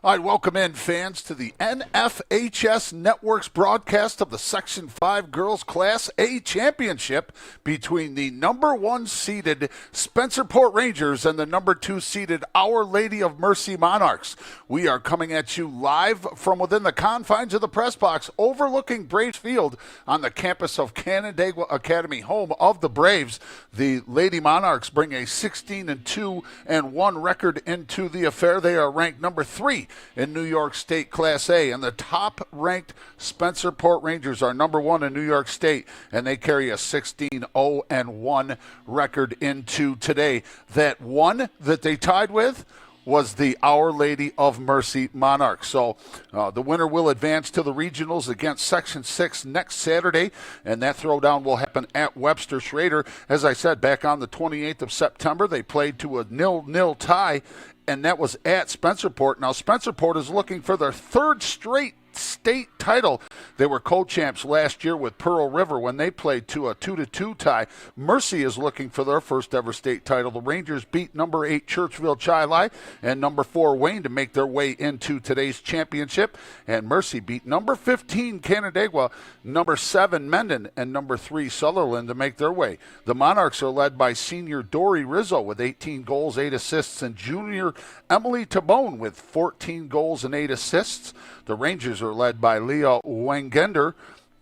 All right, welcome in, fans, to the NFHS Network's broadcast of the Section 5 Girls Class A Championship between the number 1 seeded Spencerport Rangers and the number 2 seeded Our Lady of Mercy Monarchs. We are coming at you live from within the confines of the press box overlooking Braves Field on the campus of Canandaigua Academy, home of the Braves. The Lady Monarchs bring a 16-2-1 record into the affair. They are ranked number 3 in New York State Class A, and the top-ranked Spencerport Rangers are number 1 in New York State, and they carry a 16-0-1 record into today. That one that they tied with was the Our Lady of Mercy Monarchs. So the winner will advance to the regionals against Section 6 next Saturday, and that throwdown will happen at Webster Schrader. As I said, back on the 28th of September, they played to a 0-0 tie, and that was at Spencerport. Now, Spencerport is looking for their 3rd straight state title. They were co-champs last year with Pearl River when they played to a 2-2 tie. Mercy is looking for their first ever state title. The Rangers beat number 8 Churchville Chi-Lai and number 4 Wayne to make their way into today's championship. And Mercy beat number 15 Canandaigua, number 7 Mendon, and number 3 Sutherland to make their way. The Monarchs are led by senior Dory Rizzo with 18 goals, 8 assists, and junior Emily Tabone with 14 goals and 8 assists. The Rangers are led by Leah Wengender.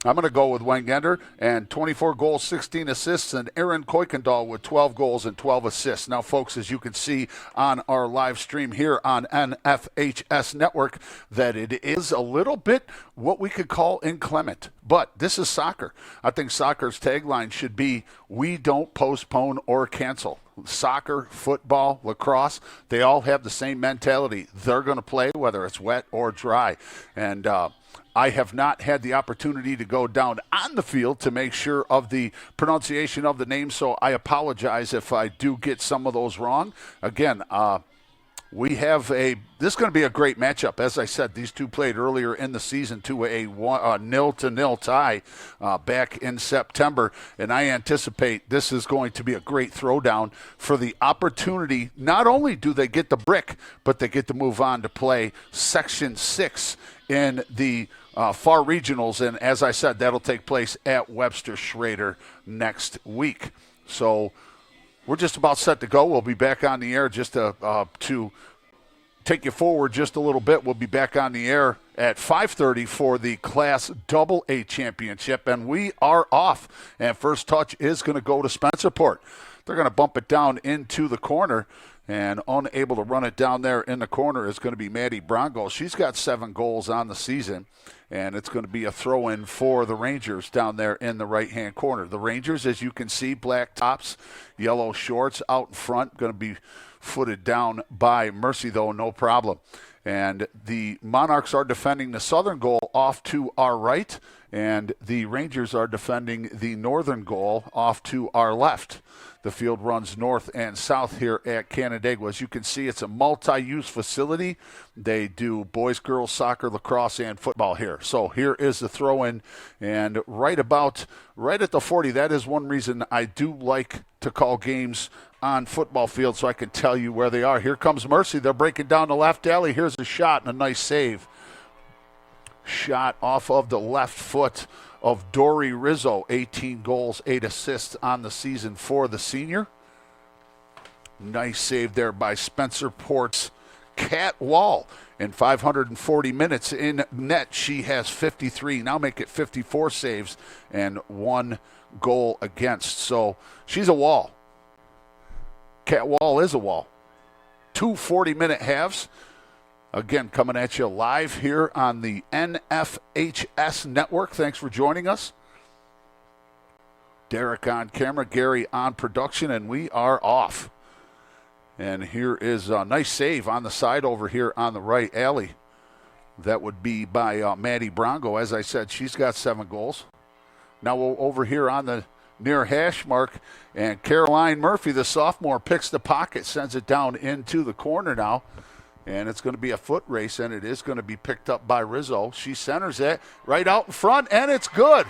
I'm going to go with Wengender, and 24 goals, 16 assists, and Aaron Kuykendall with 12 goals and 12 assists. Now, folks, as you can see on our live stream here on NFHS Network, that it is a little bit what we could call inclement. But this is soccer. I think soccer's tagline should be, "We don't postpone or cancel." Soccer, football, lacrosse, they all have the same mentality. They're going to play whether it's wet or dry. And I have not had the opportunity to go down on the field to make sure of the pronunciation of the name, so I apologize if I do get some of those wrong. Again, this is going to be a great matchup. As I said, these two played earlier in the season to a 0-0 tie back in September, and I anticipate this is going to be a great throwdown for the opportunity. Not only do they get the brick, but they get to move on to play Section 6 in the Far Regionals, and as I said, that'll take place at Webster Schrader next week. So we're just about set to go. We'll be back on the air just to take you forward just a little bit. We'll be back on the air at 5:30 for the Class AA Championship, and we are off. And first touch is going to go to Spencerport. They're going to bump it down into the corner, and unable to run it down there in the corner is going to be Maddie Bronco. She's got 7 goals on the season, and it's going to be a throw-in for the Rangers down there in the right-hand corner. The Rangers, as you can see, black tops, yellow shorts out in front, going to be footed down by Mercy, though, no problem. And the Monarchs are defending the southern goal off to our right, and the Rangers are defending the northern goal off to our left. The field runs north and south here at Canandaigua. As you can see, it's a multi-use facility. They do boys, girls, soccer, lacrosse, and football here. So here is the throw-in, and right at the 40, that is one reason I do like to call games on football field so I can tell you where they are. Here comes Mercy. They're breaking down the left alley. Here's a shot and a nice save. Shot off of the left foot of Dory Rizzo. 18 goals, 8 assists on the season for the senior. Nice save there by Spencerport's Cat Wall. In 540 minutes in net, she has 53. Now make it 54 saves and 1 goal against. So she's a wall. Cat Wall is a wall. 2 40-minute halves. Again, coming at you live here on the NFHS Network. Thanks for joining us. Derek on camera, Gary on production, and we are off. And here is a nice save on the side over here on the right alley. That would be by Maddie Bronco. As I said, she's got 7 goals. Now we're over here on the near hash mark, and Caroline Murphy, the sophomore, picks the pocket, sends it down into the corner now. And it's going to be a foot race, and it is going to be picked up by Rizzo. She centers it right out in front, and it's good.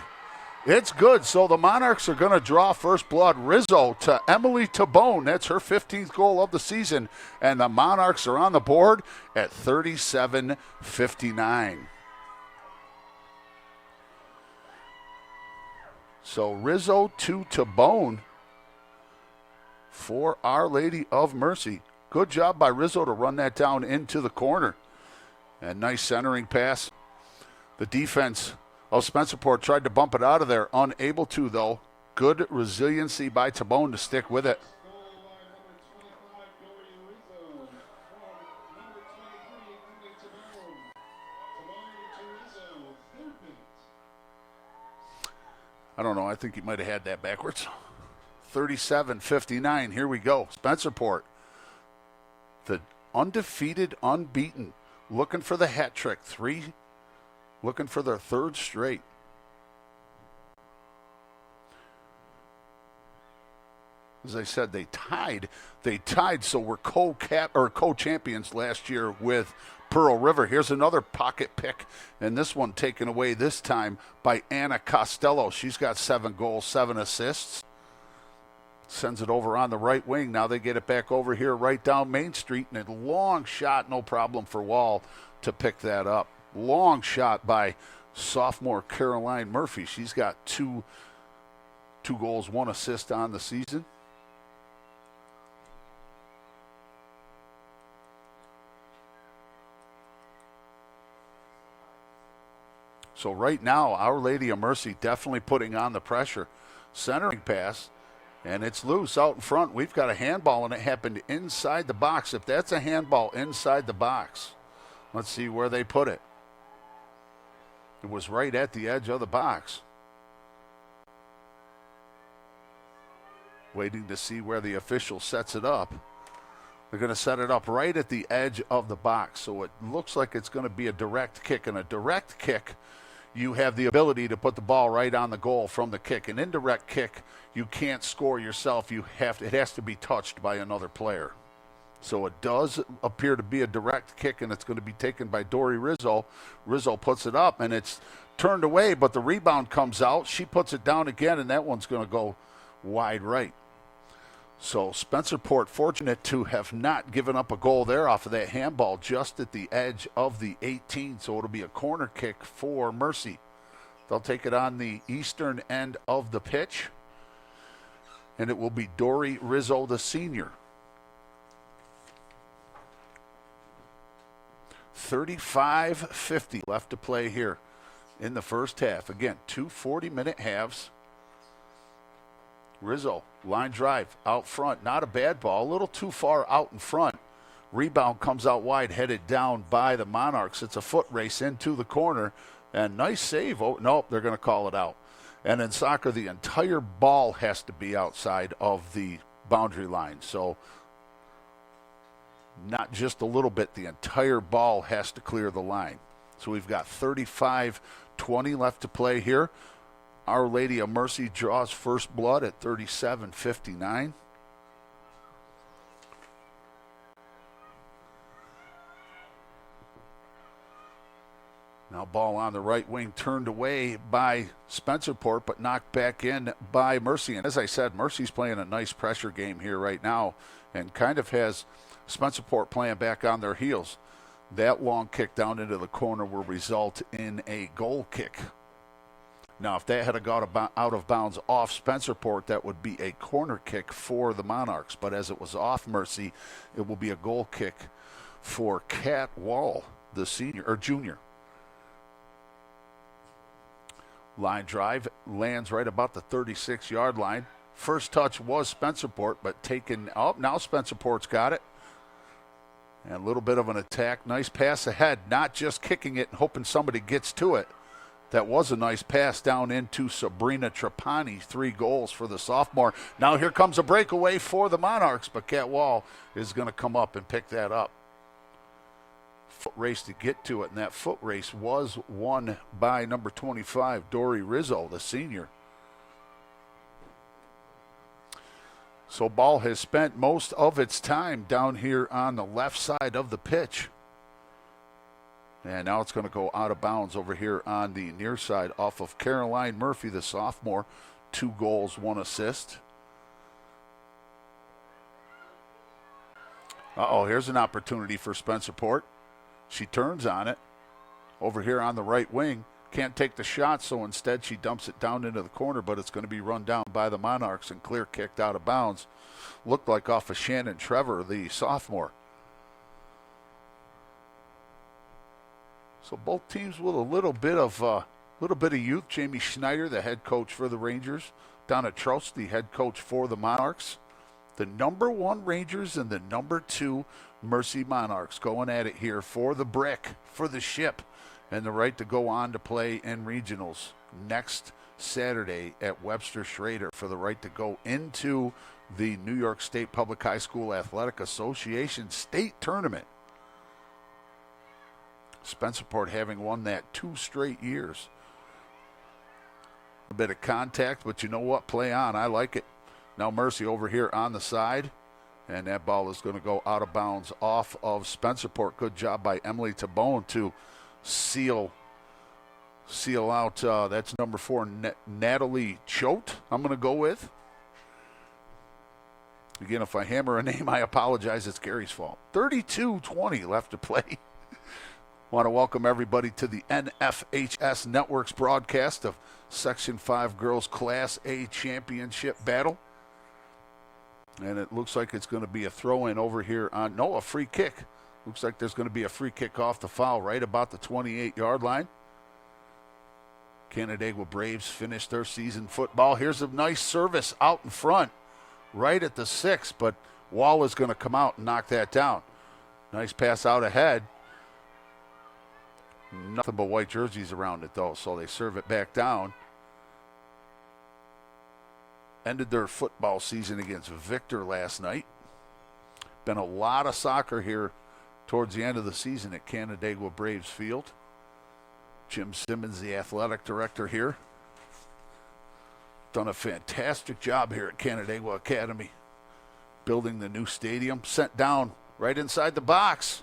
It's good. So the Monarchs are going to draw first blood. Rizzo to Emily Tabone. That's her 15th goal of the season. And the Monarchs are on the board at 37-59. So Rizzo to Tabone for Our Lady of Mercy. Good job by Rizzo to run that down into the corner. And nice centering pass. The defense of Spencerport tried to bump it out of there. Unable to, though. Good resiliency by Tabone to stick with it. I don't know. I think he might have had that backwards. 37-59. Here we go. Spencerport, the undefeated, unbeaten, looking for the hat trick. Looking for their third straight. As I said, they tied. So we're co-champions last year with Pearl River. Here's another pocket pick, and this one taken away this time by Anna Costello. She's got 7 goals, 7 assists. Sends it over on the right wing. Now they get it back over here right down Main Street, and a long shot, no problem for Wall to pick that up. Long shot by sophomore Caroline Murphy. She's got two goals, 1 assist on the season. So right now, Our Lady of Mercy definitely putting on the pressure. Centering pass, and it's loose out in front. We've got a handball, and it happened inside the box. If that's a handball inside the box, let's see where they put it. It was right at the edge of the box. Waiting to see where the official sets it up. They're going to set it up right at the edge of the box. So it looks like it's going to be a direct kick. And a direct kick, you have the ability to put the ball right on the goal from the kick. An indirect kick, you can't score yourself. It has to be touched by another player. So it does appear to be a direct kick, and it's going to be taken by Dory Rizzo. Rizzo puts it up, and it's turned away, but the rebound comes out. She puts it down again, and that one's going to go wide right. So Spencerport fortunate to have not given up a goal there off of that handball just at the edge of the 18. So it'll be a corner kick for Mercy. They'll take it on the eastern end of the pitch, and it will be Dory Rizzo, the senior. 35-50 left to play here in the first half. Again, 2 40-minute halves. Rizzo, line drive, out front. Not a bad ball, a little too far out in front. Rebound comes out wide, headed down by the Monarchs. It's a foot race into the corner, and nice save. Oh, nope, they're going to call it out. And in soccer, the entire ball has to be outside of the boundary line. So not just a little bit, the entire ball has to clear the line. So we've got 35-20 left to play here. Our Lady of Mercy draws first blood at 37-59. Now ball on the right wing, turned away by Spencerport, but knocked back in by Mercy. And as I said, Mercy's playing a nice pressure game here right now and kind of has Spencerport playing back on their heels. That long kick down into the corner will result in a goal kick. Now, if that had got out of bounds off Spencerport, that would be a corner kick for the Monarchs. But as it was off Mercy, it will be a goal kick for Kat Wall, the junior. Line drive lands right about the 36-yard line. First touch was Spencerport, but taken up. Now Spencerport's got it. And a little bit of an attack. Nice pass ahead, not just kicking it and hoping somebody gets to it. That was a nice pass down into Sabrina Trapani. 3 goals for the sophomore. Now here comes a breakaway for the Monarchs, but Kat Wall is going to come up and pick that up. Foot race to get to it, and that foot race was won by number 25, Dory Rizzo, the senior. So ball has spent most of its time down here on the left side of the pitch. And now it's going to go out of bounds over here on the near side off of Caroline Murphy, the sophomore. 2 goals, 1 assist. Here's an opportunity for Spencerport. She turns on it over here on the right wing. Can't take the shot, so instead she dumps it down into the corner, but it's going to be run down by the Monarchs and clear kicked out of bounds. Looked like off of Shannon Trevor, the sophomore. So both teams with a little bit of youth. Jamie Schneider, the head coach for the Rangers. Donna Trost, the head coach for the Monarchs. The number 1 Rangers and the number 2 Mercy Monarchs going at it here for the brick, for the ship, and the right to go on to play in regionals next Saturday at Webster Schrader for the right to go into the New York State Public High School Athletic Association state tournament. Spencerport having won that 2 straight years. A bit of contact, but you know what? Play on. I like it. Now Mercy over here on the side, and that ball is going to go out of bounds off of Spencerport. Good job by Emily Tabone to seal out. That's number 4, Natalie Choate, I'm going to go with. Again, if I hammer a name, I apologize. It's Gary's fault. 32:20 left to play. Want to welcome everybody to the NFHS Network's broadcast of Section 5 Girls Class A Championship Battle. And it looks like it's going to be a throw-in over here on, a free kick. Looks like there's going to be a free kick off the foul right about the 28-yard line. Canandaigua Braves finished their season football. Here's a nice service out in front, right at the 6, but Wall is going to come out and knock that down. Nice pass out ahead. Nothing but white jerseys around it, though, so they serve it back down. Ended their football season against Victor last night. Been a lot of soccer here towards the end of the season at Canandaigua Braves Field. Jim Simmons, the athletic director here, done a fantastic job here at Canandaigua Academy, building the new stadium. Sent down right inside the box.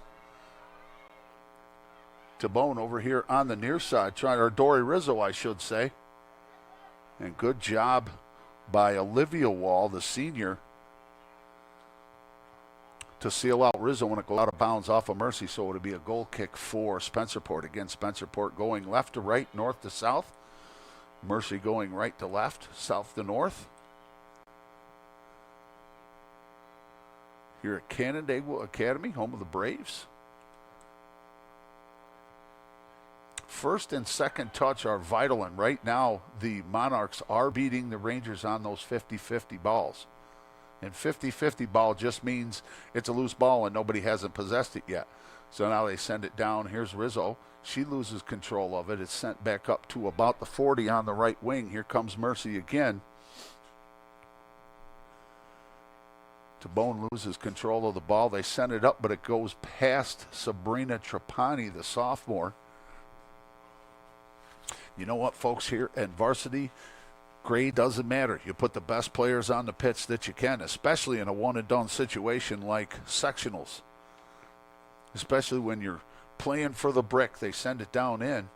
Tabone over here on the near side, or Dory Rizzo, I should say. And good job by Olivia Wall, the senior, to seal out Rizzo when it goes out of bounds off of Mercy. So it'll be a goal kick for Spencerport. Again, Spencerport going left to right, north to south. Mercy going right to left, south to north. Here at Canandaigua Academy, home of the Braves. First and second touch are vital, and right now the Monarchs are beating the Rangers on those 50-50 balls. And 50-50 ball just means it's a loose ball and nobody hasn't possessed it yet. So now they send it down. Here's Rizzo. She loses control of it. It's sent back up to about the 40 on the right wing. Here comes Mercy again. Tabone loses control of the ball. They send it up, but it goes past Sabrina Trapani, the sophomore. You know what, folks, here at Varsity, grade doesn't matter. You put the best players on the pitch that you can, especially in a one-and-done situation like sectionals. Especially when you're playing for the brick. They send it down in.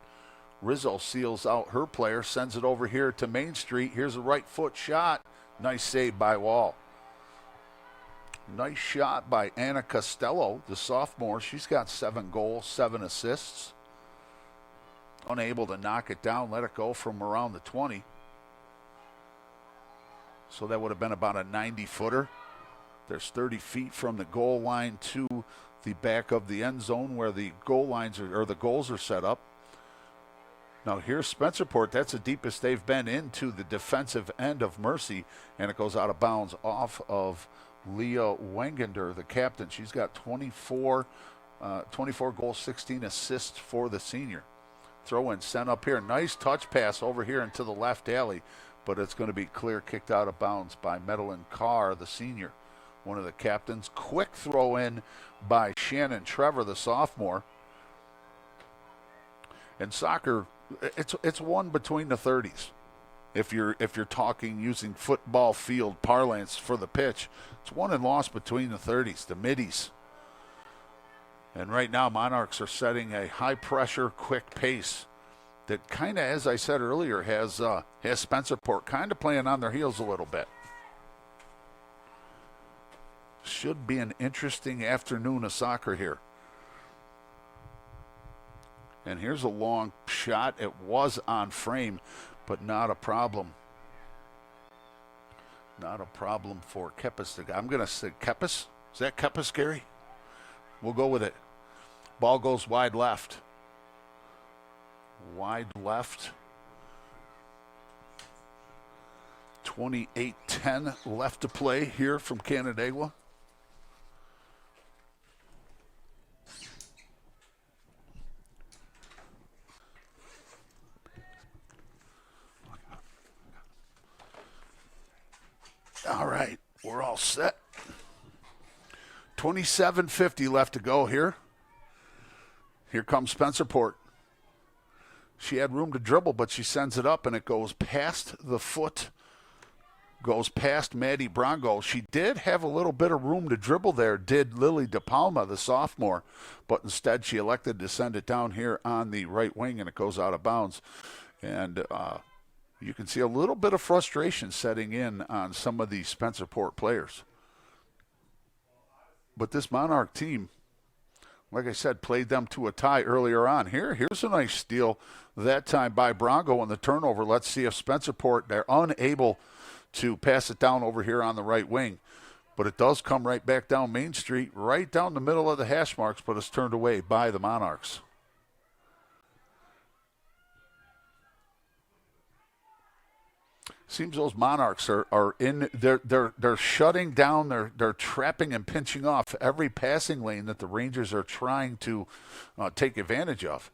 Rizzo seals out her player, sends it over here to Main Street. Here's a right foot shot. Nice save by Wall. Nice shot by Anna Costello, the sophomore. She's got 7 goals, 7 assists. Unable to knock it down, let it go from around the 20. So that would have been about a 90-footer. There's 30 feet from the goal line to the back of the end zone where the goal lines or the goals are set up. Now here's Spencerport. That's the deepest they've been into the defensive end of Mercy, and it goes out of bounds off of Leah Wengender, the captain. She's got 24 goals, 16 assists for the senior. Throw in, sent up here. Nice touch pass over here into the left alley, but it's going to be clear, kicked out of bounds by Madeline Carr, the senior, one of the captains. Quick throw in by Shannon Trevor, the sophomore. And soccer, it's won between the 30s. If you're talking using football field parlance for the pitch, it's won and lost between the 30s, the middies. And right now, Monarchs are setting a high-pressure, quick pace that kind of, as I said earlier, has Spencerport kind of playing on their heels a little bit. Should be an interesting afternoon of soccer here. And here's a long shot. It was on frame, but not a problem. Not a problem for Kepis. I'm going to say Kepis. Is that Kepis, Gary? We'll go with it. Ball goes wide left. Wide left. 28-10 left to play here from Canandaigua. All right, we're all set. 27:50 left to go here. Here comes Spencerport. She had room to dribble, but she sends it up, and it goes past the foot, goes past Maddie Brongo. She did have a little bit of room to dribble there, did Lily DePalma, the sophomore, but instead she elected to send it down here on the right wing, and it goes out of bounds. And you can see a little bit of frustration setting in on some of these Spencerport players. But this Monarch team, like I said, played them to a tie earlier on. Here's a nice steal that time by Bronco on the turnover. Let's see if Spencerport, they're unable to pass it down over here on the right wing. But it does come right back down Main Street, right down the middle of the hash marks, but it's turned away by the Monarchs. Seems those Monarchs are in. They're shutting down. They're trapping and pinching off every passing lane that the Rangers are trying to take advantage of.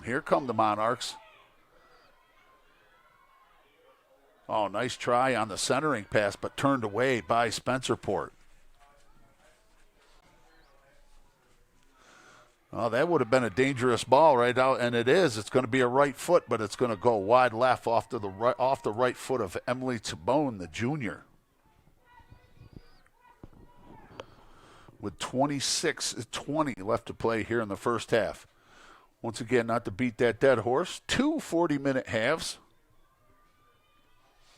Here come the Monarchs. Oh, nice try on the centering pass, but turned away by Spencerport. Oh, that would have been a dangerous ball right out, and it is. It's going to be a right foot, but it's going to go wide left off the right foot of Emily Tabone, the junior. With 26-20 left to play here in the first half. Once again, not to beat that dead horse, 2 40-minute halves.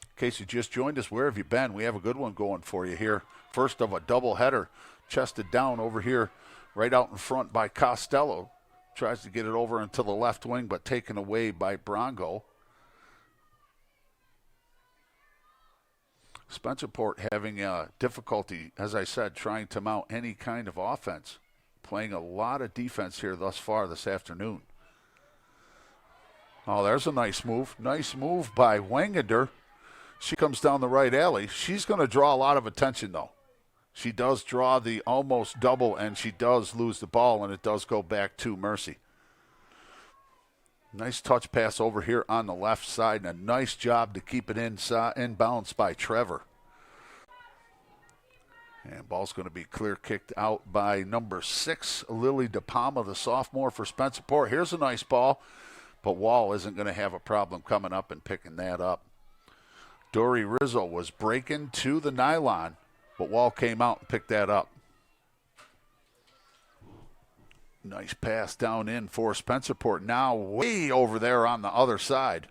In case you just joined us, where have you been? We have a good one going for you here. First of a doubleheader, chested down over here. Right out in front by Costello. Tries to get it over into the left wing, but taken away by Brongo. Spencerport having difficulty, as I said, trying to mount any kind of offense. Playing a lot of defense here thus far this afternoon. Oh, there's a nice move. Nice move by Wangander. She comes down the right alley. She's going to draw a lot of attention, though. She does draw the almost double, and she does lose the ball, and it does go back to Mercy. Nice touch pass over here on the left side, and a nice job to keep it inbounds by Trevor. And ball's going to be clear kicked out by number 6, Lily DePalma, the sophomore for Spencerport. Here's a nice ball, but Wall isn't going to have a problem coming up and picking that up. Dory Rizzo was breaking to the nylon, but Wall came out and picked that up. Nice pass down in for Spencerport. Now way over there on the other side.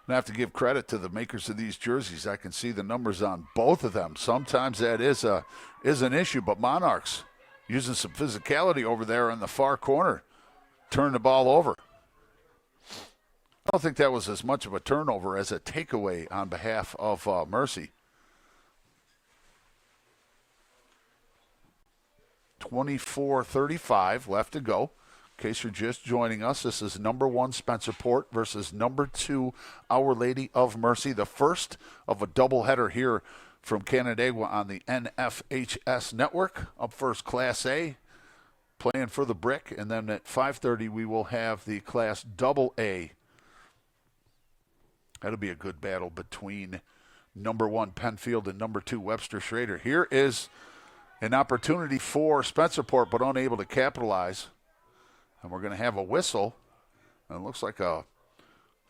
I have to give credit to the makers of these jerseys. I can see the numbers on both of them. Sometimes that is an issue, but Monarchs using some physicality over there in the far corner. Turn the ball over. I don't think that was as much of a turnover as a takeaway on behalf of Mercy. 24:35 left to go. In case you're just joining us, this is number 1 Spencerport versus number 2 Our Lady of Mercy. The first of a doubleheader here from Canandaigua on the NFHS network. Up first, Class A, playing for the Brick. And then at 5:30, we will have the Class AA. That'll be a good battle between number 1 Penfield and number 2 Webster Schrader. Here is an opportunity for Spencerport, but unable to capitalize. And we're going to have a whistle. And it looks like a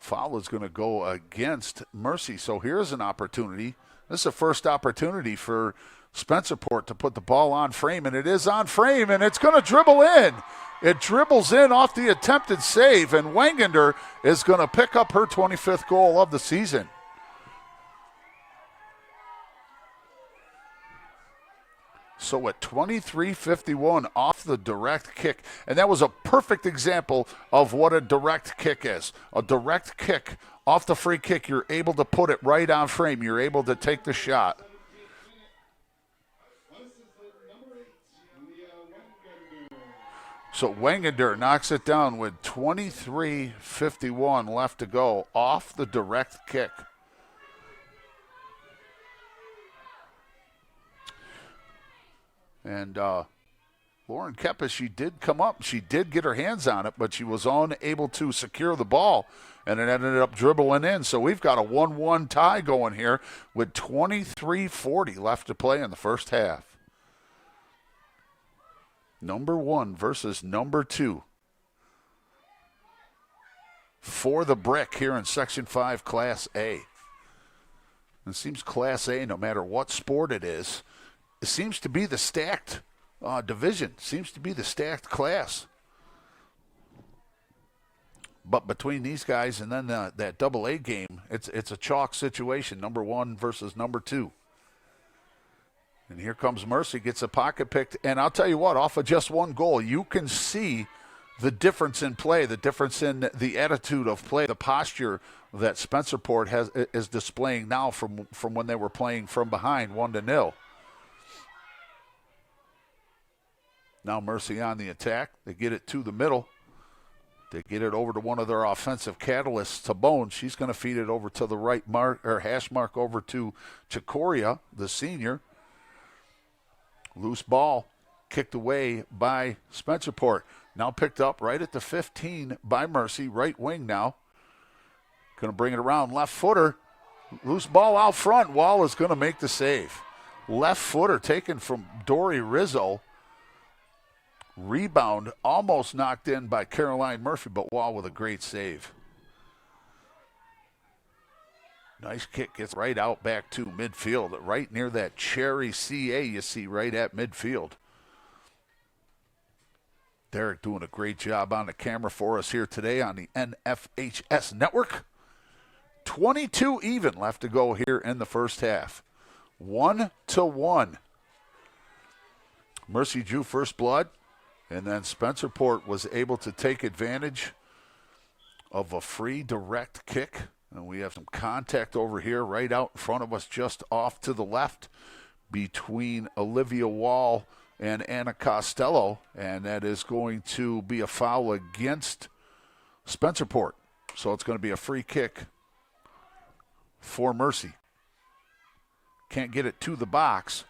Foul is going to go against Mercy. So here's an opportunity. This is the first opportunity for Spencerport to put the ball on frame, and it is on frame, and it's going to dribble in. It dribbles in off the attempted save, and Wangander is going to pick up her 25th goal of the season. So at 23:51 off the direct kick, and that was a perfect example of what a direct kick is. A direct kick off the free kick, you're able to put it right on frame. You're able to take the shot. So Wangander knocks it down with 23:51 left to go off the direct kick. And Lauren Kepis, she did come up. She did get her hands on it, but she was unable to secure the ball, and it ended up dribbling in. So we've got a 1-1 tie going here with 23:40 left to play in the first half. Number 1 versus number 2 for the brick here in Section 5 Class A. It seems Class A, no matter what sport it is, it seems to be the stacked division, seems to be the stacked class. But between these guys and then that double-A game, it's a chalk situation, number 1 versus number 2. And here comes Mercy, gets a pocket picked. And I'll tell you what, off of just one goal, you can see the difference in play, the difference in the attitude of play, the posture that Spencerport is displaying now from when they were playing from behind 1-0. Now Mercy on the attack. They get it to the middle. They get it over to one of their offensive catalysts, to Bone. She's going to feed it over to the right mark, or hash mark, over to Chikoria, the senior. Loose ball kicked away by Spencerport. Now picked up right at the 15 by Mercy, right wing now. Going to bring it around, left footer. Loose ball out front. Wall is going to make the save. Left footer taken from Dory Rizzo. Rebound almost knocked in by Caroline Murphy, but Wall with a great save. Nice kick, gets right out back to midfield, right near that cherry CA you see right at midfield. Derek doing a great job on the camera for us here today on the NFHS Network. 22 even left to go here in the first half. 1-1. Mercy drew first blood. And then Spencerport was able to take advantage of a free direct kick. And we have some contact over here right out in front of us, just off to the left, between Olivia Wall and Anna Costello. And that is going to be a foul against Spencerport. So it's going to be a free kick for Mercy. Can't get it to the box.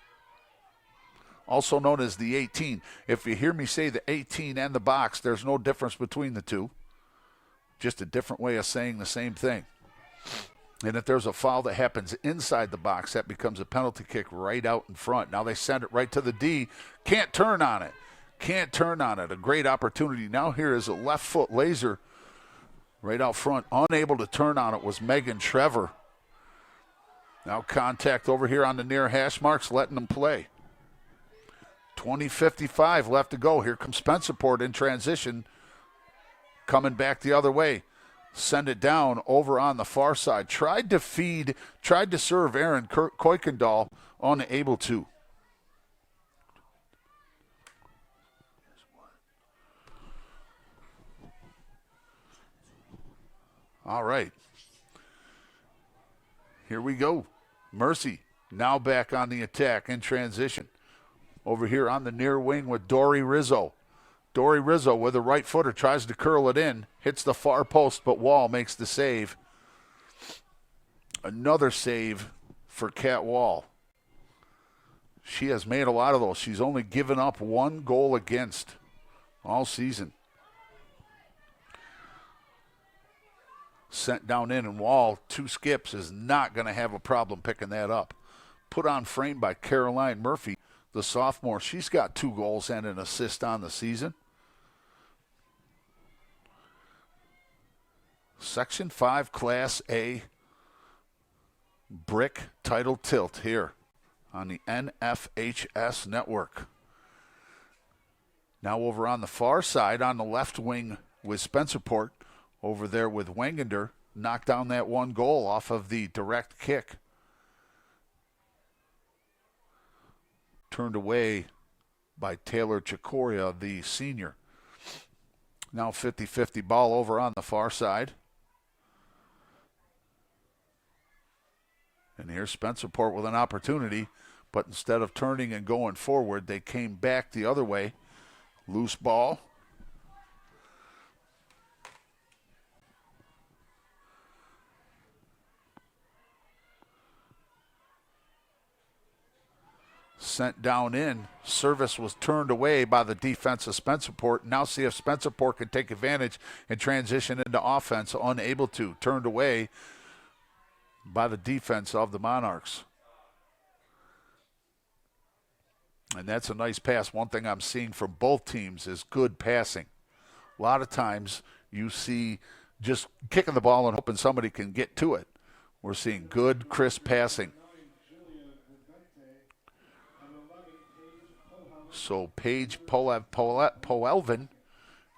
Also known as the 18. If you hear me say the 18 and the box, there's no difference between the two. Just a different way of saying the same thing. And if there's a foul that happens inside the box, that becomes a penalty kick right out in front. Now they send it right to the D. Can't turn on it. Can't turn on it. A great opportunity. Now here is a left foot laser right out front. Unable to turn on it was Megan Trevor. Now contact over here on the near hash marks, letting them play. 20:55 left to go. Here comes Spencerport in transition. Coming back the other way. Send it down over on the far side. Tried to serve Aaron Kuykendall, unable to. All right. Here we go. Mercy now back on the attack in transition. Over here on the near wing with Dory Rizzo. Dory Rizzo with a right footer tries to curl it in. Hits the far post, but Wall makes the save. Another save for Kat Wall. She has made a lot of those. She's only given up one goal against all season. Sent down in, and Wall, 2 skips, is not going to have a problem picking that up. Put on frame by Caroline Murphy, the sophomore. She's got 2 goals and an assist on the season. Section 5 Class A brick title tilt here on the NFHS network. Now over on the far side, on the left wing with Spencerport, over there with Wangander, knocked down that one goal off of the direct kick. Turned away by Taylor Chikoria, the senior. Now 50-50 ball over on the far side. And here's Spencerport with an opportunity, but instead of turning and going forward, they came back the other way. Loose ball. Sent down in. Service was turned away by the defense of Spencerport. Now see if Spencerport can take advantage and transition into offense. Unable to. Turned away by the defense of the Monarchs. And that's a nice pass. One thing I'm seeing from both teams is good passing. A lot of times you see just kicking the ball and hoping somebody can get to it. We're seeing good, crisp passing. So Paige Poelvin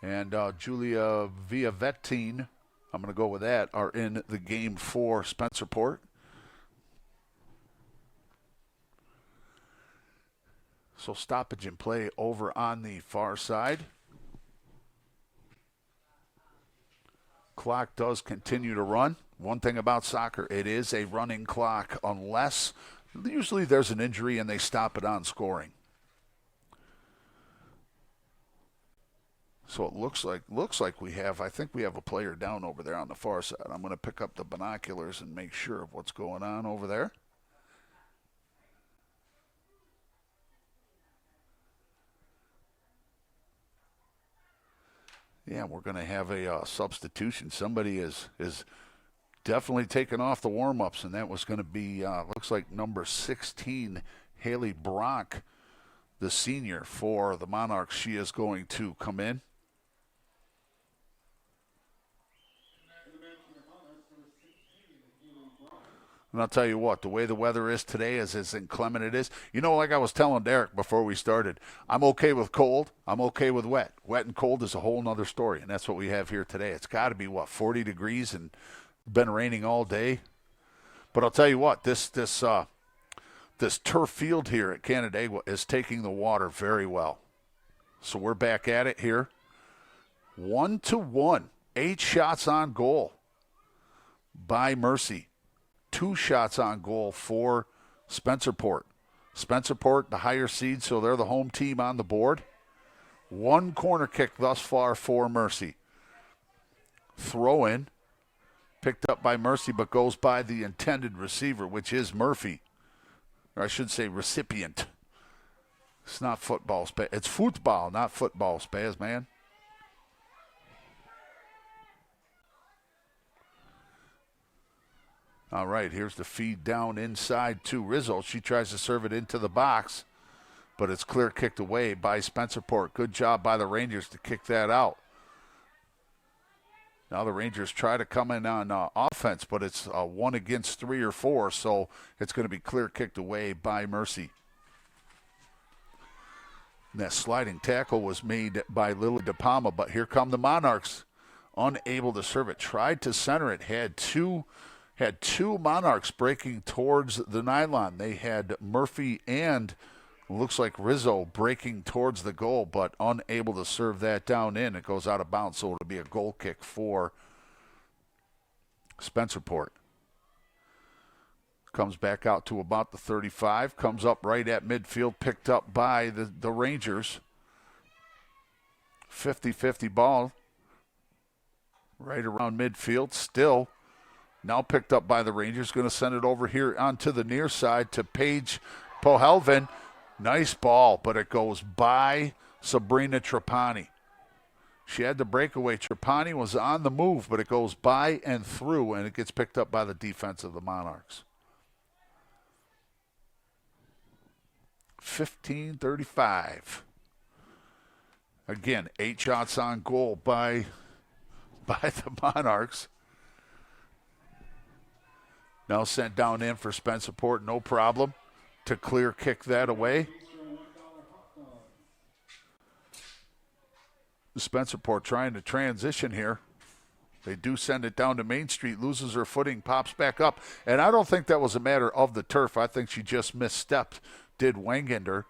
and Julia Villavetine, I'm going to go with that, are in the game for Spencerport. So stoppage and play over on the far side. Clock does continue to run. One thing about soccer, it is a running clock unless usually there's an injury and they stop it on scoring. So it looks like I think we have a player down over there on the far side. I'm going to pick up the binoculars and make sure of what's going on over there. Yeah, we're going to have a substitution. Somebody is definitely taken off the warm-ups, and that was going to be, looks like number 16, Haley Brock, the senior for the Monarchs. She is going to come in. And I'll tell you what, the way the weather is today is as inclement it is. You know, like I was telling Derek before we started, I'm okay with cold. I'm okay with wet. Wet and cold is a whole nother story, and that's what we have here today. It's got to be, 40 degrees and been raining all day. But I'll tell you what, this turf field here at Canandaigua is taking the water very well. So we're back at it here. 1-1, 8 shots on goal by Mercy. 2 shots on goal for Spencerport. Spencerport, the higher seed, so they're the home team on the board. 1 corner kick thus far for Mercy. Throw in, picked up by Mercy, but goes by the intended receiver, which is Murphy. Or I should say recipient. It's not football. It's football, not football, Spaz, man. All right, here's the feed down inside to Rizzo. She tries to serve it into the box, but it's clear kicked away by Spencerport. Good job by the Rangers to kick that out. Now the Rangers try to come in on offense, but it's 1 against 3 or 4, so it's going to be clear kicked away by Mercy. And that sliding tackle was made by Lily DePalma, but here come the Monarchs. Unable to serve it. Tried to center it. Had two Monarchs breaking towards the nylon. They had Murphy and looks like Rizzo breaking towards the goal, but unable to serve that down in. It goes out of bounds, so it'll be a goal kick for Spencerport. Comes back out to about the 35. Comes up right at midfield, picked up by the Rangers. 50-50 ball. Right around midfield. Still now picked up by the Rangers. Going to send it over here onto the near side to Paige Pohelvin. Nice ball, but it goes by Sabrina Trapani. She had the breakaway. Trapani was on the move, but it goes by and through, and it gets picked up by the defense of the Monarchs. 15-35. Again, 8 shots on goal by the Monarchs. Now sent down in for Spencerport, no problem to clear kick that away. Spencerport trying to transition here. They do send it down to Main Street, loses her footing, pops back up. And I don't think that was a matter of the turf. I think she just misstepped, did Wangander.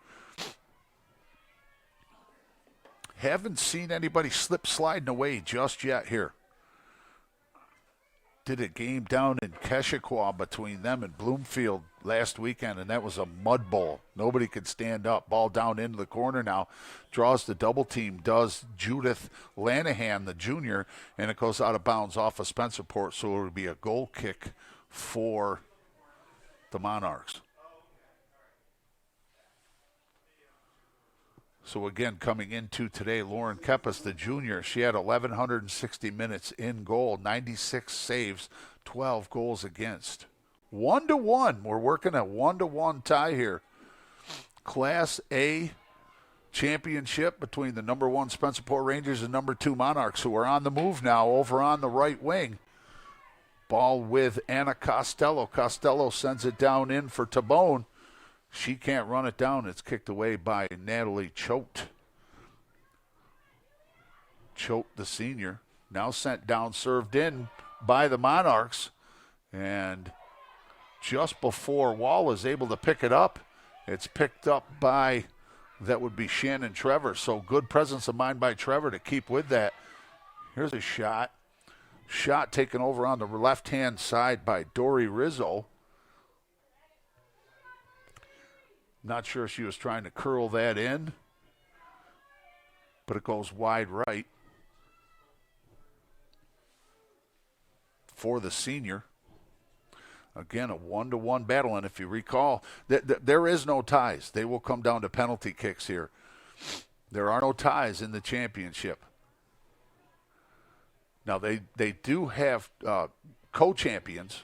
Haven't seen anybody slip sliding away just yet here. Did a game down in Keshequa between them and Bloomfield last weekend, and that was a mud bowl. Nobody could stand up. Ball down into the corner now. Draws the double team, does Judith Lanahan, the junior, and it goes out of bounds off of Spencerport, so it would be a goal kick for the Monarchs. So again, coming into today, Lauren Kepis, the junior, she had 1,160 minutes in goal, 96 saves, 12 goals against. 1-1. We're working a 1-1 tie here. Class A championship between the number 1 Spencerport Rangers and number 2 Monarchs, who are on the move now over on the right wing. Ball with Anna Costello. Costello sends it down in for Tabone. She can't run it down. It's kicked away by Natalie Choate. Choate, the senior, now sent down, served in by the Monarchs. And just before Wall is able to pick it up, it's picked up by, that would be Shannon Trevor. So good presence of mind by Trevor to keep with that. Here's a shot. Shot taken over on the left-hand side by Dory Rizzo. Not sure if she was trying to curl that in, but it goes wide right for the senior. Again, a 1-1 battle, and if you recall, there is no ties. They will come down to penalty kicks here. There are no ties in the championship. Now, they do have co-champions,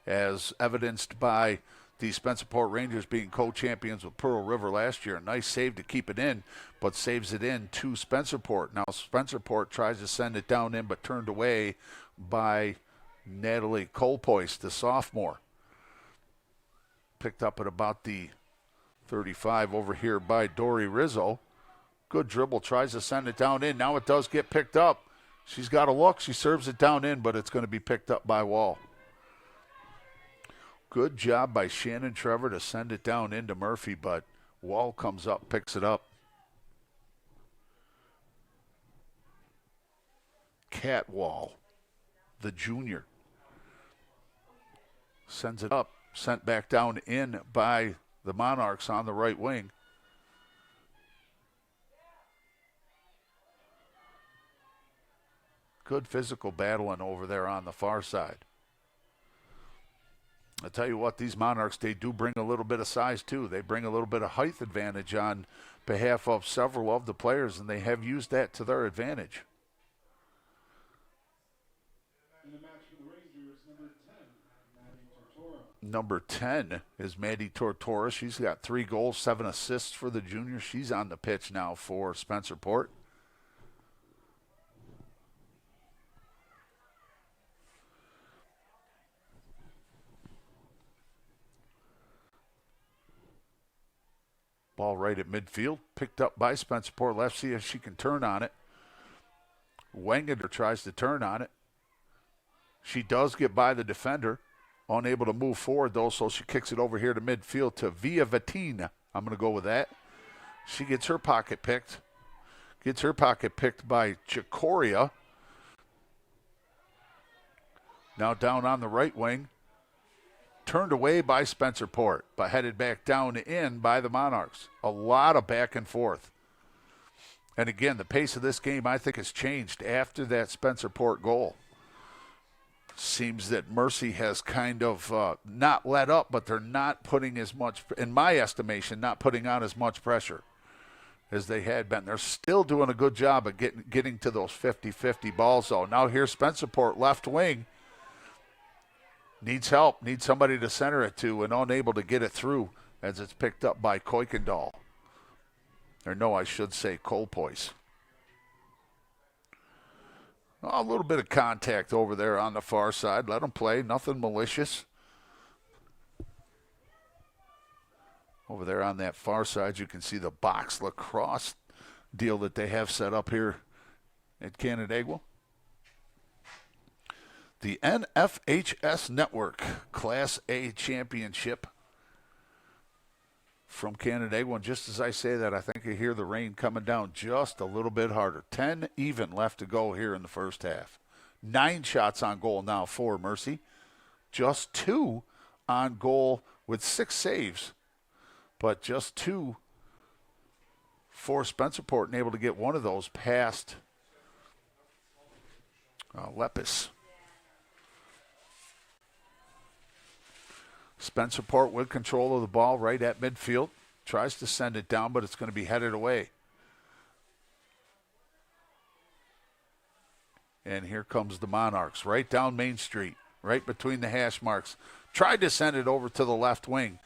as evidenced by the Spencerport Rangers being co-champions with Pearl River last year. A nice save to keep it in, but saves it in to Spencerport. Now Spencerport tries to send it down in, but turned away by Natalie Colpoist, the sophomore. Picked up at about the 35 over here by Dory Rizzo. Good dribble, tries to send it down in. Now it does get picked up. She's got a look. She serves it down in, but it's going to be picked up by Wall. Good job by Shannon Trevor to send it down into Murphy, but Wall comes up, picks it up. Cat Wall, the junior, sends it up, sent back down in by the Monarchs on the right wing. Good physical battling over there on the far side. I tell you what, these Monarchs, they do bring a little bit of size too. They bring a little bit of height advantage on behalf of several of the players, and they have used that to their advantage. In the match for the Rangers, number 10, Maddie Tortora. Number 10 is Maddie Tortora. She's got 3 goals, 7 assists for the junior. She's on the pitch now for Spencerport. Ball right at midfield, picked up by Spencerport. Let's see if she can turn on it. Wangander tries to turn on it. She does get by the defender. Unable to move forward, though, so she kicks it over here to midfield to Via Vatina. I'm going to go with that. She gets her pocket picked. Gets her pocket picked by Chicoria. Now down on the right wing. Turned away by Spencerport, but headed back down in by the Monarchs. A lot of back and forth. And again, the pace of this game, I think, has changed after that Spencerport goal. Seems that Mercy has kind of not let up, but they're not putting as much, in my estimation, not putting on as much pressure as they had been. They're still doing a good job of getting to those 50-50 balls, though. Now here's Spencerport, left wing. Needs help, needs somebody to center it to, and unable to get it through as it's picked up by Kuykendall. Or no, I should say Colpois. A little bit of contact over there on the far side. Let them play, nothing malicious. Over there on that far side, you can see the box lacrosse deal that they have set up here at Canandaigua. The NFHS Network Class A Championship from Canandaigua. And just as I say that, I think I hear the rain coming down just a little bit harder. 10 even left to go here in the first half. 9 shots on goal now for Mercy. Just 2 on goal with 6 saves. But just 2 for Spencerport, and able to get one of those past Lepus. Spencerport with control of the ball right at midfield. Tries to send it down, but it's going to be headed away. And here comes the Monarchs, right down Main Street, right between the hash marks. Tried to send it over to the left wing,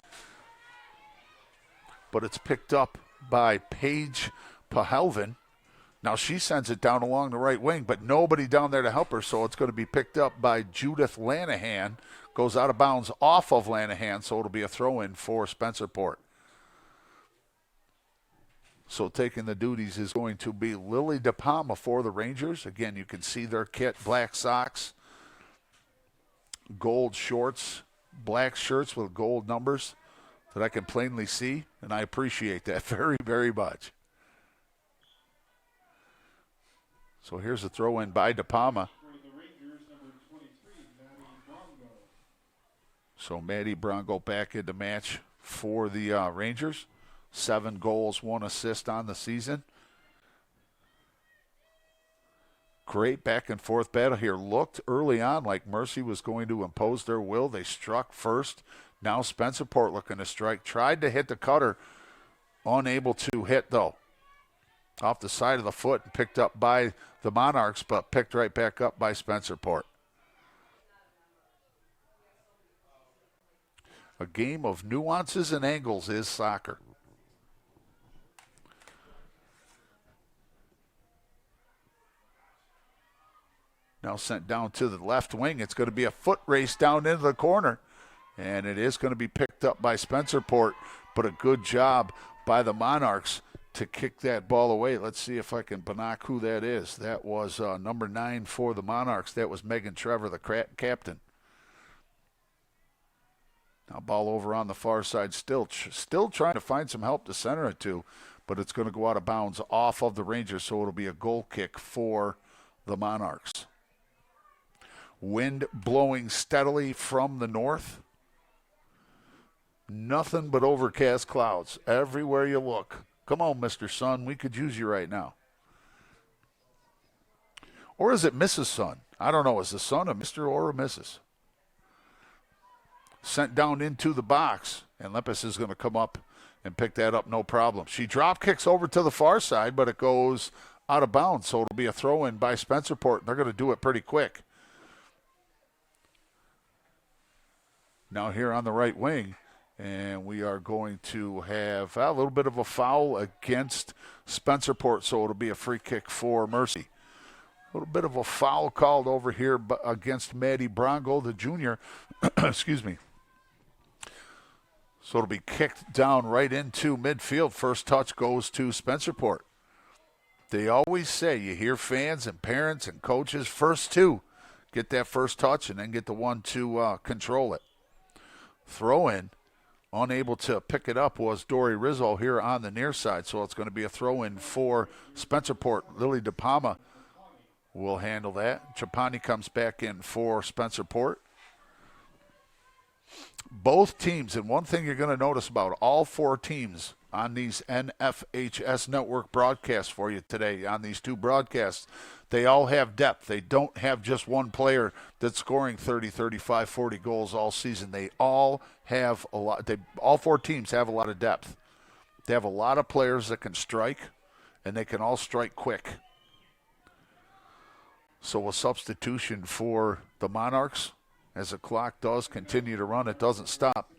but it's picked up by Paige Pahelvin. Now she sends it down along the right wing, but nobody down there to help her, so it's going to be picked up by Judith Lanahan. Goes out of bounds off of Lanahan, so it'll be a throw-in for Spencerport. So taking the duties is going to be Lily DePalma for the Rangers. Again, you can see their kit, black socks, gold shorts, black shirts with gold numbers that I can plainly see, and I appreciate that very, very much. So here's a throw-in by DePalma. For the Rangers, number 23, Maddie Brongo. So Maddie Brongo back in the match for the Rangers. 7 goals, 1 assist on the season. Great back and forth battle here. Looked early on like Mercy was going to impose their will. They struck first. Now Spencerport looking to strike. Tried to hit the cutter. Unable to hit though. Off the side of the foot and picked up by the Monarchs, but picked right back up by Spencerport. A game of nuances and angles is soccer. Now sent down to the left wing. It's going to be a foot race down into the corner. And it is going to be picked up by Spencerport, but a good job by the Monarchs to kick that ball away. Let's see if I can binoc who that is. That was number 9 for the Monarchs. That was Megan Trevor, the captain. Now ball over on the far side. Still trying to find some help to center it to, but it's going to go out of bounds off of the Rangers, so it'll be a goal kick for the Monarchs. Wind blowing steadily from the north. Nothing but overcast clouds everywhere you look. Come on, Mr. Sun. We could use you right now. Or is it Mrs. Sun? I don't know. Is the Sun a Mr. or a Mrs.? Sent down into the box. And Lepus is going to come up and pick that up, no problem. She drop kicks over to the far side, but it goes out of bounds. So it'll be a throw-in by Spencerport. They're going to do it pretty quick. Now here on the right wing, and we are going to have a little bit of a foul against Spencerport, so it'll be a free kick for Mercy. A little bit of a foul called over here against Maddie Brongo, the junior. Excuse me. So it'll be kicked down right into midfield. First touch goes to Spencerport. They always say, you hear fans and parents and coaches, first 2 get that first touch and then get the one to control it. Throw in, unable to pick it up, was Dory Rizzo here on the near side, so it's going to be a throw in for Spencerport. Lily DePalma will handle that. Chapani comes back in for Spencerport. Both teams, and one thing you're going to notice about all 4 teams on these NFHS network broadcasts for you today, on these 2 broadcasts, they all have depth. They don't have just one player that's scoring 30, 35, 40 goals all season. They all have a lot. All 4 teams have a lot of depth. They have a lot of players that can strike, and they can all strike quick. So a substitution for the Monarchs as the clock does continue to run. It doesn't stop.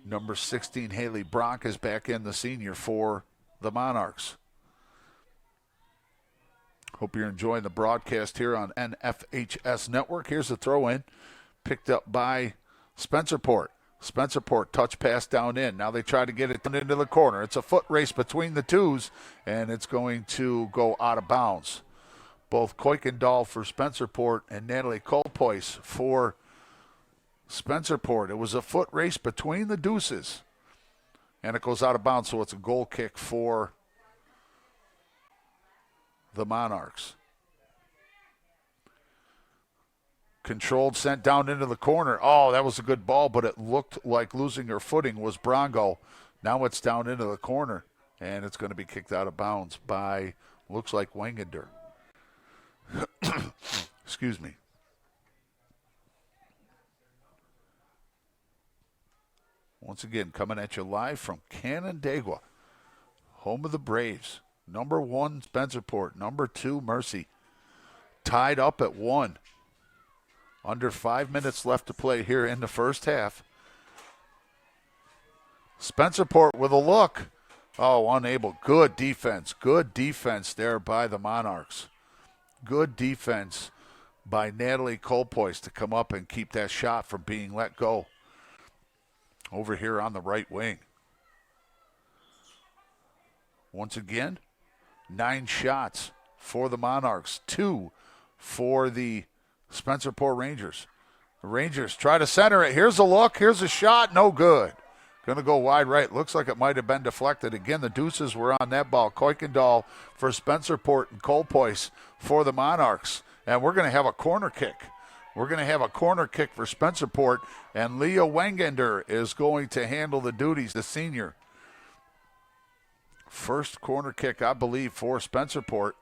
Number 16, Haley Brock, is back in, the senior, for the Monarchs. Hope you're enjoying the broadcast here on NFHS Network. Here's the throw-in, picked up by Spencerport. Spencerport touch pass down in. Now they try to get it into the corner. It's a foot race between the twos, and it's going to go out of bounds. Both Kuykendall for Spencerport and Natalie Kolpois for Spencerport. It was a foot race between the deuces, and it goes out of bounds, so it's a goal kick for the Monarchs. Controlled, sent down into the corner. Oh, that was a good ball, but it looked like losing her footing was Brongo. Now it's down into the corner, and it's going to be kicked out of bounds by, looks like Wangander. Excuse me. Once again, coming at you live from Canandaigua, home of the Braves. Number 1, Spencerport. Number 2, Mercy. Tied up at 1. Under 5 minutes left to play here in the first half. Spencerport with a look. Oh, unable. Good defense. Good defense there by the Monarchs. Good defense by Natalie Kolpois to come up and keep that shot from being let go. Over here on the right wing. Once again, 9 shots for the Monarchs. 2 for the Spencerport Rangers. The Rangers try to center it. Here's a look. Here's a shot. No good. Going to go wide right. Looks like it might have been deflected. Again, the deuces were on that ball. Kuykendall for Spencerport and Kolpois for the Monarchs. And we're going to have a corner kick. We're going to have a corner kick for Spencerport. And Leah Wangander is going to handle the duties, the senior. First corner kick, I believe, for Spencerport.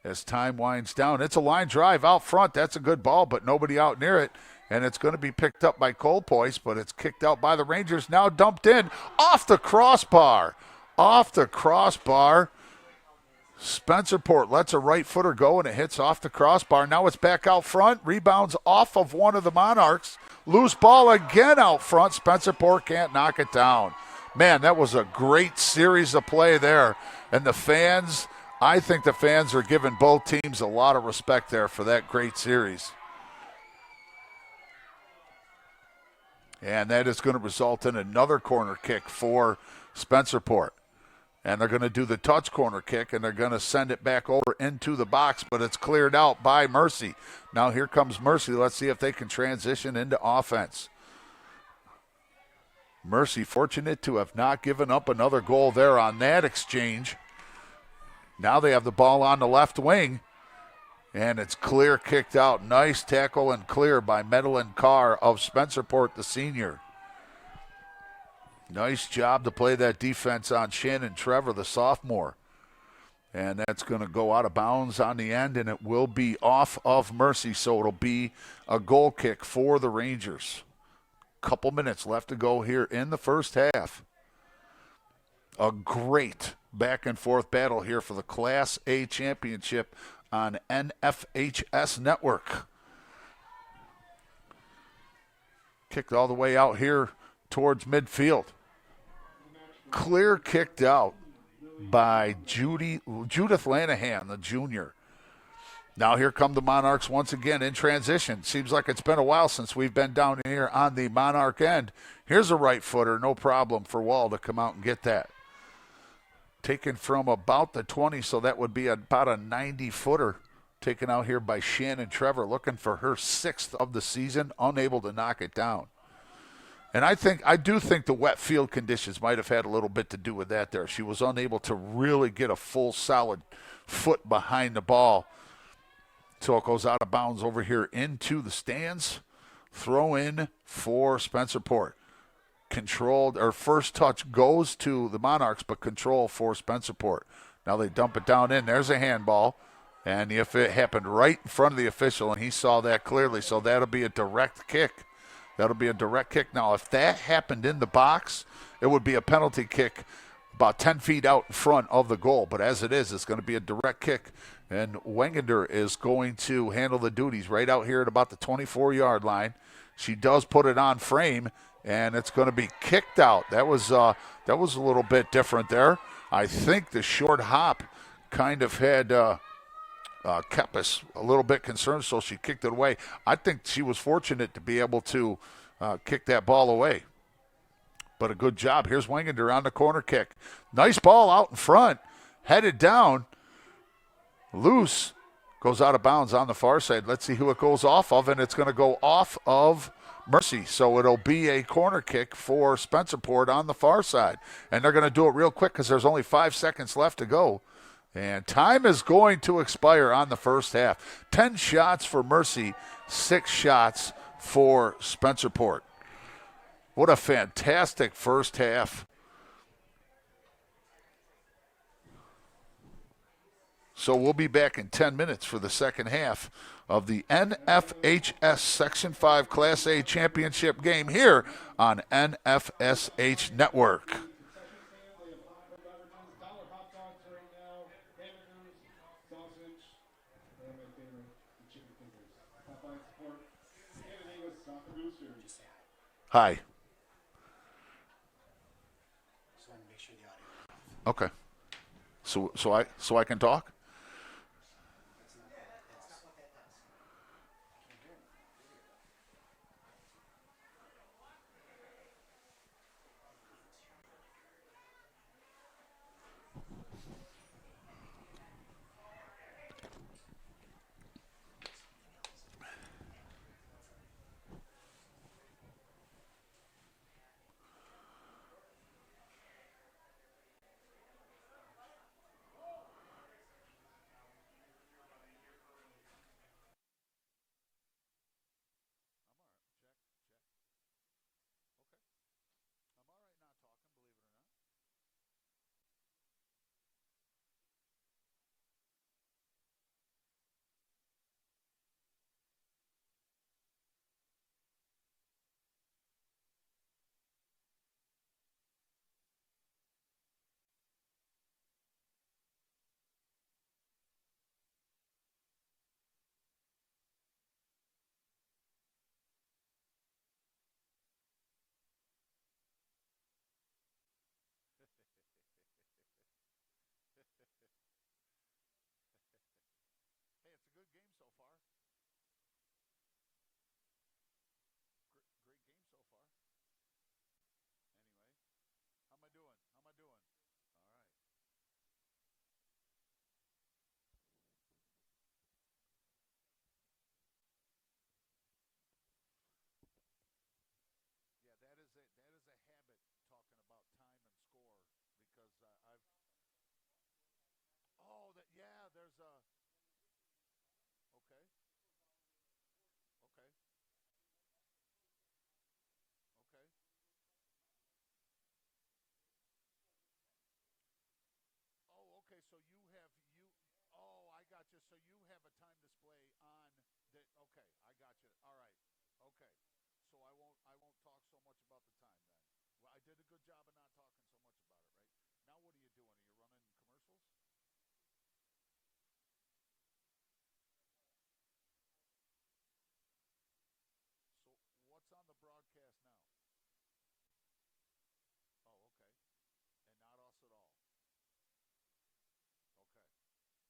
As time winds down, it's a line drive out front. That's a good ball, but nobody out near it. And it's going to be picked up by Kolpois, but it's kicked out by the Rangers. Now dumped in off the crossbar. Off the crossbar. Spencerport lets a right footer go, and it hits off the crossbar. Now it's back out front. Rebounds off of one of the Monarchs. Loose ball again out front. Spencerport can't knock it down. Man, that was a great series of play there. And the fans, I think the fans are giving both teams a lot of respect there for that great series. And that is going to result in another corner kick for Spencerport. And they're going to do the touch corner kick, and they're going to send it back over into the box, but it's cleared out by Mercy. Now here comes Mercy. Let's see if they can transition into offense. Mercy fortunate to have not given up another goal there on that exchange. Now they have the ball on the left wing, and it's clear kicked out. Nice tackle and clear by Madeline Carr of Spencerport, the senior. Nice job to play that defense on Shannon Trevor, the sophomore. And that's going to go out of bounds on the end, and it will be off of Mercy, so it'll be a goal kick for the Rangers. Couple minutes left to go here in the first half. A great back and forth battle here for the Class A championship on NFHS Network. Kicked all the way out here towards midfield. Clear kicked out by Judith Lanahan, the junior. Now here come the Monarchs once again in transition. Seems like it's been a while since we've been down here on the Monarch end. Here's a right footer, no problem for Wall to come out and get that. Taken from about the 20, so that would be about a 90-footer. Taken out here by Shannon Trevor, looking for her 6th of the season, unable to knock it down. And I do think the wet field conditions might have had a little bit to do with that there. She was unable to really get a full solid foot behind the ball. So it goes out of bounds over here into the stands. Throw in for Spencerport. Controlled, or first touch goes to the Monarchs, but control for Spencerport. Now they dump it down in. There's a handball. And if it happened right in front of the official, and he saw that clearly, so that'll be a direct kick. That'll be a direct kick. Now, if that happened in the box, it would be a penalty kick about 10 feet out in front of the goal. But as it is, it's going to be a direct kick. And Wangander is going to handle the duties right out here at about the 24-yard line. She does put it on frame, and it's going to be kicked out. That was a little bit different there. I think the short hop kind of had a Kepis a little bit concerned, so she kicked it away. I think she was fortunate to be able to kick that ball away. But a good job. Here's Wingender on the corner kick. Nice ball out in front. Headed down. Loose. Goes out of bounds on the far side. Let's see who it goes off of, and it's going to go off of Mercy. So it'll be a corner kick for Spencerport on the far side. And they're going to do it real quick because there's only 5 seconds left to go. And time is going to expire on the first half. 10 shots for Mercy, 6 shots for Spencerport. What a fantastic first half. So we'll be back in 10 minutes for the second half of the NFHS Section 5 Class A Championship game here on NFSH Network. Hi. Okay. So I can talk? Hey, it's a good game so far. Great game so far. Anyway, how am I doing? How am I doing? All right. Yeah, that is a habit talking about time and score because I've oh that yeah there's a okay okay okay oh okay so you oh I got you so you have a time display on the okay I got you all right okay so I won't talk so much about the time then well I did a good job of not talking so much about it right now what are you doing are you running commercials so what's on the broadcast now oh okay and not us at all okay all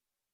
right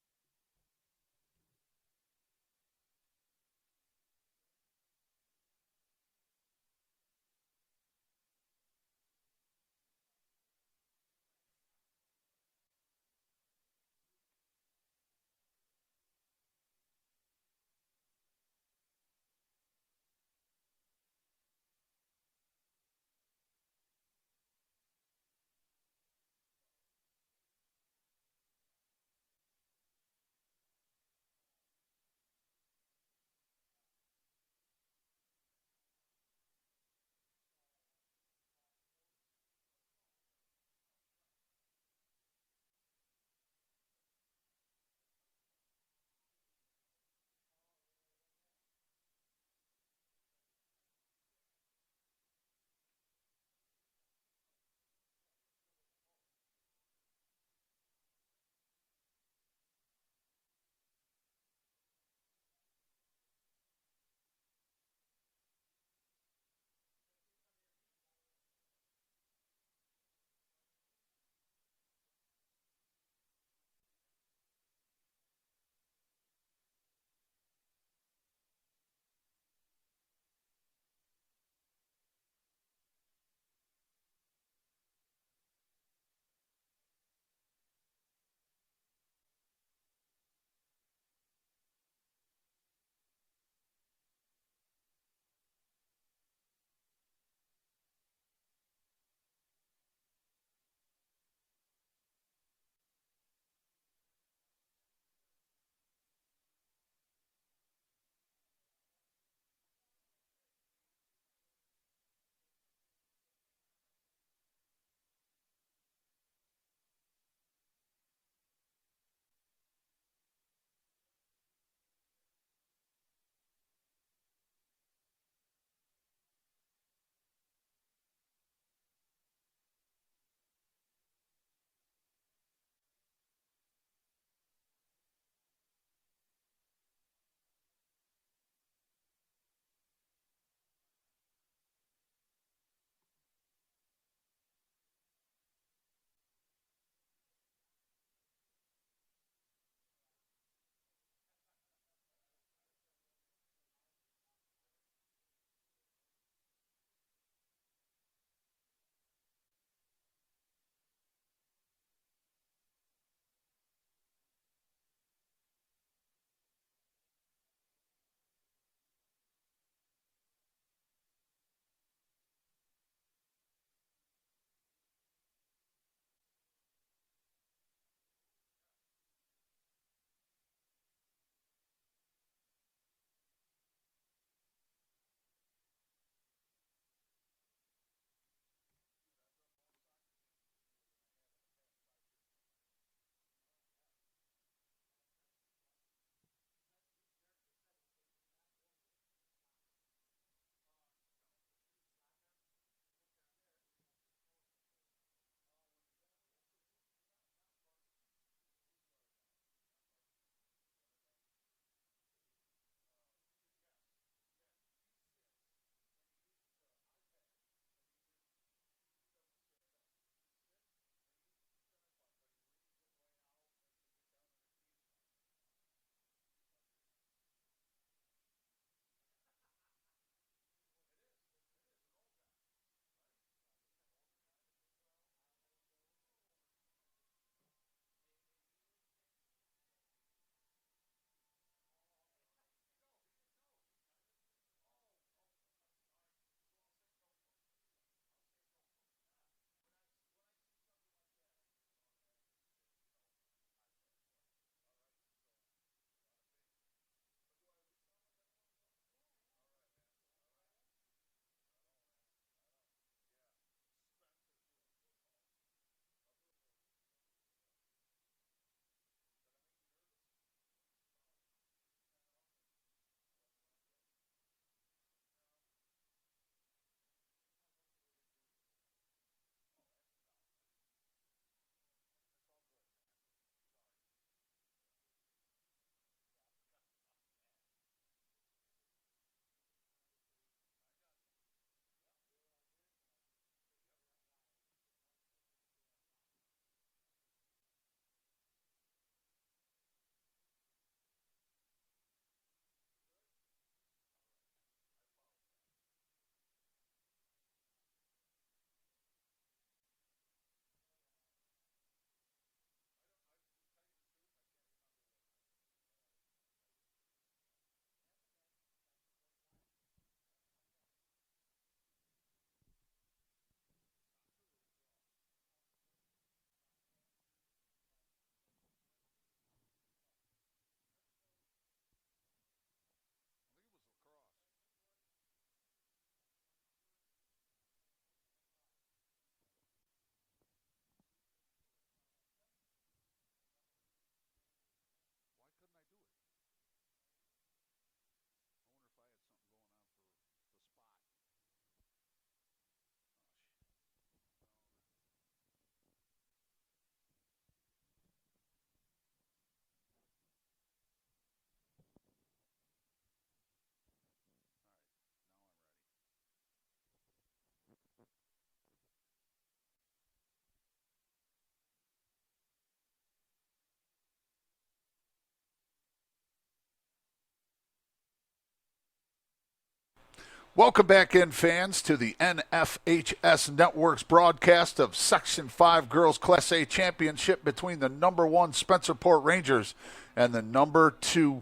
Welcome back in, fans, to the NFHS Network's broadcast of Section 5 Girls Class A Championship between the number 1 Spencerport Rangers and the number 2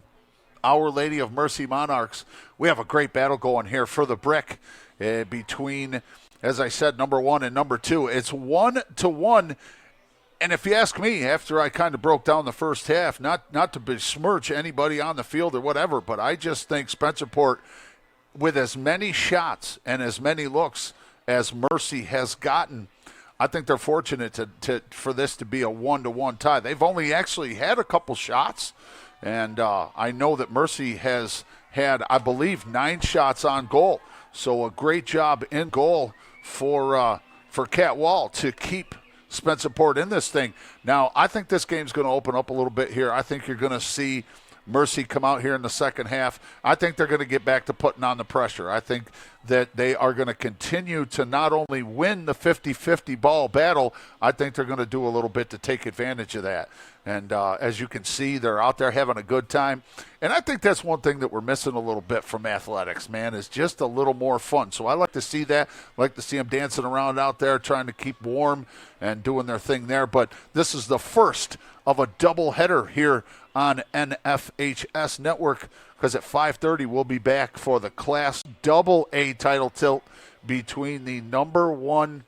Our Lady of Mercy Monarchs. We have a great battle going here for the brick between, as I said, number 1 and number 2. It's 1-1. And if you ask me, after I kind of broke down the first half, not to besmirch anybody on the field or whatever, but I just think Spencerport, with as many shots and as many looks as Mercy has gotten, I think they're fortunate for this to be a 1-1 tie. They've only actually had a couple shots, and I know that Mercy has had, I believe, 9 shots on goal. So a great job in goal for Kat Wall to keep Spencerport in this thing. Now, I think this game's going to open up a little bit here. I think you're going to see Mercy come out here in the second half. I think they're going to get back to putting on the pressure. I think that they are going to continue to not only win the 50-50 ball battle, I think they're going to do a little bit to take advantage of that. And as you can see, they're out there having a good time. And I think that's one thing that we're missing a little bit from athletics, man, is just a little more fun. So I like to see that. I like to see them dancing around out there, trying to keep warm and doing their thing there. But this is the first of a doubleheader here on NFHS Network, because at 5:30 we'll be back for the Class AA title tilt between the number 1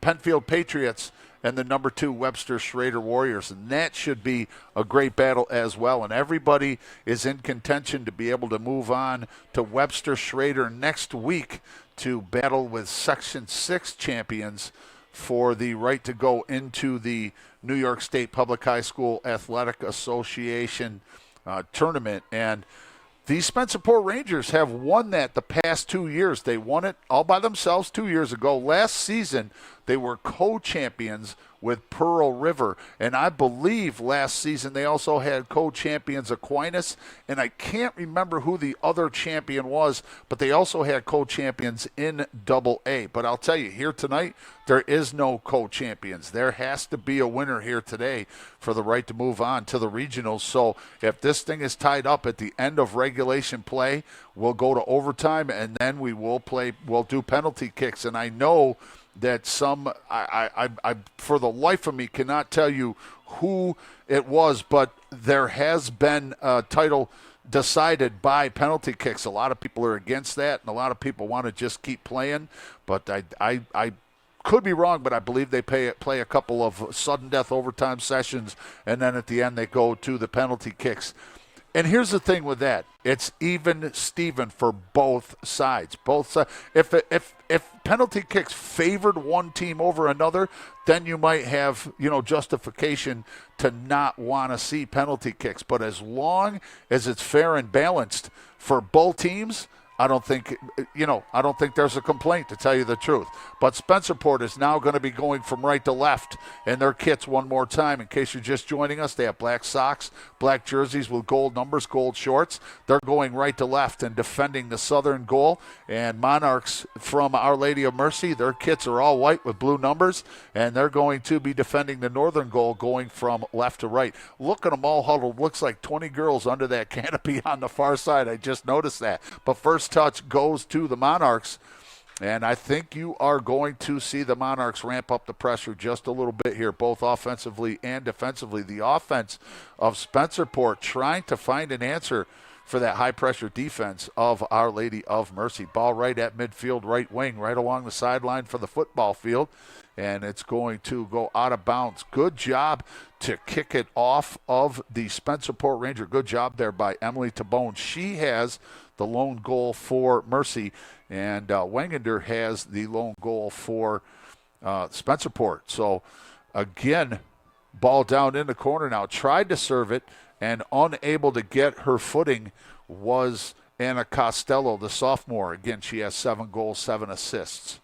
Penfield Patriots and the number 2 Webster Schrader Warriors. And that should be a great battle as well. And everybody is in contention to be able to move on to Webster Schrader next week to battle with Section 6 champions for the right to go into the New York State Public High School Athletic Association tournament. And these Spencerport Rangers have won that the past 2 years. They won it all by themselves 2 years ago. Last season, they were co-champions with Pearl River. And I believe last season they also had co-champions Aquinas. And I can't remember who the other champion was, but they also had co-champions in AA. But I'll tell you, here tonight, there is no co-champions. There has to be a winner here today for the right to move on to the regionals. So if this thing is tied up at the end of regulation play, we'll go to overtime, and then we'll do penalty kicks. And I know that I for the life of me cannot tell you who it was, but there has been a title decided by penalty kicks. A lot of people are against that, and a lot of people want to just keep playing. But I could be wrong, but I believe they play a couple of sudden death overtime sessions, and then at the end they go to the penalty kicks. And here's the thing with that. It's even Steven for both sides. Both sides. If penalty kicks favored one team over another, then you might have, justification to not want to see penalty kicks. But as long as it's fair and balanced for both teams, I don't think there's a complaint, to tell you the truth. But Spencerport is now going to be going from right to left in their kits one more time. In case you're just joining us, they have black socks, black jerseys with gold numbers, gold shorts. They're going right to left and defending the southern goal. And Monarchs from Our Lady of Mercy, their kits are all white with blue numbers, and they're going to be defending the northern goal, going from left to right. Look at them all huddled. Looks like 20 girls under that canopy on the far side. I just noticed that. But first touch goes to the Monarchs, and I think you are going to see the Monarchs ramp up the pressure just a little bit here, both offensively and defensively. The offense of Spencerport trying to find an answer for that high-pressure defense of Our Lady of Mercy. Ball right at midfield, right wing, right along the sideline for the football field, and it's going to go out of bounds. Good job to kick it off of the Spencerport Ranger. Good job there by Emily Tabone. She has the lone goal for Mercy, and Wangender has the lone goal for Spencerport. So, again, ball down in the corner now. Tried to serve it, and unable to get her footing was Anna Costello, the sophomore. Again, she has 7 goals, 7 assists.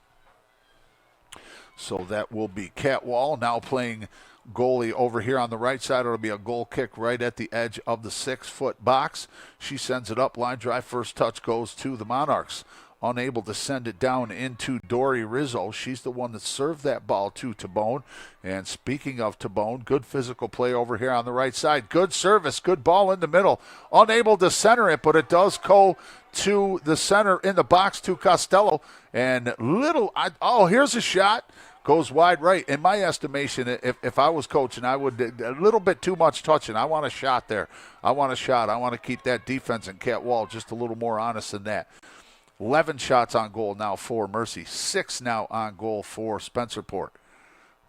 So that will be Kat Wall now playing goalie over here on the right side. It'll be a goal kick right at the edge of the 6-foot box. She sends it up, line drive. First touch goes to the Monarchs. unable to send it down into Dory Rizzo. She's the one that served that ball to Tabone. And speaking of Tabone, good physical play over here on the right side. Good service, good ball in the middle. Unable to center it, but it does go to the center in the box to Costello. And here's a shot. Goes wide right. In my estimation, if I was coaching, I would a little bit too much touching. I want a shot there. I want a shot. I want to keep that defense and Cat Wall just a little more honest than that. 11 shots on goal now for Mercy. 6 now on goal for Spencerport.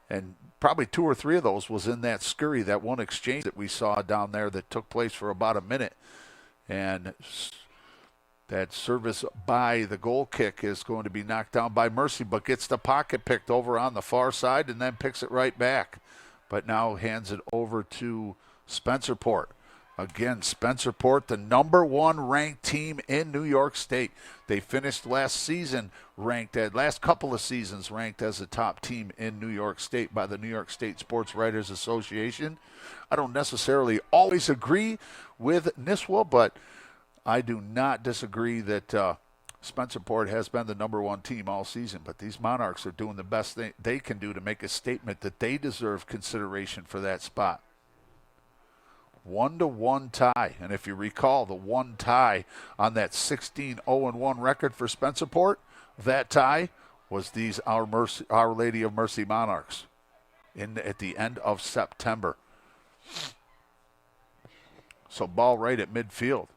And probably 2 or 3 of those was in that scurry, that one exchange that we saw down there that took place for about a minute. And that service by the goal kick is going to be knocked down by Mercy, but gets the pocket picked over on the far side and then picks it right back. But now hands it over to Spencerport. Again, Spencerport, the number 1 ranked team in New York State. They finished last couple of seasons ranked as a top team in New York State by the New York State Sports Writers Association. I don't necessarily always agree with Nisswa, but I do not disagree that Spencerport has been the number 1 team all season, but these Monarchs are doing the best they can do to make a statement that they deserve consideration for that spot. 1-1 tie, and if you recall, the 1 tie on that 16-0-1 record for Spencerport, that tie was these Our Lady of Mercy Monarchs at the end of September. So ball right at midfield.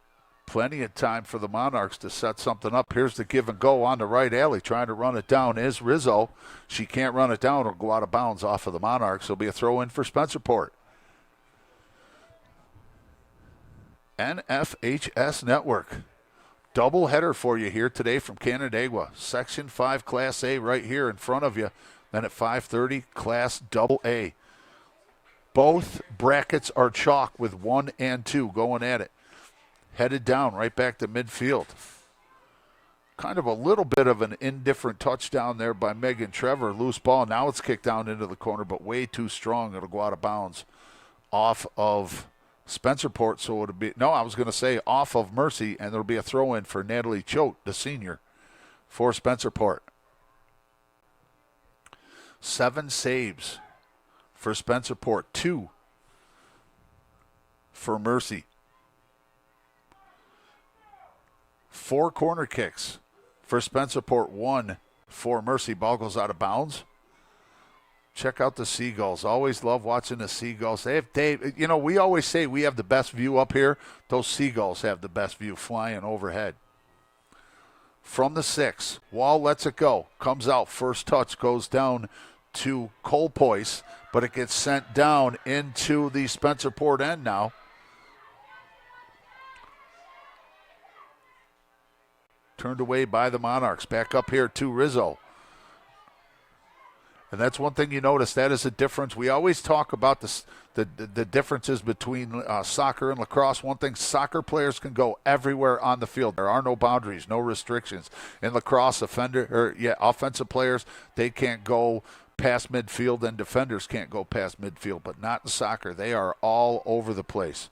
Plenty of time for the Monarchs to set something up. Here's the give and go on the right alley. Trying to run it down is Rizzo. She can't run it down. It'll go out of bounds off of the Monarchs. It'll be a throw in for Spencerport. NFHS Network. Double header for you here today from Canandaigua. Section 5 Class A right here in front of you. Then at 5:30, Class AA. Both brackets are chalk with 1 and 2 going at it. Headed down right back to midfield. Kind of a little bit of an indifferent touchdown there by Megan Trevor. Loose ball. Now it's kicked down into the corner, but way too strong. It'll go out of bounds off of Spencerport. So it'll be, no, I was going to say off of Mercy, and there'll be a throw in for Natalie Choate, the senior, for Spencerport. 7 saves for Spencerport, 2 for Mercy. 4 corner kicks for Spencerport, 1 for Mercy. Ball goes out of bounds. Check out the Seagulls. Always love watching the Seagulls. We always say we have the best view up here. Those Seagulls have the best view flying overhead. From the 6, Wall lets it go. Comes out. First touch goes down to Colpoise, but it gets sent down into the Spencerport end now. Turned away by the Monarchs. Back up here to Rizzo. And that's one thing you notice. That is a difference. We always talk about the differences between soccer and lacrosse. One thing, soccer players can go everywhere on the field. There are no boundaries, no restrictions. In lacrosse, offensive players, they can't go past midfield, and defenders can't go past midfield. But not in soccer. They are all over the place.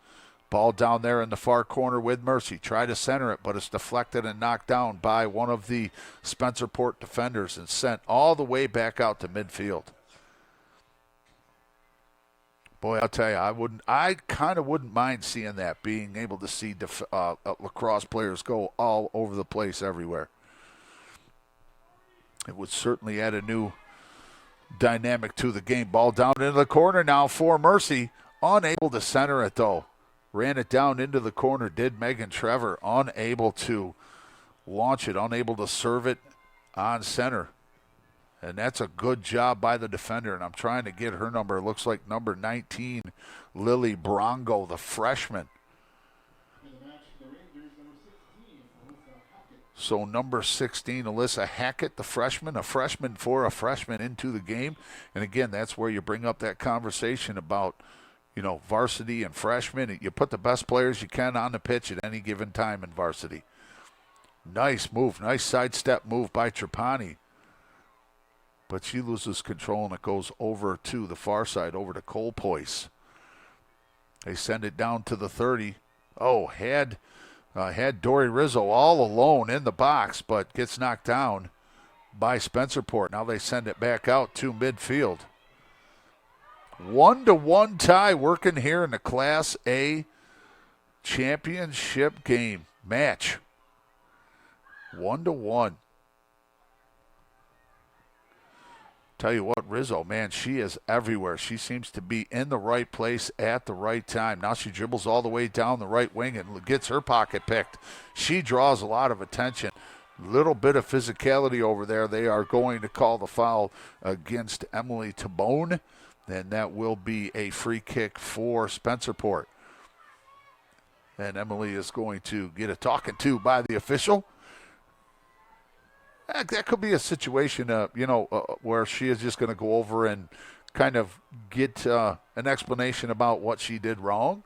Ball down there in the far corner with Mercy. Try to center it, but it's deflected and knocked down by one of the Spencerport defenders and sent all the way back out to midfield. Boy, I'll tell you, I kind of wouldn't mind seeing that, being able to see lacrosse players go all over the place everywhere. It would certainly add a new dynamic to the game. Ball down into the corner now for Mercy. Unable to center it, though. Ran it down into the corner, did Megan Trevor. Unable to launch it, unable to serve it on center. And that's a good job by the defender, and I'm trying to get her number. It looks like number 19, Lily Brongo, the freshman. So number 16, Alyssa Hackett, the freshman, a freshman into the game. And again, that's where you bring up that conversation about, varsity and freshmen. You put the best players you can on the pitch at any given time in varsity. Nice move, nice sidestep move by Trapani. But she loses control, and it goes over to the far side, over to Colpoise. They send it down to the 30. Oh, had Had Dory Rizzo all alone in the box, but gets knocked down by Spencerport. Now they send it back out to midfield. 1-1 tie working here in the Class A championship game match. 1-1. Tell you what, Rizzo, man, she is everywhere. She seems to be in the right place at the right time. Now she dribbles all the way down the right wing and gets her pocket picked. She draws a lot of attention. Little bit of physicality over there. They are going to call the foul against Emily Tabone, and that will be a free kick for Spencerport. And Emily is going to get a talking to by the official. That could be a situation, where she is just going to go over and kind of get an explanation about what she did wrong.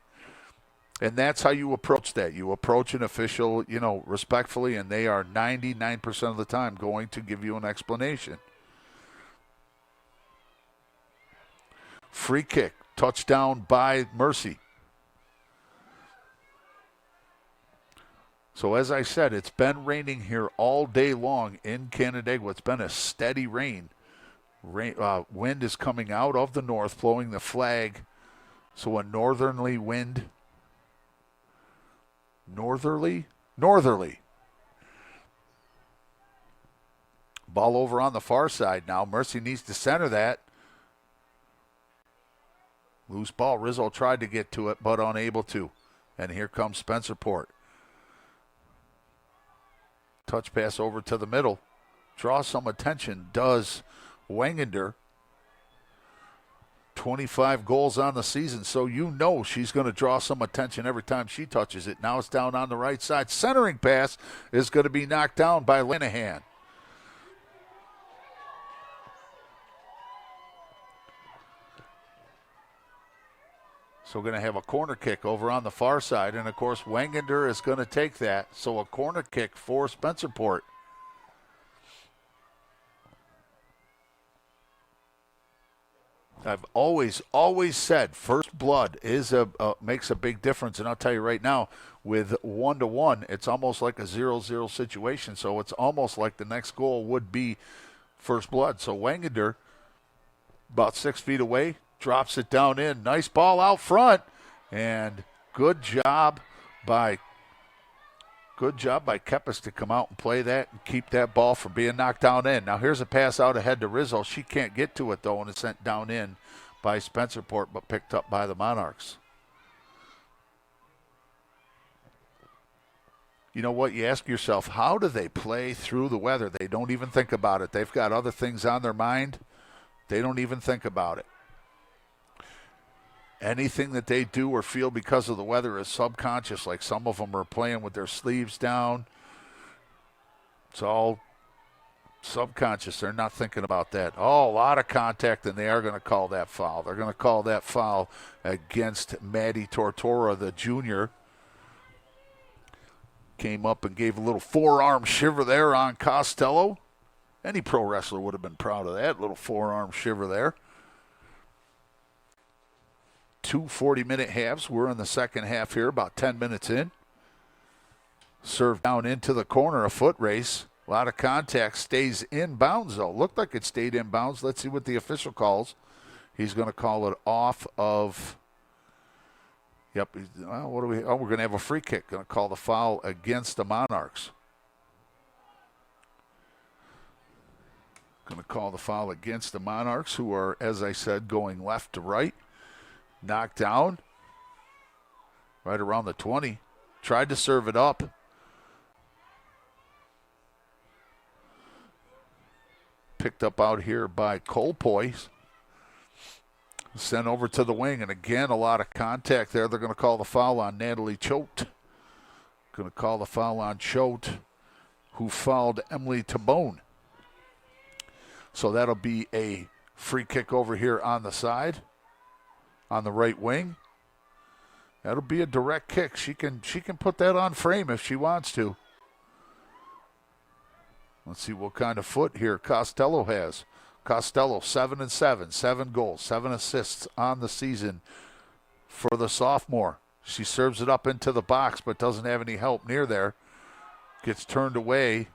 And that's how you approach that. You approach an official, respectfully, and they are 99% of the time going to give you an explanation. Free kick, touchdown by Mercy. So as I said, it's been raining here all day long in Canandaigua. It's been a steady rain. Wind is coming out of the north, blowing the flag. So a northerly wind. Northerly. Ball over on the far side now. Mercy needs to center that. Loose ball. Rizzo tried to get to it, but unable to. And here comes Spencerport. Touch pass over to the middle. Draws some attention, does Wangander. 25 goals on the season, so she's going to draw some attention every time she touches it. Now it's down on the right side. Centering pass is going to be knocked down by Linehan. So we're going to have a corner kick over on the far side. And, of course, Wangander is going to take that. So a corner kick for Spencerport. I've always said first blood makes a big difference. And I'll tell you right now, with 1-1, it's almost like a 0-0 situation. So it's almost like the next goal would be first blood. So Wangander, about 6 feet away, drops it down in. Nice ball out front. And good job by Kepis to come out and play that and keep that ball from being knocked down in. Now here's a pass out ahead to Rizzo. She can't get to it, though, and it's sent down in by Spencerport, but picked up by the Monarchs. You know what? You ask yourself, how do they play through the weather? They don't even think about it. They've got other things on their mind. They don't even think about it. Anything that they do or feel because of the weather is subconscious, like some of them are playing with their sleeves down. It's all subconscious. They're not thinking about that. Oh, a lot of contact, and they are going to call that foul. They're going to call that foul against Maddie Tortora, the junior. Came up and gave a little forearm shiver there on Costello. Any pro wrestler would have been proud of that little forearm shiver there. 2 40-minute halves. We're in the second half here, about 10 minutes in. Serve down into the corner, a foot race. A lot of contact, stays in bounds, though. Looked like it stayed in bounds. Let's see what the official calls. He's going to call it off of... Yep. Well, what do we... Oh, we're going to have a free kick. Going to call the foul against the Monarchs. Going to call the foul against the Monarchs, who are, as I said, going left to right. Knocked down. Right around the 20. Tried to serve it up. Picked up out here by Colpoy. Sent over to the wing, and again, a lot of contact there. They're going to call the foul on Natalie Choate. Going to call the foul on Choate, who fouled Emily Tabone. So that'll be a free kick over here on the side, on the right wing. That'll be a direct kick. She can put that on frame if she wants to. Let's see what kind of foot here Costello has. Costello, 7-7, 7 goals, 7 assists on the season for the sophomore. She serves it up into the box, but doesn't have any help near there. Gets turned away,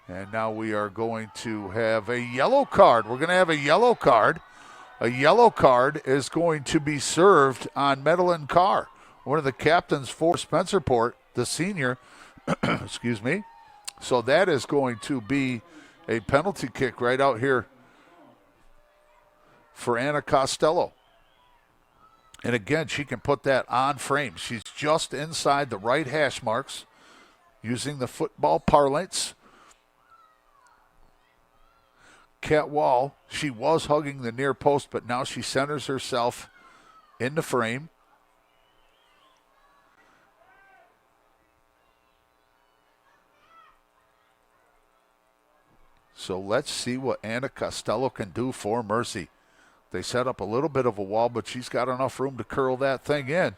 and now we are going to have a yellow card. We're going to have a yellow card. A yellow card is going to be served on Madeline Carr, one of the captains for Spencerport, the senior. Excuse me. So that is going to be a penalty kick right out here for Anna Costello. And again, she can put that on frame. She's just inside the right hash marks using the football parlance. Cat Wall, she was hugging the near post, but now she centers herself in the frame. So let's see what Anna Costello can do for Mercy. They set up a little bit of a wall, but she's got enough room to curl that thing in.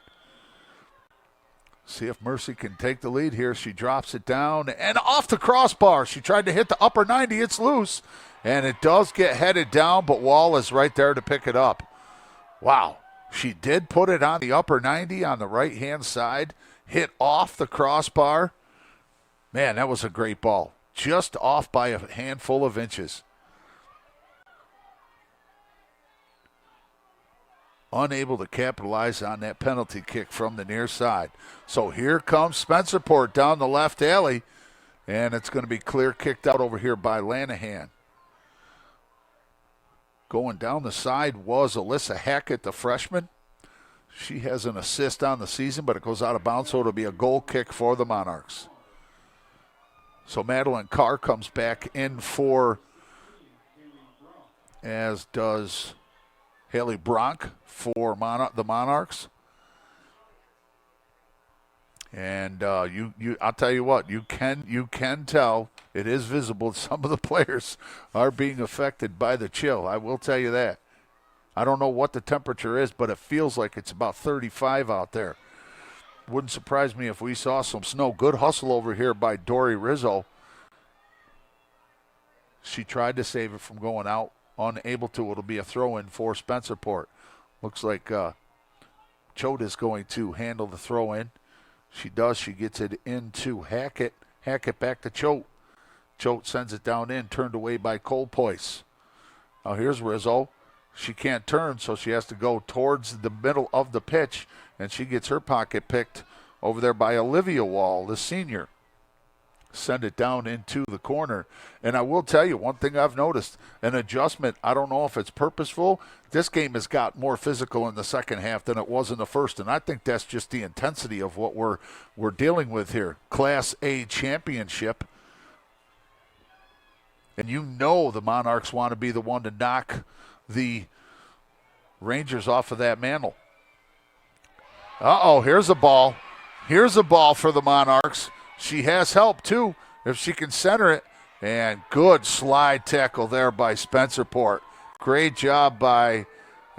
See if Mercy can take the lead here. She drops it down and off the crossbar. She tried to hit the upper 90. It's loose, and it does get headed down, but Wall is right there to pick it up. Wow. She did put it on the upper 90 on the right-hand side, hit off the crossbar. Man, that was a great ball. Just off by a handful of inches. Unable to capitalize on that penalty kick from the near side. So here comes Spencerport down the left alley, and it's going to be clear kicked out over here by Lanahan. Going down the side was Alyssa Hackett, the freshman. She has an assist on the season, but it goes out of bounds, so it'll be a goal kick for the Monarchs. So Madeline Carr comes back in for, as does Haley Bronk for the Monarchs. And I'll tell you what, you can tell it is visible. Some of the players are being affected by the chill. I will tell you that. I don't know what the temperature is, but it feels like it's about 35 out there. Wouldn't surprise me if we saw some snow. Good hustle over here by Dory Rizzo. She tried to save it from going out. Unable to. It'll be a throw-in for Spencerport. Looks like Choate is going to handle the throw-in. She does. She gets it into Hackett. Hackett back to Choate. Choate sends it down in, turned away by Colpois. Now here's Rizzo. She can't turn, so she has to go towards the middle of the pitch, and she gets her pocket picked over there by Olivia Wall, the senior. Send it down into the corner. And I will tell you, one thing I've noticed, an adjustment, I don't know if it's purposeful. This game has got more physical in the second half than it was in the first, and I think that's just the intensity of what we're dealing with here. Class A championship. And you know the Monarchs want to be the one to knock the Rangers off of that mantle. Here's a ball. Here's a ball for the Monarchs. She has help, too, if she can center it. And good slide tackle there by Spencerport. Great job by,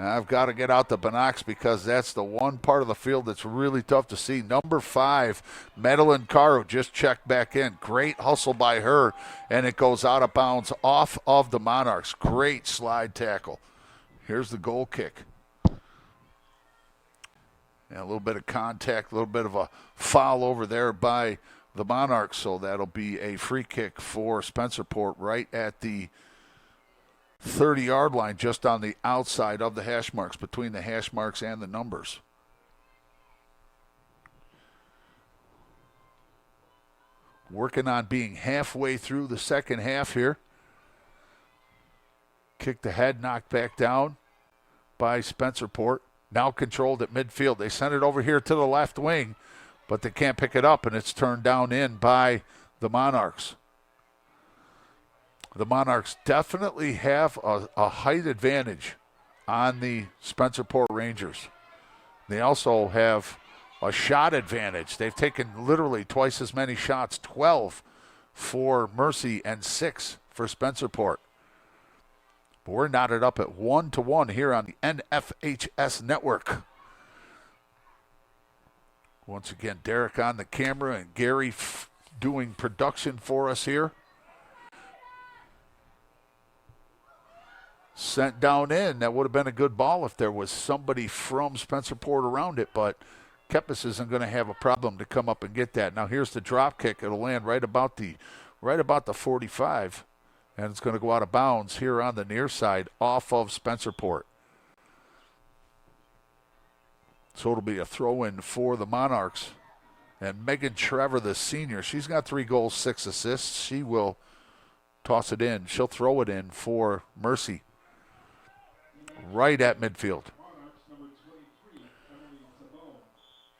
I've got to get out the binocs because that's the one part of the field that's really tough to see. Number 5, Madeline Carr, who just checked back in. Great hustle by her, and it goes out of bounds off of the Monarchs. Great slide tackle. Here's the goal kick. And a little bit of contact, a little bit of a foul over there by the Monarchs, so that'll be a free kick for Spencerport right at the 30-yard line, just on the outside of the hash marks, between the hash marks and the numbers. Working on being halfway through the second half here. Kicked ahead, knocked back down by Spencerport. Now controlled at midfield. They send it over here to the left wing, but they can't pick it up, and it's turned down in by the Monarchs. The Monarchs definitely have a height advantage on the Spencerport Rangers. They also have a shot advantage. They've taken literally twice as many shots, 12 for Mercy and 6 for Spencerport. But we're knotted up at 1-1 here on the NFHS network. Once again, Derek on the camera and Gary doing production for us here. Sent down in. That would have been a good ball if there was somebody from Spencerport around it, but Kepis isn't going to have a problem to come up and get that. Now here's the drop kick. It'll land right about the 45, and it's going to go out of bounds here on the near side off of Spencerport. So it'll be a throw-in for the Monarchs. And Megan Trevor, the senior, she's got 3 goals, 6 assists. She will toss it in. She'll throw it in for Mercy. Right at midfield.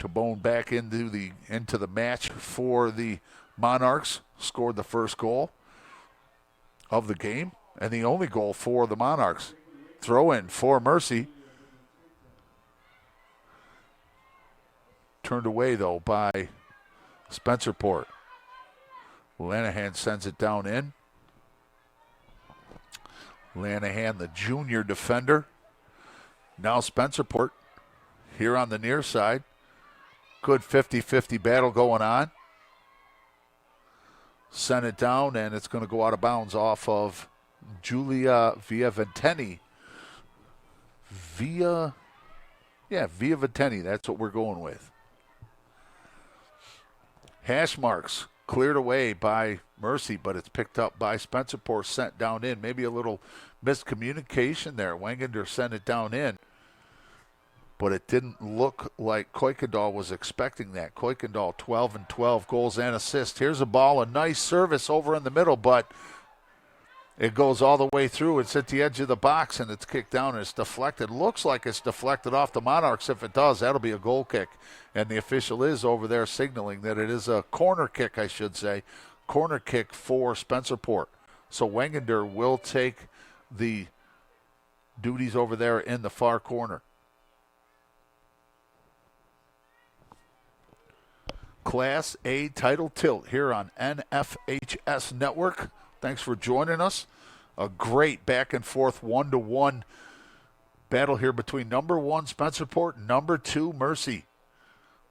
Tabone back into the match for the Monarchs. Scored the first goal of the game and the only goal for the Monarchs. Throw in for Mercy. Turned away, though, by Spencerport. Lanahan sends it down in. Lanahan, the junior defender. Now Spencerport here on the near side. Good 50-50 battle going on. Sent it down, and it's going to go out of bounds off of Julia Viaventeni. Viaventeni, that's what we're going with. Hash marks cleared away by Mercy, but it's picked up by Spencerport, sent down in. Maybe a little miscommunication there. Wangander sent it down in, but it didn't look like Kuykendall was expecting that. Kuykendall 12 and 12 goals and assists. Here's a ball, a nice service over in the middle, but it goes all the way through. It's at the edge of the box, and it's kicked down, and it's deflected. Looks like it's deflected off the Monarchs. If it does, that'll be a goal kick. And the official is over there signaling that it is a corner kick, I should say. Corner kick for Spencerport. So Wangander will take the duties over there in the far corner. Class A title tilt here on NFHS Network. Thanks for joining us. A great back and forth 1-to-1 battle here between number 1 Spencerport and number 2 Mercy.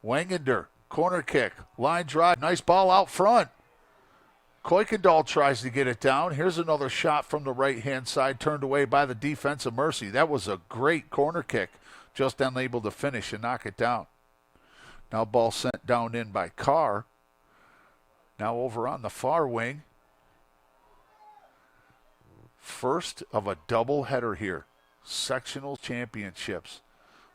Wangander, corner kick, line drive, nice ball out front. Kuykendall tries to get it down. Here's another shot from the right-hand side, turned away by the defense of Mercy. That was a great corner kick, just unable to finish and knock it down. Now ball sent down in by Carr. Now over on the far wing. First of a doubleheader here. Sectional championships.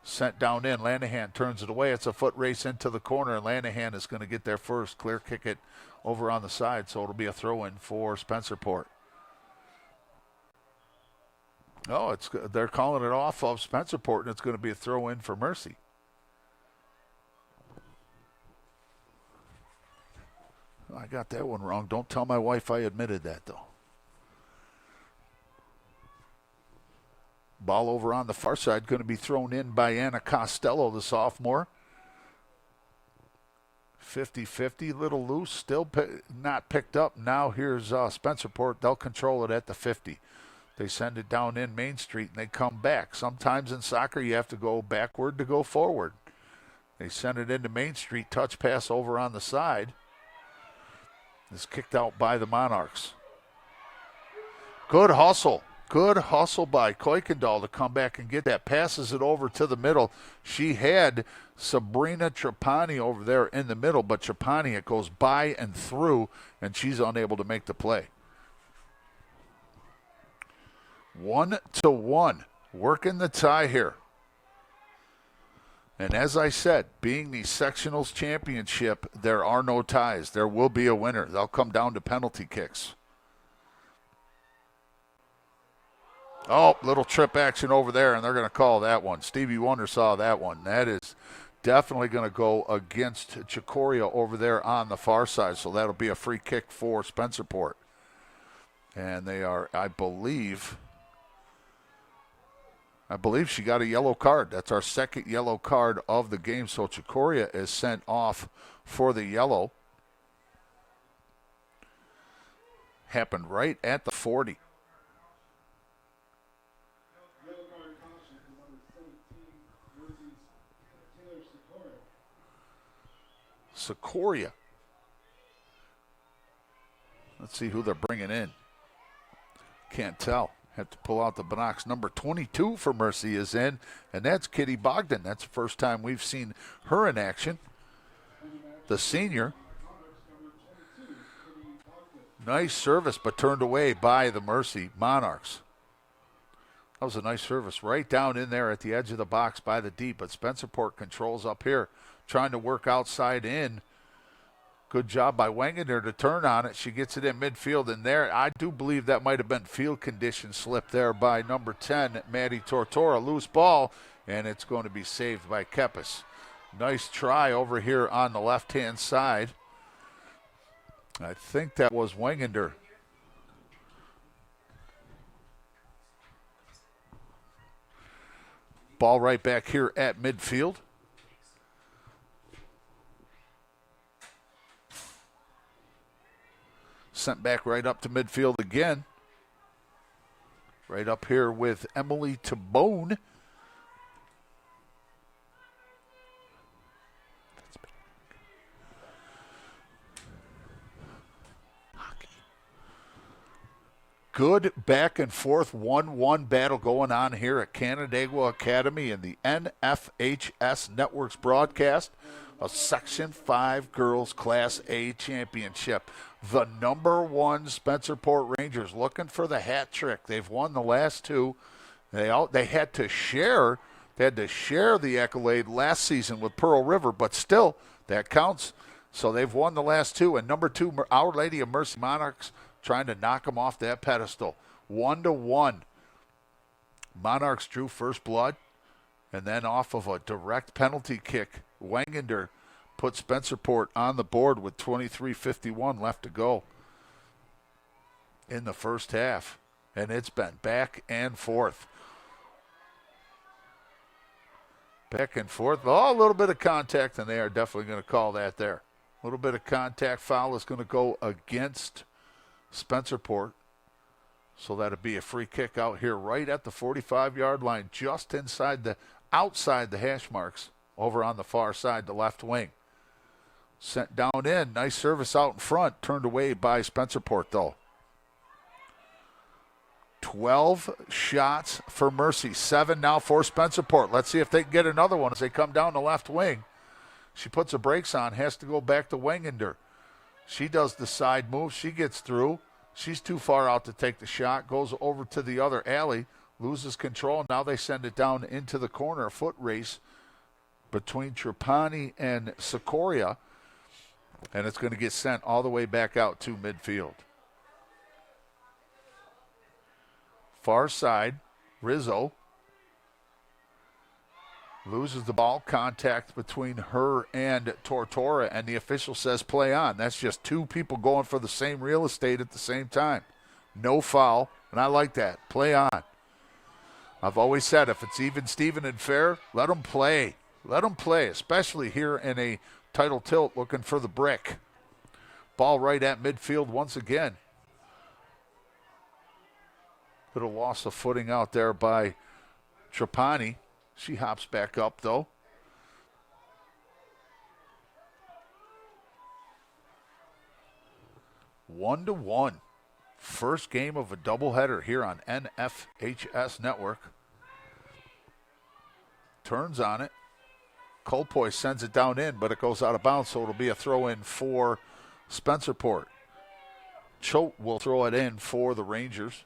Sent down in. Lanahan turns it away. It's a foot race into the corner, and Lanahan is going to get there first. Clear kick it over on the side, so it'll be a throw-in for Spencerport. Oh, they're calling it off of Spencerport, and it's going to be a throw-in for Mercy. I got that one wrong. Don't tell my wife I admitted that, though. Ball over on the far side, going to be thrown in by Anna Costello, the sophomore. 50-50, little loose, still not picked up. Now here's Spencerport. They'll control it at the 50. They send it down in Main Street, and they come back. Sometimes in soccer you have to go backward to go forward. They send it into Main Street, touch pass over on the side. It's kicked out by the Monarchs. Good hustle. Good hustle by Kuykendall to come back and get that. Passes it over to the middle. She had Sabrina Trapani over there in the middle, but Trapani, it goes by and through, and she's unable to make the play. 1-1. Working the tie here. And as I said, being the sectionals championship, there are no ties. There will be a winner. They'll come down to penalty kicks. Oh, little trip action over there, and they're going to call that one. Stevie Wonder saw that one. That is definitely going to go against Chicoria over there on the far side, so that'll be a free kick for Spencerport. And they are, I believe she got a yellow card. That's our second yellow card of the game, so Chicoria is sent off for the yellow. Happened right at the 40. Sikoria. Let's see who they're bringing in. Can't tell. Have to pull out the binocs. Number 22 for Mercy is in, and that's Kitty Bogdan. That's the first time we've seen her in action. The senior. Nice service, but turned away by the Mercy Monarchs. That was a nice service right down in there at the edge of the box by the deep, but Spencerport controls up here, trying to work outside in. Good job by Wangener to turn on it. She gets it in midfield, and there, I do believe that might have been field condition slip there by number 10, Maddie Tortora. Loose ball, and it's going to be saved by Kepis. Nice try over here on the left-hand side. I think that was Wangener. Ball right back here at midfield. Sent back right up to midfield again. Right up here with Emily Tabone. Good back and forth 1-1 battle going on here at Canandaigua Academy in the NFHS Networks broadcast of Section 5 Girls Class A Championship. The number 1 Spencerport Rangers looking for the hat trick. They've won the last two. They had to share the accolade last season with Pearl River, but still that counts. So they've won the last two. And number 2, Our Lady of Mercy Monarchs, trying to knock them off that pedestal. 1-1. Monarchs drew first blood, and then off of a direct penalty kick, Wangener put Spencerport on the board with 23:51 left to go in the first half. And it's been back and forth. Back and forth. Oh, a little bit of contact, and they are definitely going to call that there. A little bit of contact foul is going to go against Spencerport. So that'll be a free kick out here right at the 45-yard line, just outside the hash marks, over on the far side, the left wing. Sent down in. Nice service out in front. Turned away by Spencerport, though. 12 shots for Mercy. 7 now for Spencerport. Let's see if they can get another one as they come down the left wing. She puts the brakes on. Has to go back to Wangener. She does the side move. She gets through. She's too far out to take the shot. Goes over to the other alley. Loses control. Now they send it down into the corner. A foot race between Trapani and Sikoria. And it's going to get sent all the way back out to midfield. Far side, Rizzo loses the ball. Contact between her and Tortora, and the official says play on. That's just two people going for the same real estate at the same time. No foul, and I like that. Play on. I've always said if it's even, Steven, and fair, let them play. Let them play, especially here in a title tilt looking for the brick. Ball right at midfield once again. Little loss of footing out there by Trapani. She hops back up, though. One to one. First game of a doubleheader here on NFHS Network. Turns on it. Colpoy sends it down in, but it goes out of bounds, so it'll be a throw-in for Spencerport. Choate will throw it in for the Rangers.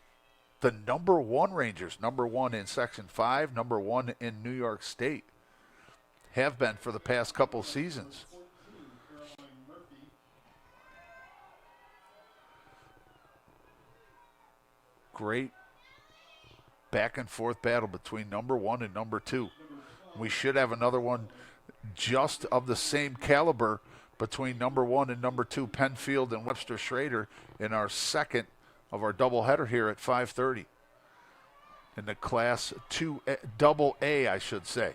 The number 1 Rangers, number 1 in Section 5, number 1 in New York State, have been for the past couple seasons. Great back and forth battle between number 1 and number 2. We should have another one just of the same caliber between number 1 and number 2, Penfield and Webster Schrader, in our second of our doubleheader here at 5:30 in the Class 2 double A, I should say.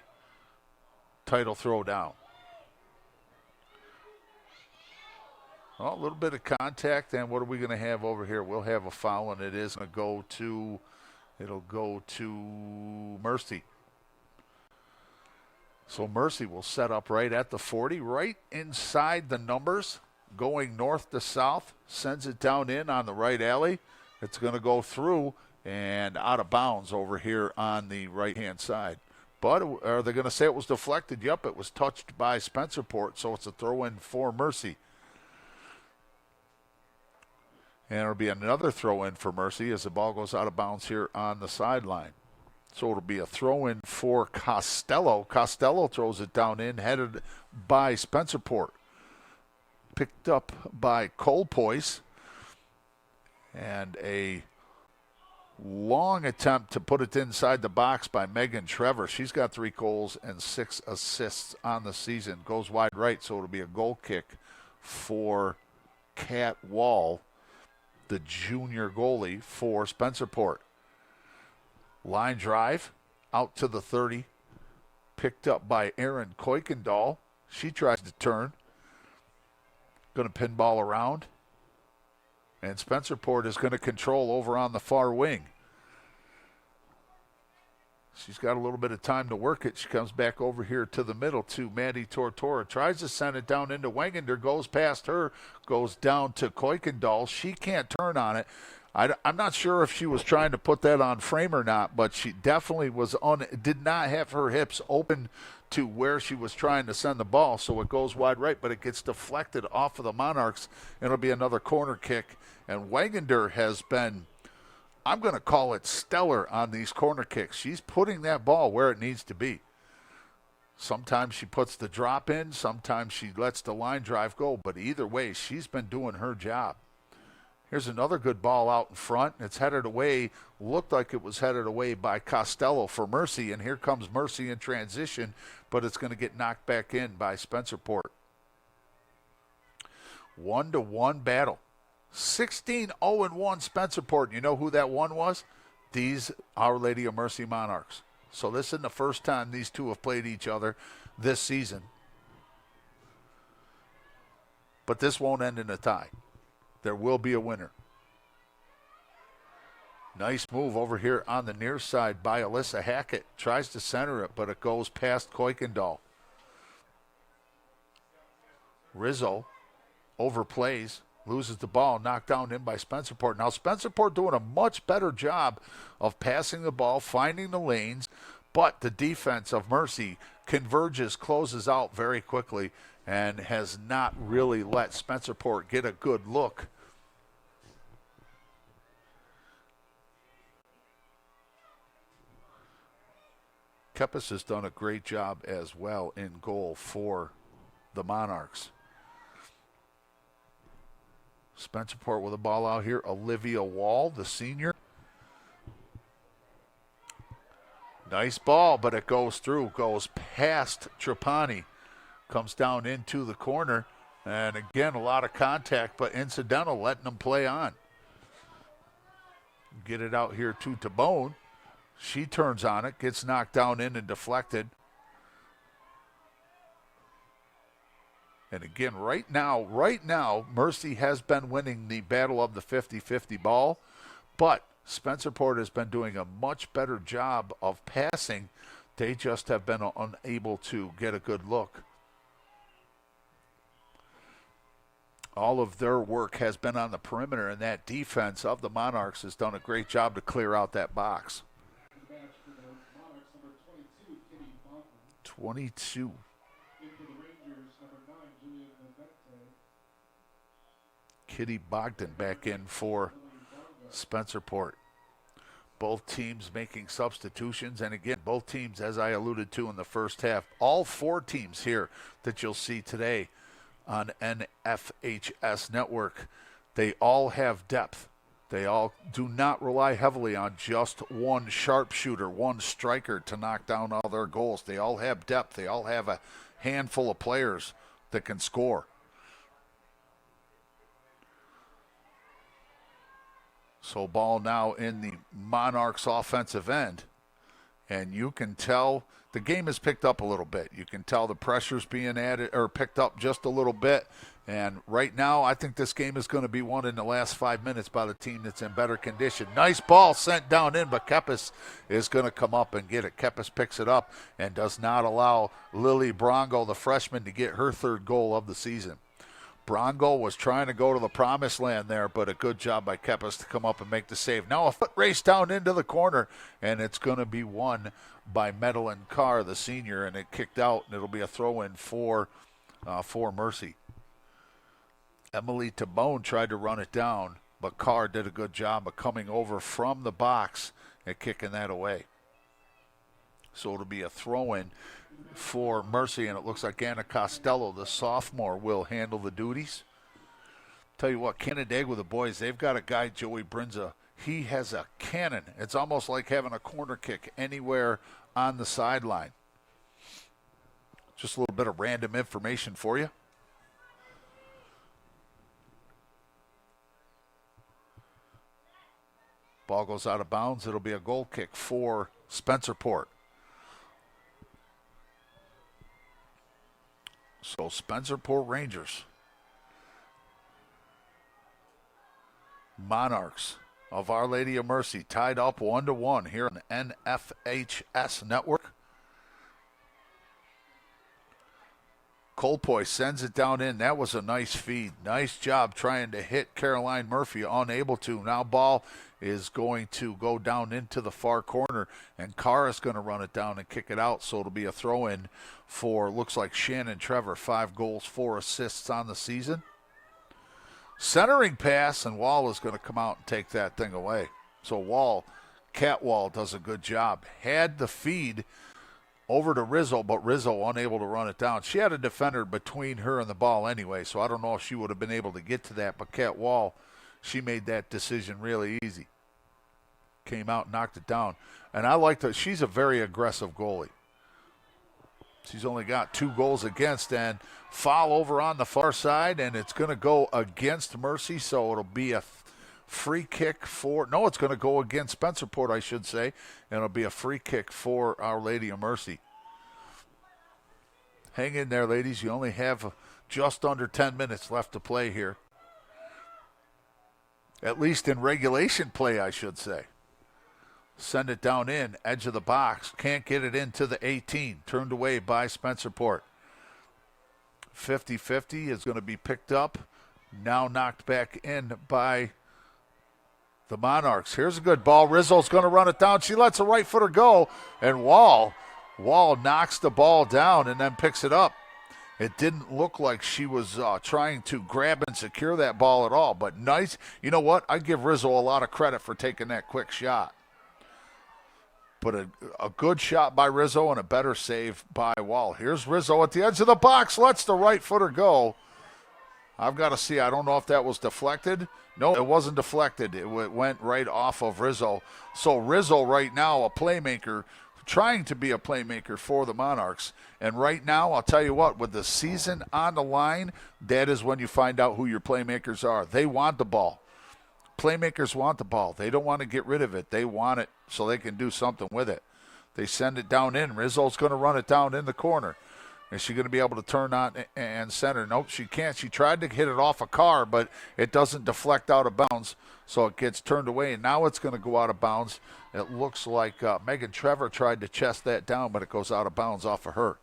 Title throwdown. Well, a little bit of contact, and what are we going to have over here? We'll have a foul, and it is going to go to, it'll go to Mercy. So Mercy will set up right at the 40, right inside the numbers, going north to south, sends it down in on the right alley. It's going to go through, and out of bounds over here on the right-hand side. But are they going to say it was deflected? Yep, it was touched by Spencerport, so it's a throw-in for Mercy. And it'll be another throw-in for Mercy as the ball goes out of bounds here on the sideline. So it'll be a throw-in for Costello. Costello throws it down in, headed by Spencerport. Picked up by Colpoise. And a long attempt to put it inside the box by Megan Trevor. She's got 3 goals and 6 assists on the season. Goes wide right, so it'll be a goal kick for Kat Wall, the junior goalie for Spencerport. Line drive out to the 30. Picked up by Erin Kuykendall. She tries to turn. Going to pinball around. And Spencerport is going to control over on the far wing. She's got a little bit of time to work it. She comes back over here to the middle to Maddie Tortora. Tries to send it down into Wegener. Goes past her. Goes down to Kuykendall. She can't turn on it. I'm not sure if she was trying to put that on frame or not, but she definitely did not have her hips open to where she was trying to send the ball, so it goes wide right, but it gets deflected off of the Monarchs, and it'll be another corner kick. And Wegener has been, I'm going to call it stellar on these corner kicks. She's putting that ball where it needs to be. Sometimes she puts the drop in, sometimes she lets the line drive go, but either way, she's been doing her job. Here's another good ball out in front. It's headed away. Looked like it was headed away by Costello for Mercy, and here comes Mercy in transition, but it's going to get knocked back in by Spencerport. 1-1 battle. 16-0-1 Spencerport. You know who that one was? These Our Lady of Mercy Monarchs. So this isn't the first time these two have played each other this season. But this won't end in a tie. There will be a winner. Nice move over here on the near side by Alyssa Hackett. Tries to center it, but it goes past Kuykendall. Rizzo overplays, loses the ball, knocked down in by Spencerport. Now Spencerport doing a much better job of passing the ball, finding the lanes, but the defense of Mercy converges, closes out very quickly, and has not really let Spencerport get a good look. Kepis has done a great job as well in goal for the Monarchs. Spencerport with a ball out here. Olivia Wall, the senior. Nice ball, but it goes through, goes past Trapani. Comes down into the corner, and again, a lot of contact, but incidental, letting them play on. Get it out here to Tabone. She turns on it, gets knocked down in and deflected. And again, right now, Mercy has been winning the battle of the 50-50 ball, but Spencerport has been doing a much better job of passing. They just have been unable to get a good look. All of their work has been on the perimeter, and that defense of the Monarchs has done a great job to clear out that box. 22. Kitty Bogdan back in for Spencerport. Both teams making substitutions, and again, both teams, as I alluded to in the first half, all 4 teams here that you'll see today on NFHS Network, they all have depth. They all do not rely heavily on just one sharpshooter, one striker to knock down all their goals. They all have depth. They all have a handful of players that can score. So ball now in the Monarchs offensive end. And you can tell the game has picked up a little bit. You can tell the pressure's being added or picked up just a little bit. And right now, I think this game is going to be won in the last 5 minutes by the team that's in better condition. Nice ball sent down in, but Kepis is going to come up and get it. Kepis picks it up and does not allow Lily Brongo, the freshman, to get her 3rd goal of the season. Brongo was trying to go to the promised land there, but a good job by Kepis to come up and make the save. Now a foot race down into the corner, and it's going to be won by Medellin Carr, the senior, and it kicked out, and it'll be a throw-in for Mercy. Emily Tabone tried to run it down, but Carr did a good job of coming over from the box and kicking that away. So it'll be a throw-in for Mercy, and it looks like Anna Costello, the sophomore, will handle the duties. Tell you what, Canandaigua with the boys, they've got a guy, Joey Brinza. He has a cannon. It's almost like having a corner kick anywhere on the sideline. Just a little bit of random information for you. Ball goes out of bounds. It'll be a goal kick for Spencerport. So Spencerport Rangers, Monarchs of Our Lady of Mercy, tied up 1-1 here on the NFHS network. Colpoy sends it down in. That was a nice feed. Nice job trying to hit Caroline Murphy. Unable to. Now ball is going to go down into the far corner, and Carr is going to run it down and kick it out. So it'll be a throw-in for, looks like Shannon Trevor. 5 goals, 4 assists on the season. Centering pass, and Wall is going to come out and take that thing away. So Cat Wall does a good job. Had the feed over to Rizzo, but Rizzo unable to run it down. She had a defender between her and the ball anyway, so I don't know if she would have been able to get to that, but Cat Wall, she made that decision really easy. Came out and knocked it down. And I like that. She's a very aggressive goalie. She's only got 2 goals against, and foul over on the far side, and it's going to go against Mercy, so it'll be a free kick for, no, it's going to go against Spencerport, I should say, and it'll be a free kick for Our Lady of Mercy. Hang in there, ladies. You only have just under 10 minutes left to play here. At least in regulation play, I should say. Send it down in, edge of the box. Can't get it into the 18. Turned away by Spencerport. 50-50 is going to be picked up. Now knocked back in by the Monarchs. Here's a good ball. Rizzo's going to run it down. She lets a right footer go, and Wall knocks the ball down and then picks it up. It didn't look like she was trying to grab and secure that ball at all, but nice. You know what? I give Rizzo a lot of credit for taking that quick shot. But a good shot by Rizzo and a better save by Wall. Here's Rizzo at the edge of the box. Lets the right footer go. I've got to see. I don't know if that was deflected. No, it wasn't deflected. It went right off of Rizzo. So Rizzo right now, a playmaker, trying to be a playmaker for the Monarchs. And right now, I'll tell you what, with the season on the line, that is when you find out who your playmakers are. They want the ball. Playmakers want the ball. They don't want to get rid of it. They want it so they can do something with it. They send it down in. Rizzo's going to run it down in the corner. Is she going to be able to turn on and center? Nope, she can't. She tried to hit it off a car, but it doesn't deflect out of bounds, so it gets turned away, and now it's going to go out of bounds. It looks like Megan Trevor tried to chest that down, but it goes out of bounds off of her.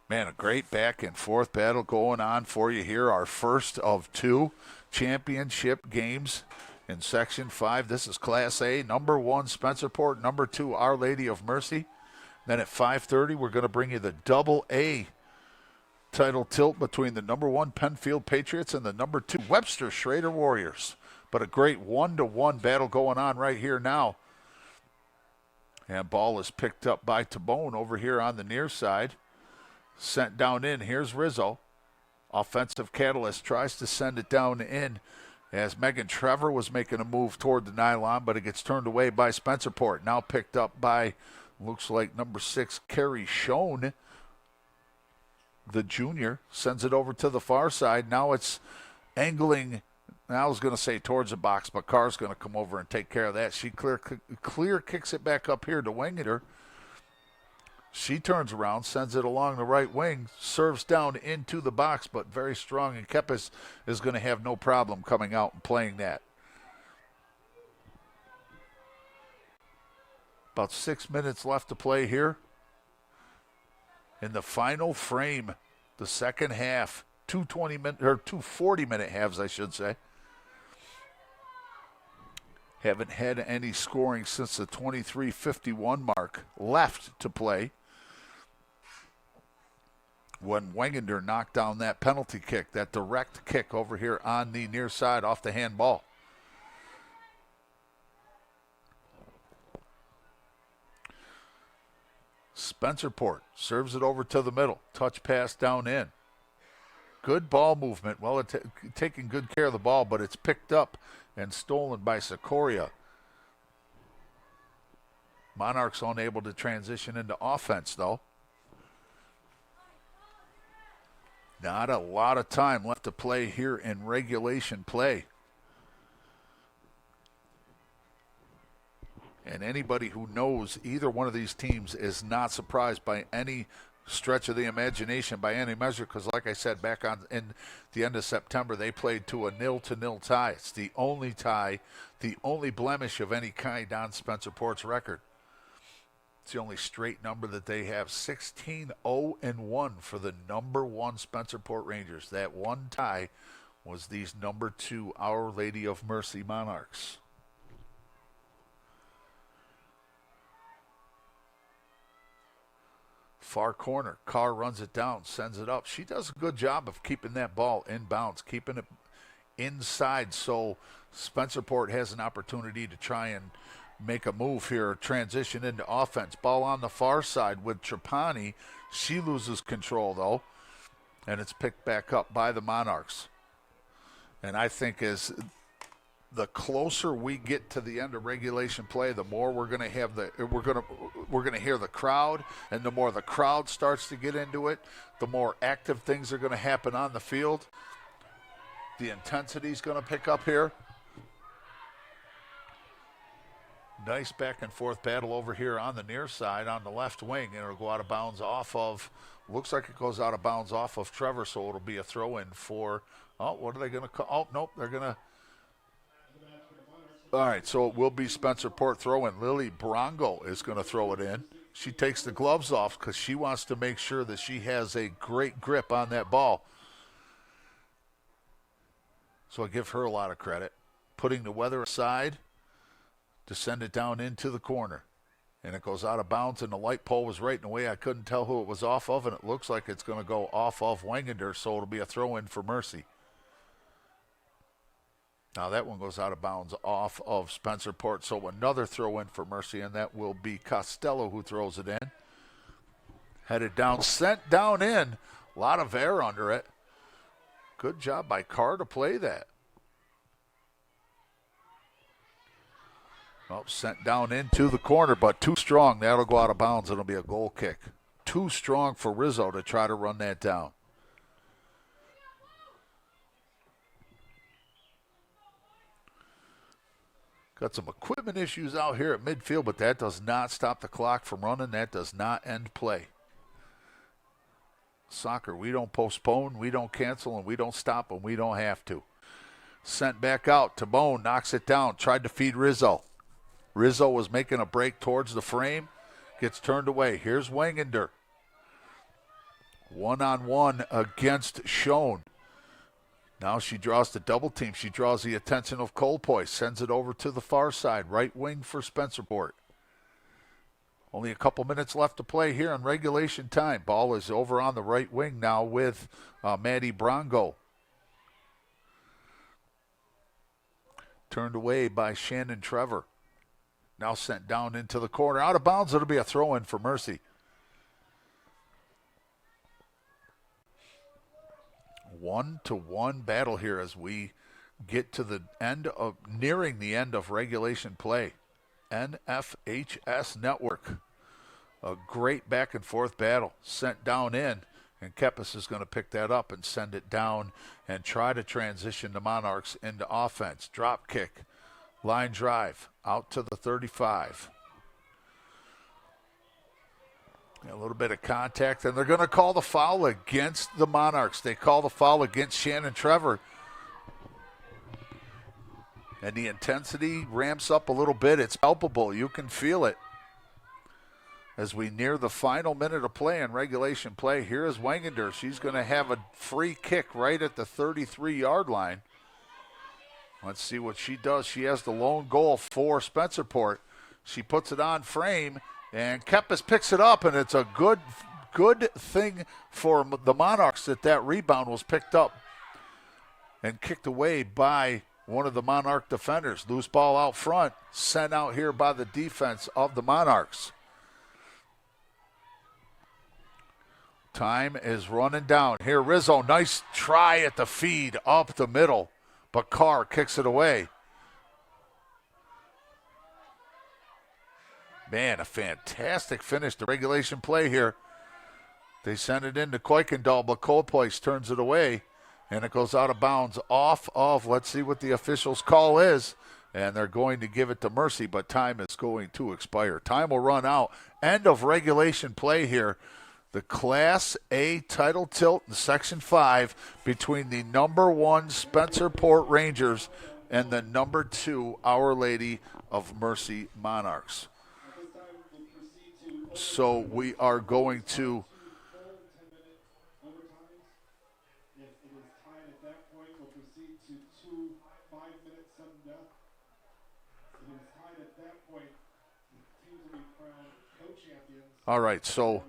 Man, a great back and forth battle going on for you here. Our first of 2 championship games in Section 5. This is Class A. Number 1, Spencerport. Number 2, Our Lady of Mercy. Then at 5:30, we're going to bring you the Double A title tilt between the number 1 Penfield Patriots and the number 2 Webster Schrader Warriors. But a great 1-to-1 battle going on right here now. And ball is picked up by Tabone over here on the near side. Sent down in. Here's Rizzo. Offensive catalyst tries to send it down in as Megan Trevor was making a move toward the nylon, but it gets turned away by Spencerport. Now picked up by, looks like number 6, Carrie Schoen, the junior. Sends it over to the far side. Now it's angling, I was going to say towards the box, but Carr's going to come over and take care of that. She clear kicks it back up here to Wingeter. She turns around, sends it along the right wing, serves down into the box, but very strong, and Kepis is going to have no problem coming out and playing that. About 6 minutes left to play here in the final frame The second half, two 40-minute halves, I should say. Haven't had any scoring since the 23:51 mark left to play, when Wegener knocked down that penalty kick, that direct kick over here on the near side off the handball. Spencerport serves it over to the middle. Touch pass down in. Good ball movement. Well, taking good care of the ball, but it's picked up and stolen by Sikoria. Monarchs unable to transition into offense, though. Not a lot of time left to play here in regulation play. And anybody who knows either one of these teams is not surprised by any stretch of the imagination, by any measure, because like I said, back in the end of September, they played to a 0-0 tie. It's the only tie, the only blemish of any kind on Spencerport's record. It's the only straight number that they have. 16-0-1 for the number one Spencerport Rangers. That one tie was these number 2 Our Lady of Mercy Monarchs. Far corner. Carr runs it down, sends it up. She does a good job of keeping that ball in bounds, keeping it inside, so Spencerport has an opportunity to try and make a move here, transition into offense. Ball on the far side with Trapani. She loses control, though, and it's picked back up by the Monarchs. And I think as the closer we get to the end of regulation play, the more we're going to have we're going to hear the crowd, and the more the crowd starts to get into it, the more active things are going to happen on the field. The intensity is going to pick up here. Nice back and forth battle over here on the near side on the left wing, and it'll go out of bounds off of, looks like it goes out of bounds off of Trevor, so it'll be a throw in for, what are they going to call? Oh, nope, they're going to, all right, so it will be Spencerport throw in. Lily Brongo is going to throw it in. She takes the gloves off because she wants to make sure that she has a great grip on that ball. So I give her a lot of credit. Putting the weather aside to send it down into the corner. And it goes out of bounds, and the light pole was right in the way. I couldn't tell who it was off of, and it looks like it's going to go off of Wegener, so it'll be a throw-in for Mercy. Now that one goes out of bounds off of Spencerport, so another throw-in for Mercy, and that will be Costello who throws it in. Headed down, sent down in. A lot of air under it. Good job by Carr to play that. Well, sent down into the corner, but too strong. That'll go out of bounds. It'll be a goal kick. Too strong for Rizzo to try to run that down. Got some equipment issues out here at midfield, but that does not stop the clock from running. That does not end play. Soccer, we don't postpone, we don't cancel, and we don't stop when we don't have to. Sent back out. Tabone knocks it down. Tried to feed Rizzo. Rizzo was making a break towards the frame. Gets turned away. Here's Wegener. One-on-one against Schoen. Now she draws the double team. She draws the attention of Colpoy. Sends it over to the far side. Right wing for Spencerport. Only a couple minutes left to play here in regulation time. Ball is over on the right wing now with Maddie Brongo. Turned away by Shannon Trevor. Now sent down into the corner. Out of bounds, it'll be a throw-in for Mercy. 1-1 battle here as we get to the end of, nearing the end of regulation play. NFHS Network. A great back and forth battle. Sent down in, and Kepis is going to pick that up and send it down and try to transition the Monarchs into offense. Drop kick. Line drive out to the 35. A little bit of contact, and they're going to call the foul against the Monarchs. They call the foul against Shannon Trevor. And the intensity ramps up a little bit. It's palpable. You can feel it. as we near the final minute of play in regulation play. Here is Wangander. She's going to have a free kick right at the 33-yard line. Let's see what she does. She has the lone goal for Spencerport. She puts it on frame, and Kepis picks it up, and it's a good thing for the Monarchs that rebound was picked up and kicked away by one of the Monarch defenders. Loose ball out front, sent out here by the defense of the Monarchs. Time is running down. Here, Rizzo, nice try at the feed up the middle, but Carr kicks it away. Man, a fantastic finish to regulation play here. They send it into Kuykendall, but Colplace turns it away, and it goes out of bounds off of, let's see what the official's call is, and they're going to give it to Mercy, but time is going to expire. Time will run out. End of regulation play here. The Class A title tilt in Section 5 between the number 1 Spencerport Rangers and the number 2 Our Lady of Mercy Monarchs. So we are going to... All right, so...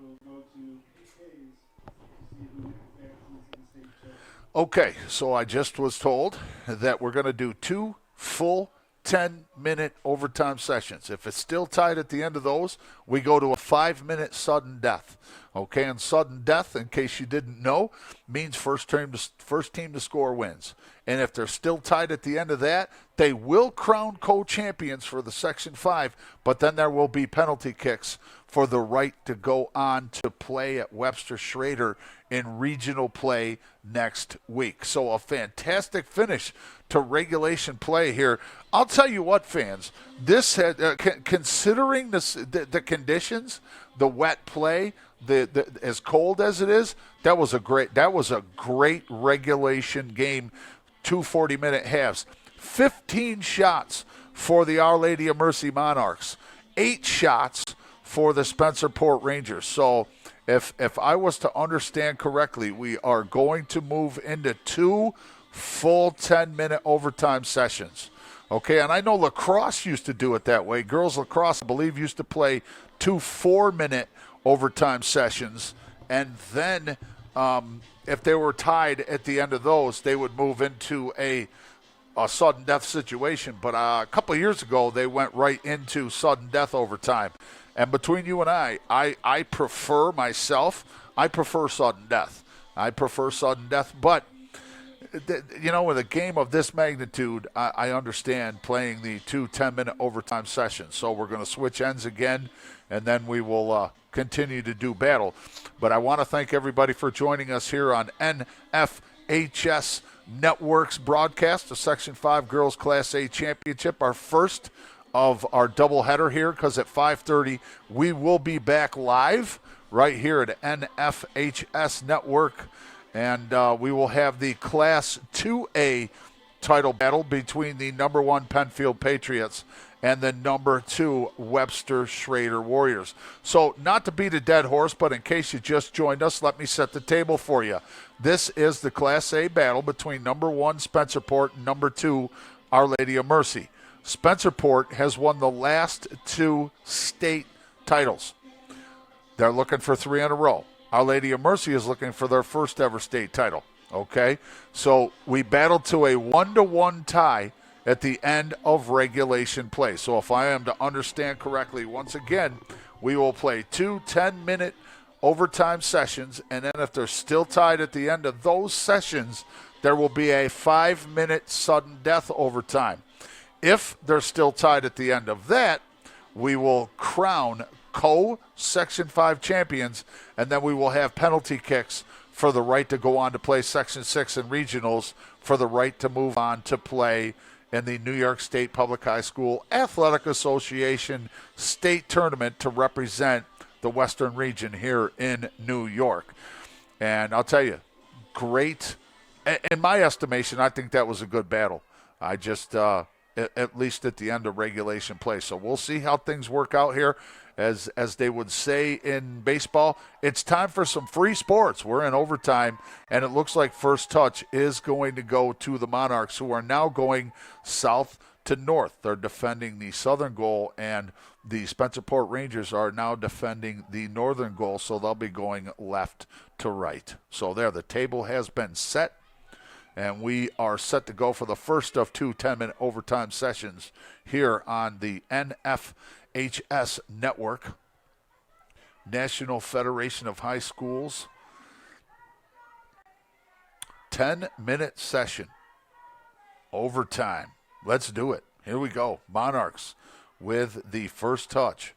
Okay, so I just was told that we're going to do 2 full 10-minute overtime sessions. If it's still tied at the end of those, we go to a 5-minute sudden death. Okay, and sudden death, in case you didn't know, means first team to score wins. And if they're still tied at the end of that, they will crown co-champions for the Section 5, but then there will be penalty kicks for the right to go on to play at Webster Schrader in regional play next week. So a fantastic finish to regulation play here. I'll tell you what, fans, this had, considering the conditions, the wet play, the as cold as it is, that was a great regulation game. 2 40-minute halves. 15 shots for the Our Lady of Mercy Monarchs. 8 shots for the Spencerport Rangers. So if I was to understand correctly, we are going to move into 2 full 10-minute overtime sessions. Okay, and I know lacrosse used to do it that way. Girls lacrosse, I believe, used to play 2 4-minute overtime sessions, and then if they were tied at the end of those, they would move into a sudden death situation. But a couple of years ago, they went right into sudden death overtime. And between you and I prefer sudden death. I prefer sudden death. But, with a game of this magnitude, I understand playing the 2 10-minute overtime sessions. So we're going to switch ends again, and then we will continue to do battle. But I want to thank everybody for joining us here on NFHS Network's broadcast, the Section 5 Girls Class A Championship, our first of our doubleheader here, because at 5:30 we will be back live right here at NFHS Network, and we will have the Class 2A title battle between the number 1 Penfield Patriots and the number 2 Webster Schrader Warriors. So not to beat a dead horse, but in case you just joined us, let me set the table for you. This is the Class A battle between number 1 Spencerport and number 2 Our Lady of Mercy. Spencerport has won the last 2 state titles. They're looking for 3 in a row. Our Lady of Mercy is looking for their first ever state title. Okay? So we battled to a 1-1 tie at the end of regulation play. So if I am to understand correctly, once again, we will play 2 10-minute overtime sessions, and then if they're still tied at the end of those sessions, there will be a 5-minute sudden death overtime. If they're still tied at the end of that, we will crown co-Section 5 champions, and then we will have penalty kicks for the right to go on to play Section 6 and regionals, for the right to move on to play in the New York State Public High School Athletic Association state tournament to represent the Western region here in New York. And I'll tell you, great. In my estimation, I think that was a good battle. I just, at least at the end of regulation play. So we'll see how things work out here. as they would say in baseball, it's time for some free sports. We're in overtime, and it looks like first touch is going to go to the Monarchs, who are now going south to north. They're defending the southern goal, and the Spencerport Rangers are now defending the northern goal, so they'll be going left to right. So there, the table has been set, and we are set to go for the first of two 10-minute overtime sessions here on the NFHS Network, National Federation of High Schools. 10-minute session, overtime. Let's do it. Here we go. Monarchs with the first touch.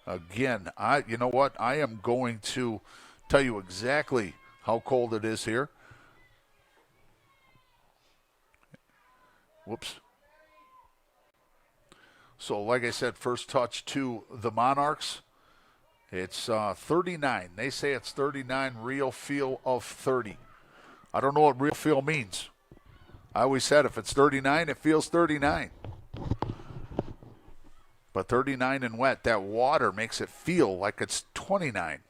Again, you know what? I am going to tell you exactly how cold it is here. Whoops. So, like I said, first touch to the Monarchs. It's 39. They say it's 39, real feel of 30. I don't know what real feel means. I always said if it's 39, it feels 39. But 39 and wet, that water makes it feel like it's 29.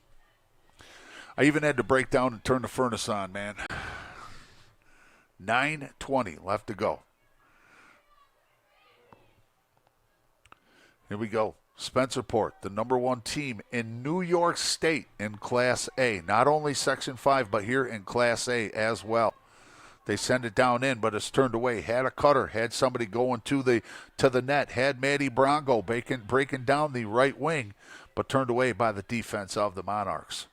I even had to break down and turn the furnace on, man. 9:20 left to go. Here we go. Spencerport, the number one team in New York State in Class A. Not only Section 5, but here in Class A as well. They send it down in, but it's turned away. Had a cutter, had somebody going to the net, had Maddie Bronco breaking down the right wing, but turned away by the defense of the Monarchs.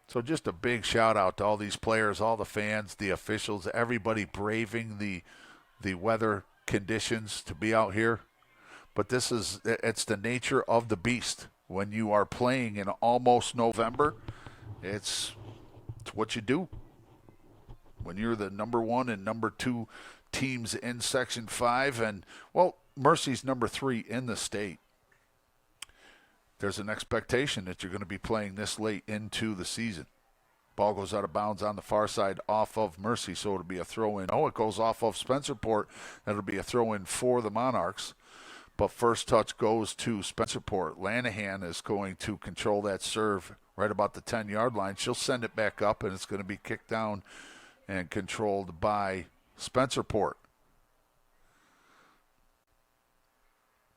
So just a big shout out to all these players, all the fans, the officials, everybody braving the weather conditions to be out here. But it's the nature of the beast. When you are playing in almost November, it's what you do. When you're the number one and number two teams in Section 5, and, well, Mercy's number 3 in the state, there's an expectation that you're going to be playing this late into the season. Ball goes out of bounds on the far side off of Mercy, so it'll be a throw-in. Oh, it goes off of Spencerport. That'll be a throw-in for the Monarchs. But first touch goes to Spencerport. Lanahan is going to control that serve right about the 10-yard line. She'll send it back up, and it's going to be kicked down and controlled by Spencerport.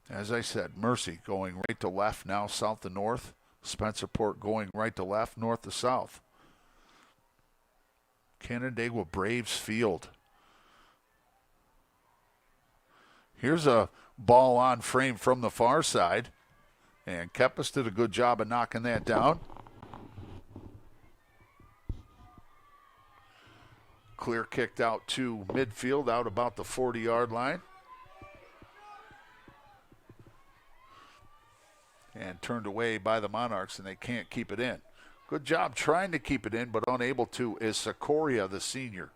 As I said, Mercy going right to left, now south to north. Spencerport going right to left, north to south. Canandaigua Braves Field. Here's a ball on frame from the far side, and Kepis did a good job of knocking that down. Clear kicked out to midfield, out about the 40-yard line. And turned away by the Monarchs, and they can't keep it in. Good job trying to keep it in, but unable to is Sikoria, the senior.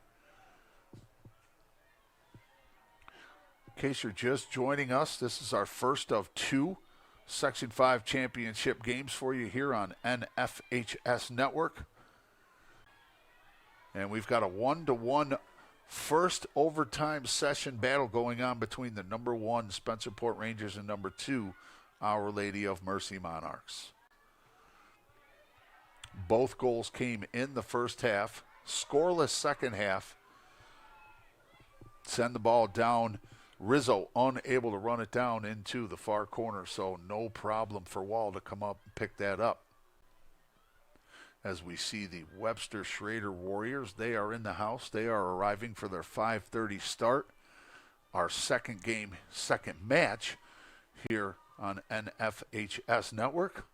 In case you're just joining us, this is our first of 2 Section 5 championship games for you here on NFHS Network. And we've got a 1-1 first overtime session battle going on between the number 1 Spencerport Rangers and number 2 Our Lady of Mercy Monarchs. Both goals came in the first half. Scoreless second half. Send the ball down. Rizzo unable to run it down into the far corner, so no problem for Wall to come up and pick that up. As we see the Webster Schrader Warriors, they are in the house. They are arriving for their 5:30 start. Our second match here on NFHS Network.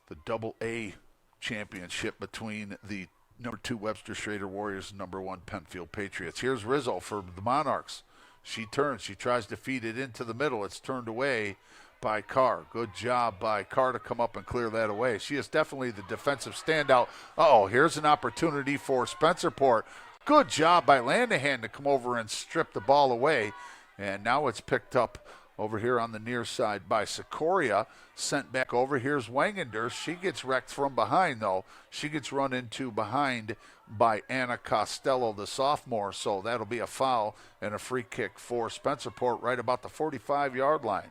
The double-A championship between the number 2 Webster Schrader Warriors and number 1 Penfield Patriots. Here's Rizzo for the Monarchs. She turns. She tries to feed it into the middle. It's turned away by Carr. Good job by Carr to come up and clear that away. She is definitely the defensive standout. Oh, here's an opportunity for Spencerport. Good job by Lanahan to come over and strip the ball away. And now it's picked up over here on the near side by Sikoria. Sent back over. Here's Wangander. She gets wrecked from behind, though. She gets run into behind by Anna Costello, the sophomore. So that'll be a foul and a free kick for Spencerport right about the 45-yard line.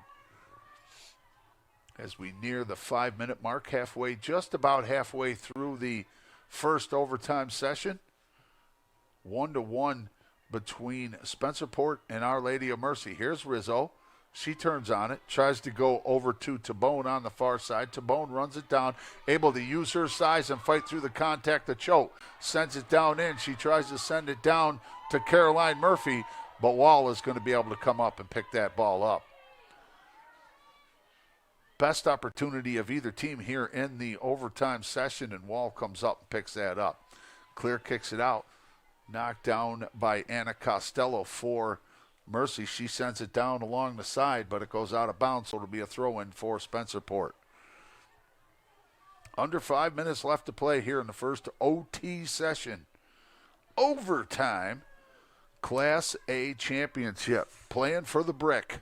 As we near the 5-minute mark, just about halfway through the first overtime session. 1-1 between Spencerport and Our Lady of Mercy. Here's Rizzo. She turns on it, tries to go over to Tabone on the far side. Tabone runs it down, able to use her size and fight through the contact to choke. Sends it down in. She tries to send it down to Caroline Murphy, but Wall is going to be able to come up and pick that ball up. Best opportunity of either team here in the overtime session, and Wall comes up and picks that up. Clear kicks it out. Knocked down by Anna Costello for Mercy. She sends it down along the side, but it goes out of bounds, so it'll be a throw-in for Spencerport. Under 5 minutes left to play here in the first OT session. Overtime, Class A championship. Playing for the brick.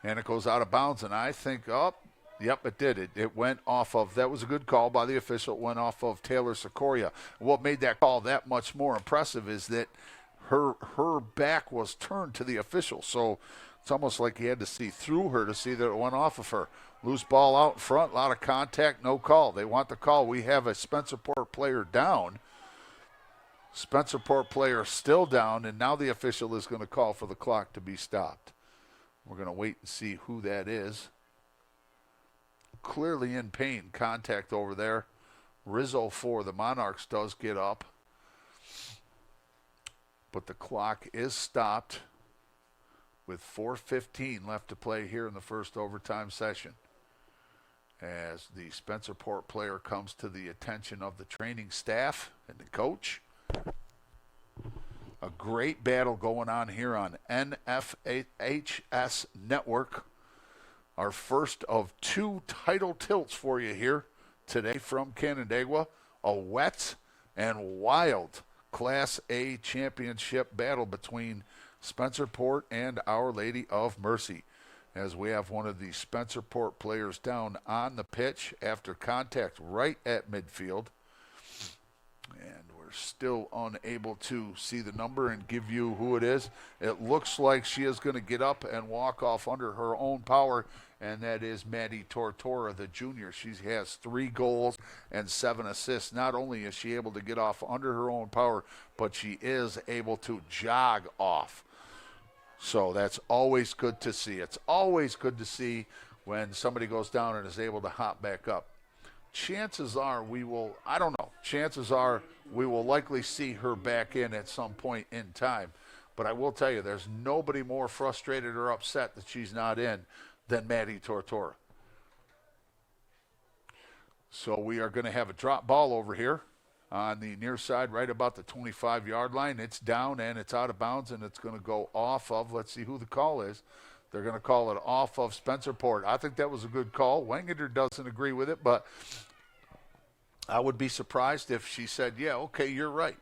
And it goes out of bounds, and I think, yep, it did. It went off of, that was a good call by the official. It went off of Taylor Sikoria. What made that call that much more impressive is that her back was turned to the official. So it's almost like he had to see through her to see that it went off of her. Loose ball out in front, a lot of contact, no call. They want the call. We have a Spencerport player down. Spencerport player still down, and now the official is going to call for the clock to be stopped. We're going to wait and see who that is. Clearly in pain, contact over there. Rizzo for the Monarchs does get up. But the clock is stopped with 4:15 left to play here in the first overtime session. As the Spencerport player comes to the attention of the training staff and the coach. A great battle going on here on NFHS Network. Our first of two title tilts for you here today from Canandaigua. A wet and wild Class A championship battle between Spencerport and Our Lady of Mercy. As we have one of the Spencerport players down on the pitch after contact right at midfield. And we're still unable to see the number and give you who it is. It looks like she is going to get up and walk off under her own power, and that is Maddie Tortora, the junior. She has 3 goals and 7 assists. Not only is she able to get off under her own power, but she is able to jog off. So that's always good to see. It's always good to see when somebody goes down and is able to hop back up. Chances are we will likely see her back in at some point in time. But I will tell you, there's nobody more frustrated or upset that she's not in than Maddie Tortora. So we are going to have a drop ball over here on the near side, right about the 25-yard line. It's down and it's out of bounds, and it's going to go off of, let's see who the call is. They're going to call it off of Spencerport. I think that was a good call. Wangander doesn't agree with it, but I would be surprised if she said, yeah, okay, you're right.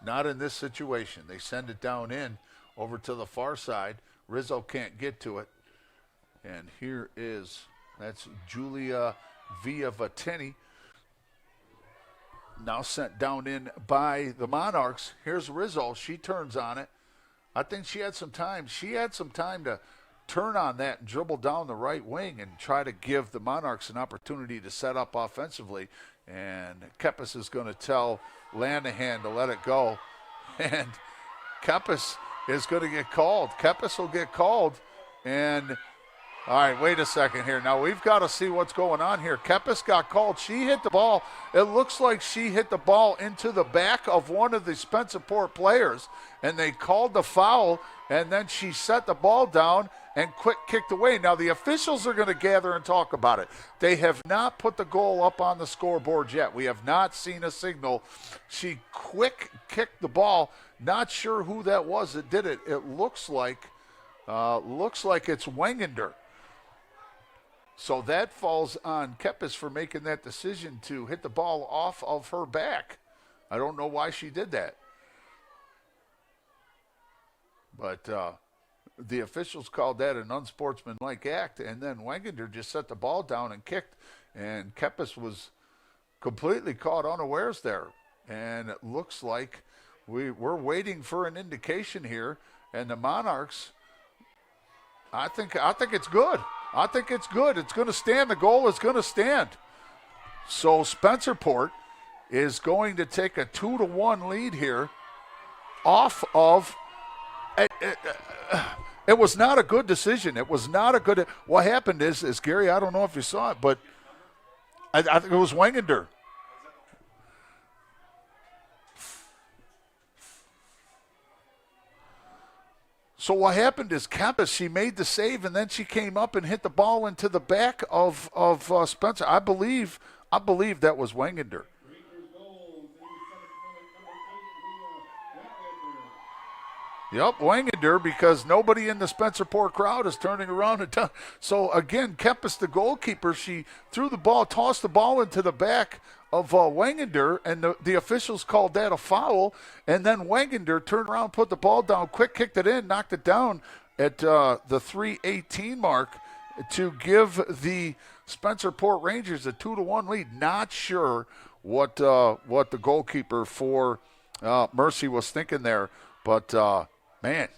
Not in this situation. They send it down in over to the far side. Rizzo can't get to it. And that's Julia Villavatini. Now sent down in by the Monarchs. Here's Rizzo. She turns on it. I think she had some time. She had some time to turn on that and dribble down the right wing and try to give the Monarchs an opportunity to set up offensively. And Kepis is going to tell Lanahan to let it go. And Kepis is going to get called. Kepis will get called. And, all right, wait a second here. Now we've got to see what's going on here. Kepis got called. She hit the ball. It looks like she hit the ball into the back of one of the Spencerport players. And they called the foul. And then she set the ball down and quick kicked away. Now, the officials are going to gather and talk about it. They have not put the goal up on the scoreboard yet. We have not seen a signal. She quick kicked the ball. Not sure who that was that did it. It looks like it's Wangander. So that falls on Kepis for making that decision to hit the ball off of her back. I don't know why she did that. But the officials called that an unsportsmanlike act, and then Wangander just set the ball down and kicked, and Kepis was completely caught unawares there. And it looks like we're waiting for an indication here, and the Monarchs, I think it's good. I think it's good. It's going to stand. The goal is going to stand. So Spencerport is going to take a 2-1 lead here off of it was not a good decision. It was not a good. What happened is Gary, I don't know if you saw it, but I think it was Wangander. So what happened is Kempis, she made the save, and then she came up and hit the ball into the back of Spencer. I believe that was Wangander. Yep, Wangander, because nobody in the Spencerport crowd is turning around and so again, Kempis, the goalkeeper, she threw the ball, tossed the ball into the back of Wangander, and the officials called that a foul. And then Wangander turned around, put the ball down, quick kicked it in, knocked it down at the 3:18 mark to give the Spencerport Rangers a 2-1 lead. Not sure what the goalkeeper for Mercy was thinking there, but man,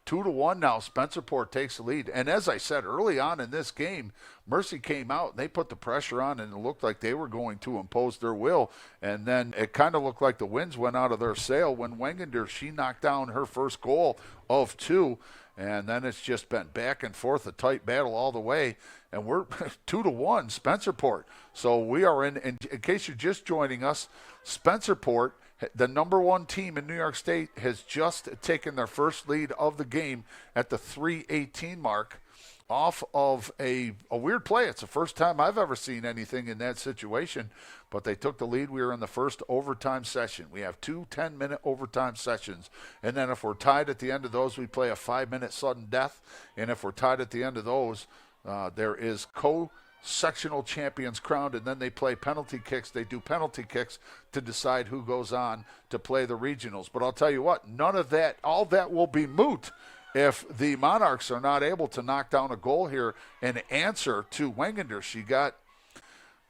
2-1 now. Spencerport takes the lead. And as I said early on in this game, Mercy came out and they put the pressure on, and it looked like they were going to impose their will. And then it kind of looked like the winds went out of their sail when Wangander, she knocked down her first goal of 2. And then it's just been back and forth, a tight battle all the way. And we're 2-1, Spencerport. So we are in case you're just joining us, Spencerport, the number 1 team in New York State, has just taken their first lead of the game at the 3:18 mark off of a weird play. It's the first time I've ever seen anything in that situation, but they took the lead. We were in the first overtime session. We have 2 10-minute overtime sessions, and then if we're tied at the end of those, we play a 5-minute sudden death, and if we're tied at the end of those, there is sectional champions crowned, and then they play penalty kicks. They do penalty kicks to decide who goes on to play the regionals. But I'll tell you what, none of that, all that will be moot if the Monarchs are not able to knock down a goal here and answer to Wangander. She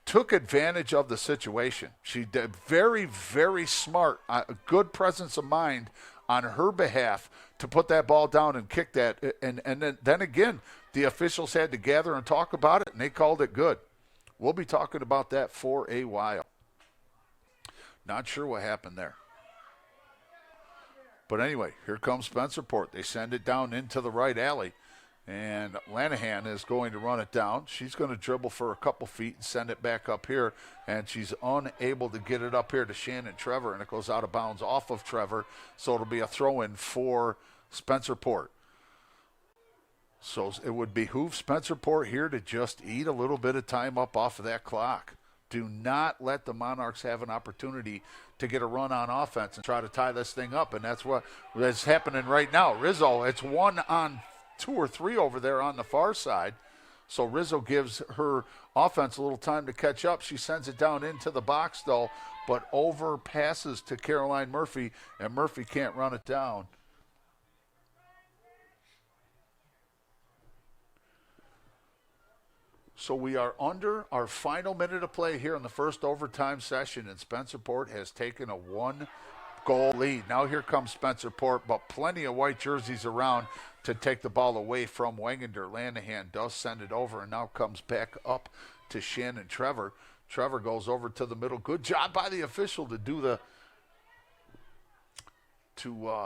took advantage of the situation. She did very, very smart, a good presence of mind on her behalf to put that ball down and kick that. And then again, the officials had to gather and talk about it, and they called it good. We'll be talking about that for a while. Not sure what happened there. But anyway, here comes Spencerport. They send it down into the right alley, and Lanahan is going to run it down. She's going to dribble for a couple feet and send it back up here, and she's unable to get it up here to Shannon Trevor, and it goes out of bounds off of Trevor, so it'll be a throw-in for Spencerport. So it would behoove Spencerport here to just eat a little bit of time up off of that clock. Do not let the Monarchs have an opportunity to get a run on offense and try to tie this thing up, and that's happening right now. Rizzo, it's 1 on 2 or 3 over there on the far side. So Rizzo gives her offense a little time to catch up. She sends it down into the box, though, but overpasses to Caroline Murphy, and Murphy can't run it down. So we are under our final minute of play here in the first overtime session, and Spencerport has taken a 1-goal lead. Now here comes Spencerport, but plenty of white jerseys around to take the ball away from Wangander. Lanahan does send it over, and now comes back up to Shannon Trevor. Trevor goes over to the middle. Good job by the official to do to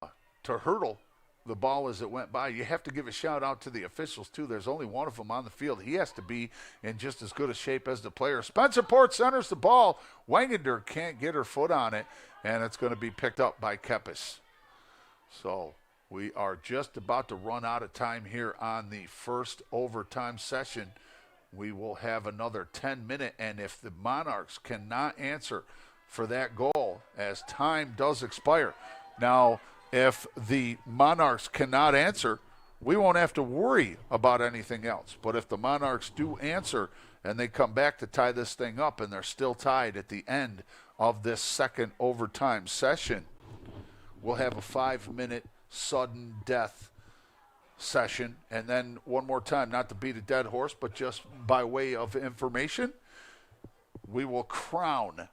hurdle the ball as it went by. You have to give a shout out to the officials too. There's only one of them on the field. He has to be in just as good a shape as the player. Spencerport centers the ball. Wangander can't get her foot on it, and it's going to be picked up by Kepis. So we are just about to run out of time here on the first overtime session. We will have another 10-minute, and if the Monarchs cannot answer for that goal, as time does expire. Now, if the Monarchs cannot answer, we won't have to worry about anything else. But if the Monarchs do answer and they come back to tie this thing up and they're still tied at the end of this second overtime session, we'll have a 5-minute sudden death session. And then one more time, not to beat a dead horse, but just by way of information, we will crown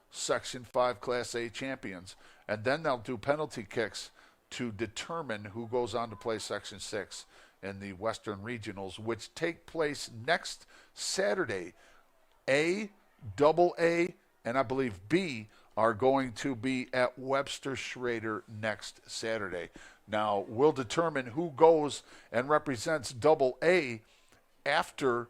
Section 5 Class A champions. And then they'll do penalty kicks to determine who goes on to play Section 6 in the Western Regionals, which take place next Saturday. A, Double A, and I believe B are going to be at Webster Schrader next Saturday. Now, we'll determine who goes and represents Double A after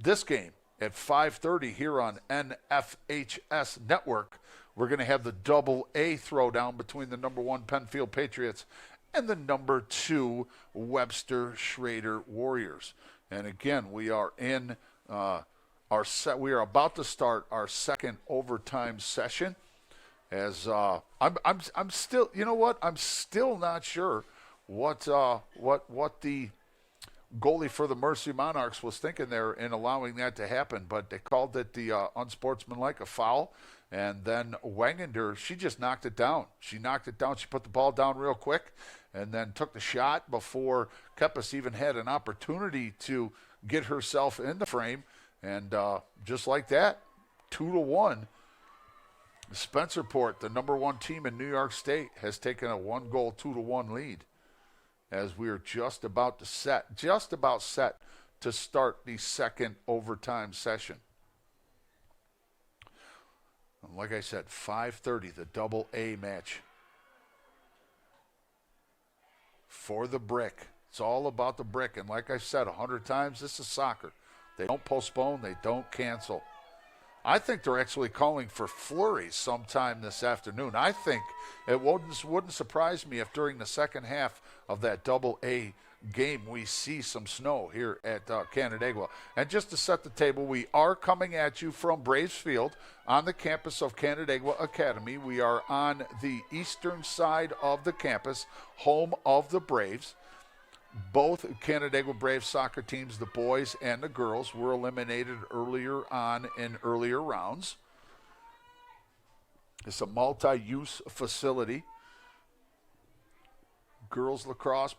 this game at 5:30 here on NFHS Network. We're going to have the Double A throwdown between the number 1 Penfield Patriots and the number 2 Webster Schrader Warriors. And again, we are in we are about to start our second overtime session. As I'm still, you know what? I'm still not sure what the goalie for the Mercy Monarchs was thinking there in allowing that to happen, but they called it the unsportsmanlike, a foul. And then Wangander, she just knocked it down. She knocked it down. She put the ball down real quick and then took the shot before Kepis even had an opportunity to get herself in the frame. And just like that, 2-1, Spencerport, the number 1 team in New York State, has taken a 1-goal, 2-1 lead as we are just about set to start the second overtime session. And like I said, 5:30, the Double A match for the brick. It's all about the brick. And like I said 100 times, this is soccer. They don't postpone. They don't cancel. I think they're actually calling for flurries sometime this afternoon. I think it wouldn't surprise me if during the second half of that Double A game we see some snow here at Canandaigua. And just to set the table, we are coming at you from Braves Field on the campus of Canandaigua Academy. We are on the eastern side of the campus, home of the Braves. Both Canandaigua Braves soccer teams, the boys and the girls, were eliminated earlier on in earlier rounds. It's a multi-use facility. Girls lacrosse,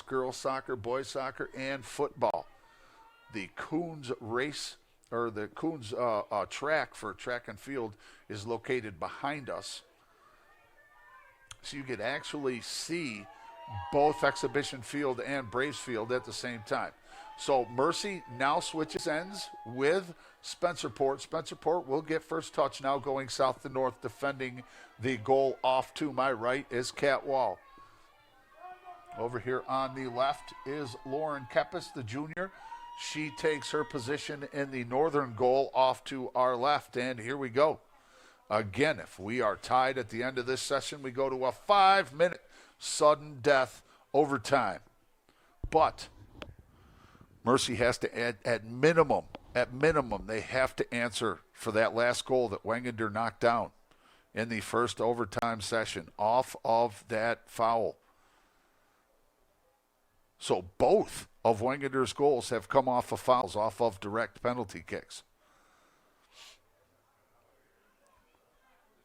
girls soccer, boys soccer, and football. The Coons race, or the Coons track for track and field, is located behind us. So you could actually see both Exhibition Field and Braves Field at the same time. So Mercy now switches ends with Spencerport. Spencerport will get first touch now going south to north, defending the goal off to my right is Kat Wall. Over here on the left is Lauren Kepis, the junior. She takes her position in the northern goal off to our left, and here we go. Again, if we are tied at the end of this session, we go to a 5-minute sudden death overtime. But Mercy has to add, at minimum, they have to answer for that last goal that Wangander knocked down in the first overtime session off of that foul. So both of Wangander's goals have come off of fouls, off of direct penalty kicks.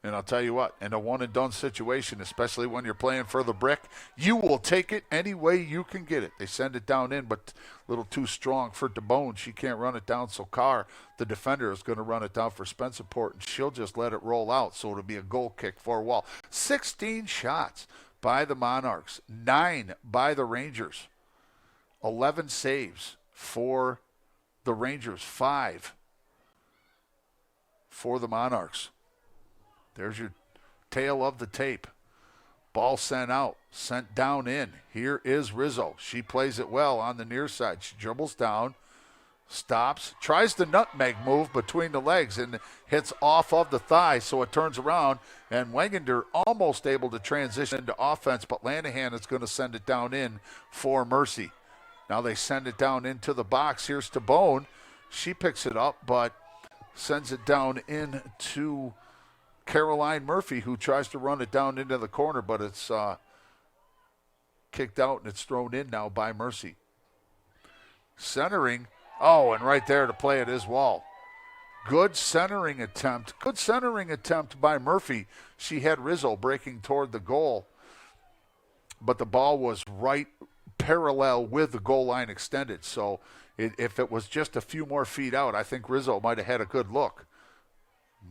And I'll tell you what, in a one-and-done situation, especially when you're playing for the brick, you will take it any way you can get it. They send it down in, but a little too strong for DeBone. She can't run it down, so Carr, the defender, is going to run it down for Spencerport, and she'll just let it roll out, so it'll be a goal kick for Wall. 16 shots by the Monarchs, 9 by the Rangers. 11 saves for the Rangers, 5 for the Monarchs. There's your tail of the tape. Ball sent out, sent down in. Here is Rizzo. She plays it well on the near side. She dribbles down, stops, tries the nutmeg move between the legs and hits off of the thigh, so it turns around, and Wangander almost able to transition into offense, but Lanahan is going to send it down in for Mercy. Now they send it down into the box. Here's Tabone. She picks it up, but sends it down into Caroline Murphy, who tries to run it down into the corner, but it's kicked out and it's thrown in now by Mercy. Centering. Oh, and right there to play it is Wall. Good centering attempt. Good centering attempt by Murphy. She had Rizzo breaking toward the goal. but the ball was right parallel with the goal line extended. So if it was just a few more feet out, I think Rizzo might have had a good look.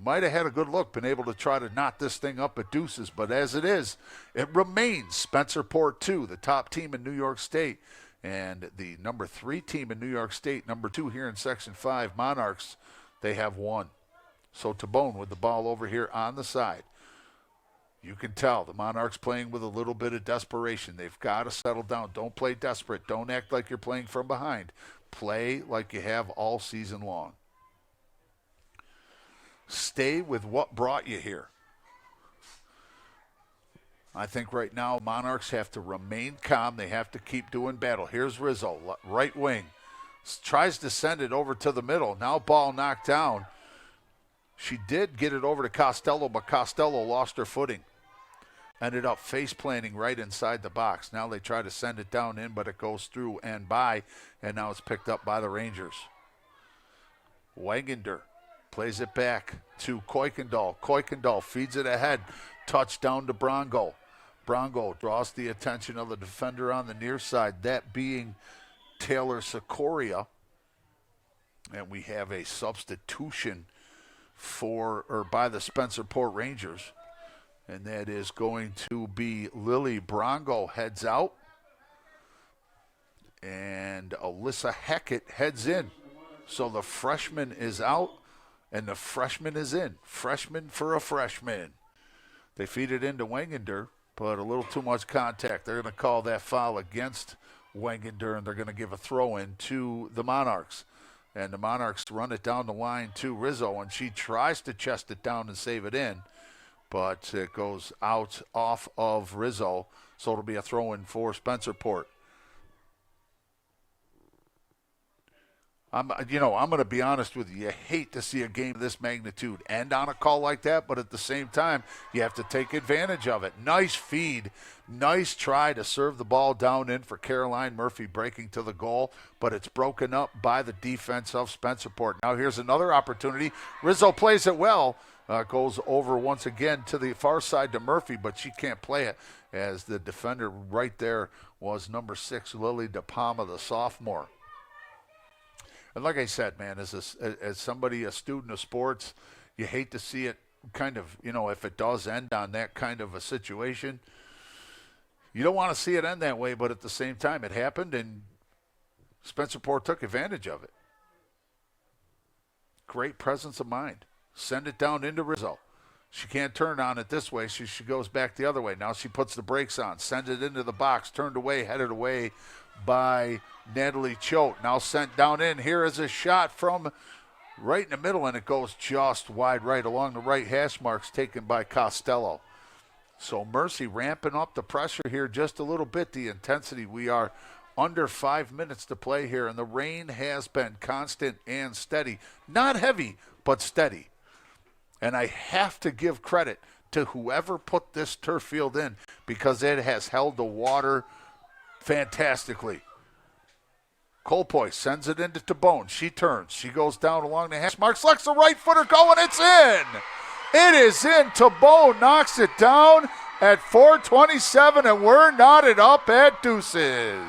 Been able to try to knot this thing up at deuces. But as it is, it remains Spencerport 2, the top team in New York State, and the number 3 team in New York State, number 2 here in Section 5, Monarchs, they have 1. So Tabone with the ball over here on the side. You can tell the Monarchs playing with a little bit of desperation. They've got to settle down. Don't play desperate. Don't act like you're playing from behind. Play like you have all season long. Stay with what brought you here. I think right now Monarchs have to remain calm. They have to keep doing battle. Here's Rizzo, right wing. Tries to send it over to the middle. Now ball knocked down. She did get it over to Costello, but Costello lost her footing. Ended up face planting right inside the box. Now they try to send it down in, but it goes through and by, and now it's picked up by the Rangers. Wagender plays it back to Kuykendall. Kuykendall feeds it ahead. Touchdown to Brongo. Brongo draws the attention of the defender on the near side, that being Taylor Sikoria. And we have a substitution by the Spencerport Rangers. And that is going to be Lily Brongo heads out. And Alyssa Hackett heads in. So the freshman is out. And the freshman is in. Freshman for a freshman. They feed it into Wagender, but a little too much contact. They're going to call that foul against Wagender, and they're going to give a throw-in to the Monarchs. And the Monarchs run it down the line to Rizzo, and she tries to chest it down and save it in, but it goes out off of Rizzo, so it'll be a throw-in for Spencerport. I'm going to be honest with you. You hate to see a game of this magnitude end on a call like that, but at the same time, you have to take advantage of it. Nice feed. Nice try to serve the ball down in for Caroline Murphy breaking to the goal, but it's broken up by the defense of Spencerport. Now here's another opportunity. Rizzo plays it well. Goes over once again to the far side to Murphy, but she can't play it as the defender right there was number 6, Lily DePalma, the sophomore. And like I said, man, as somebody, a student of sports, you hate to see it kind of, if it does end on that kind of a situation. You don't want to see it end that way, but at the same time, it happened, and Spencerport took advantage of it. Great presence of mind. Send it down into Rizzo. She can't turn on it this way. She goes back the other way. Now she puts the brakes on, sends it into the box, turned away, headed away by Natalie Choate. Now sent down in. Here is a shot from right in the middle, and it goes just wide right along the right hash marks, taken by Costello. So Mercy ramping up the pressure here just a little bit, the intensity. We are under 5 minutes to play here, and the rain has been constant and steady. Not heavy, but steady. And I have to give credit to whoever put this turf field in, because it has held the water fantastically. Colpoy sends it into Tabone. She turns. She goes down along the hash marks. Lets the right footer go, and it's in. It is in. Tabone knocks it down at 4:27, and we're knotted up at deuces.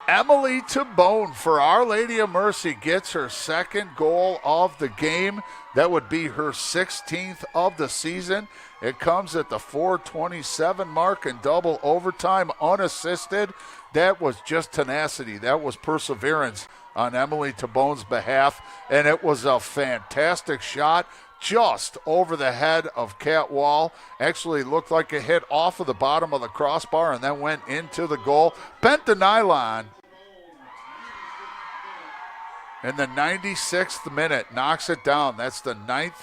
Emily Tabone for Our Lady of Mercy gets her second goal of the game. That would be her 16th of the season. It comes at the 4:27 mark in double overtime, unassisted. That was just tenacity. That was perseverance on Emily Tabone's behalf, and it was a fantastic shot just over the head of Kat Wall. Actually looked like it hit off of the bottom of the crossbar and then went into the goal. Bent the nylon. In the 96th minute, knocks it down. That's the 19th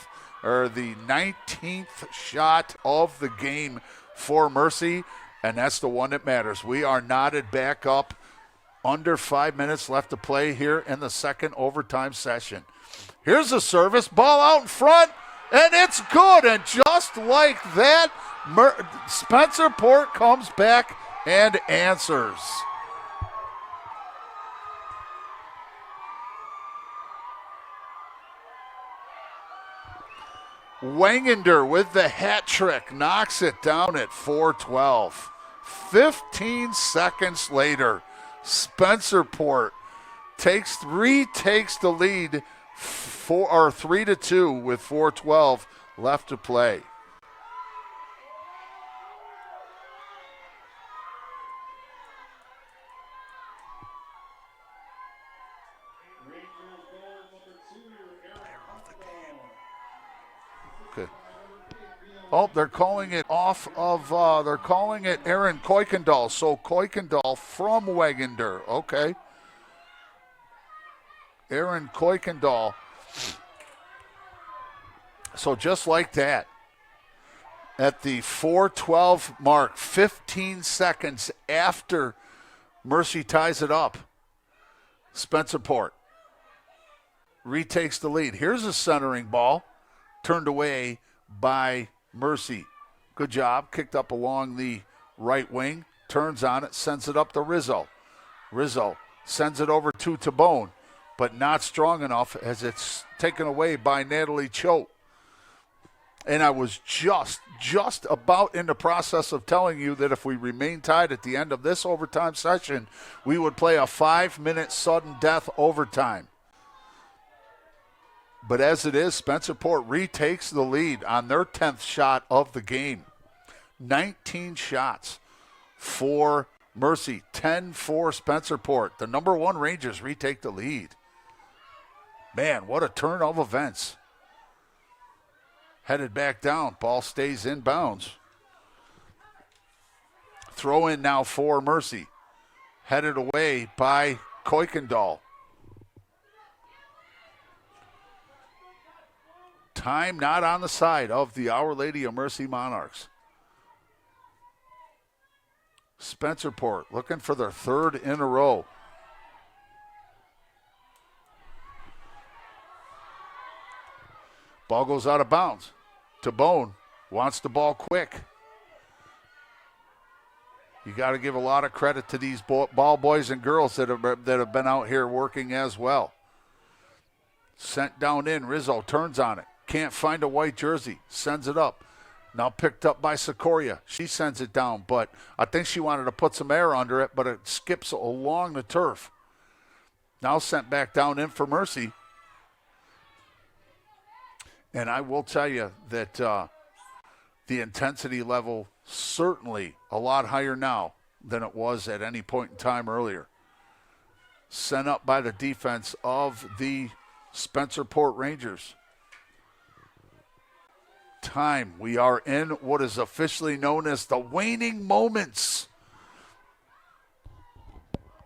shot of the game for Mercy, and that's the one that matters. We are knotted back up. Under 5 minutes left to play here in the second overtime session. Here's a service, ball out in front, and it's good. And just like that, Spencerport comes back and answers. Wangander with the hat trick knocks it down at 4:12. 15 seconds later, Spencerport retakes the lead 3-2 with 4:12 left to play. Okay. Oh, they're calling it off of, they're calling it Aaron Kuykendall. So Kuykendall from Wangander. Okay. Aaron Kuykendall. So just like that, at the 4:12 mark, 15 seconds after Mercy ties it up, Spencerport retakes the lead. Here's a centering ball, turned away by Mercy. Good job. Kicked up along the right wing, turns on it, sends it up to Rizzo. Rizzo sends it over to Tabone, but not strong enough as it's taken away by Natalie Choate. And I was just about in the process of telling you that if we remain tied at the end of this overtime session, we would play a 5-minute sudden death overtime. But as it is, Spencerport retakes the lead on their 10th shot of the game. 19 shots for Mercy, 10 for Spencerport. The number 1 Rangers retake the lead. Man, what a turn of events. Headed back down. Ball stays inbounds. Throw in now for Mercy. Headed away by Kuykendall. Time not on the side of the Our Lady of Mercy Monarchs. Spencerport looking for their 3rd in a row. Ball goes out of bounds. Tabone wants the ball quick. You got to give a lot of credit to these ball boys and girls that have been out here working as well. Sent down in. Rizzo turns on it. Can't find a white jersey. Sends it up. Now picked up by Sikoria. She sends it down, but I think she wanted to put some air under it, but it skips along the turf. Now sent back down in for Mercy. And I will tell you that the intensity level certainly a lot higher now than it was at any point in time earlier. Sent up by the defense of the Spencerport Rangers. Time. We are in what is officially known as the waning moments.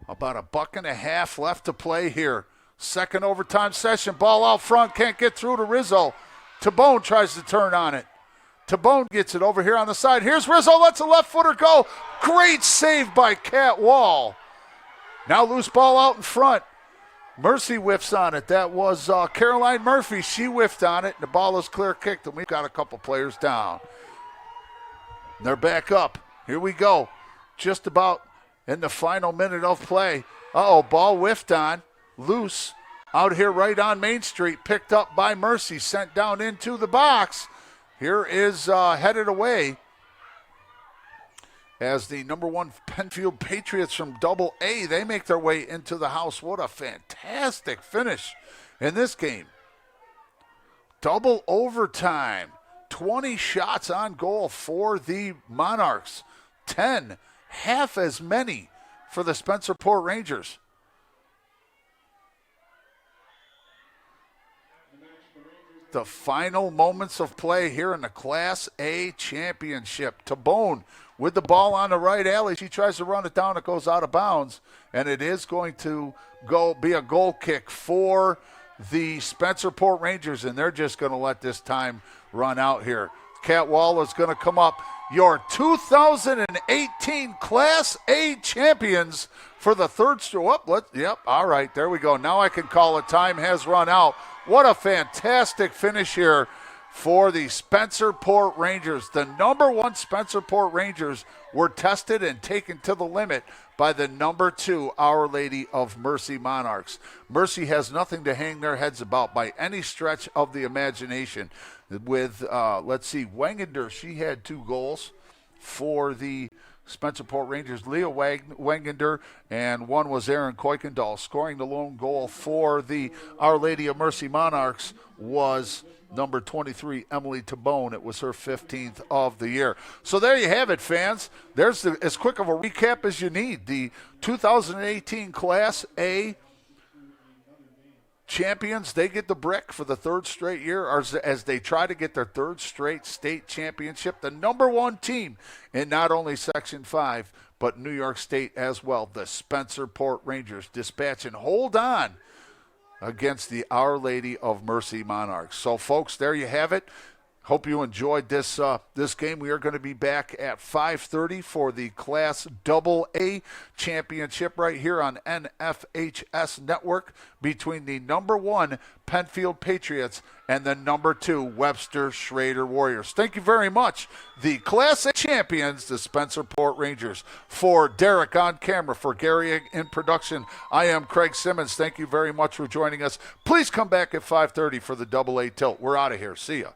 About a buck and a half left to play here. Second overtime session. Ball out front. Can't get through to Rizzo. Tabone tries to turn on it. Tabone gets it over here on the side. Here's Rizzo. Lets a left footer go. Great save by Cat Wall. Now loose ball out in front. Mercy whiffs on it. That was Caroline Murphy. She whiffed on it. The ball is clear kicked, and we've got a couple players down. They're back up. Here we go. Just about in the final minute of play. Ball whiffed on. Loose. Out here right on Main Street. Picked up by Mercy. Sent down into the box. Here is headed away as the number 1 Penfield Patriots from Double A, they make their way into the house. What a fantastic finish in this game. Double overtime. 20 shots on goal for the Monarchs. 10, half as many for the Spencerport Rangers. The final moments of play here in the Class A Championship. Tabone with the ball on the right alley. She tries to run it down. It goes out of bounds. And it is going to be a goal kick for the Spencerport Rangers. And they're just going to let this time run out here. Cat Wall is going to come up. Your 2018 Class A champions for the 3rd straight. All right, there we go. Now I can call it. Time has run out. What a fantastic finish here for the Spencerport Rangers. The number 1 Spencerport Rangers were tested and taken to the limit by the number 2 Our Lady of Mercy Monarchs. Mercy has nothing to hang their heads about by any stretch of the imagination. With, Wengender, she had 2 goals for the Spencerport Rangers. Leah Wengender, and one was Aaron Kuykendall. Scoring the lone goal for the Our Lady of Mercy Monarchs was number 23, Emily Tabone. It was her 15th of the year. So there you have it, fans. There's as quick of a recap as you need. The 2018 Class A champions, they get the brick for the 3rd straight year as they try to get their 3rd straight state championship. The number 1 team in not only Section 5, but New York State as well. The Spencerport Rangers dispatch and hold on against the Our Lady of Mercy Monarchs. So, folks, there you have it. Hope you enjoyed this game. We are going to be back at 5:30 for the Class AA Championship right here on NFHS Network between the number 1 Penfield Patriots and the number 2 Webster Schrader Warriors. Thank you very much. The Class A champions, the Spencerport Rangers. For Derek on camera, for Gary in production, I am Craig Simmons. Thank you very much for joining us. Please come back at 5:30 for the AA Tilt. We're out of here. See ya.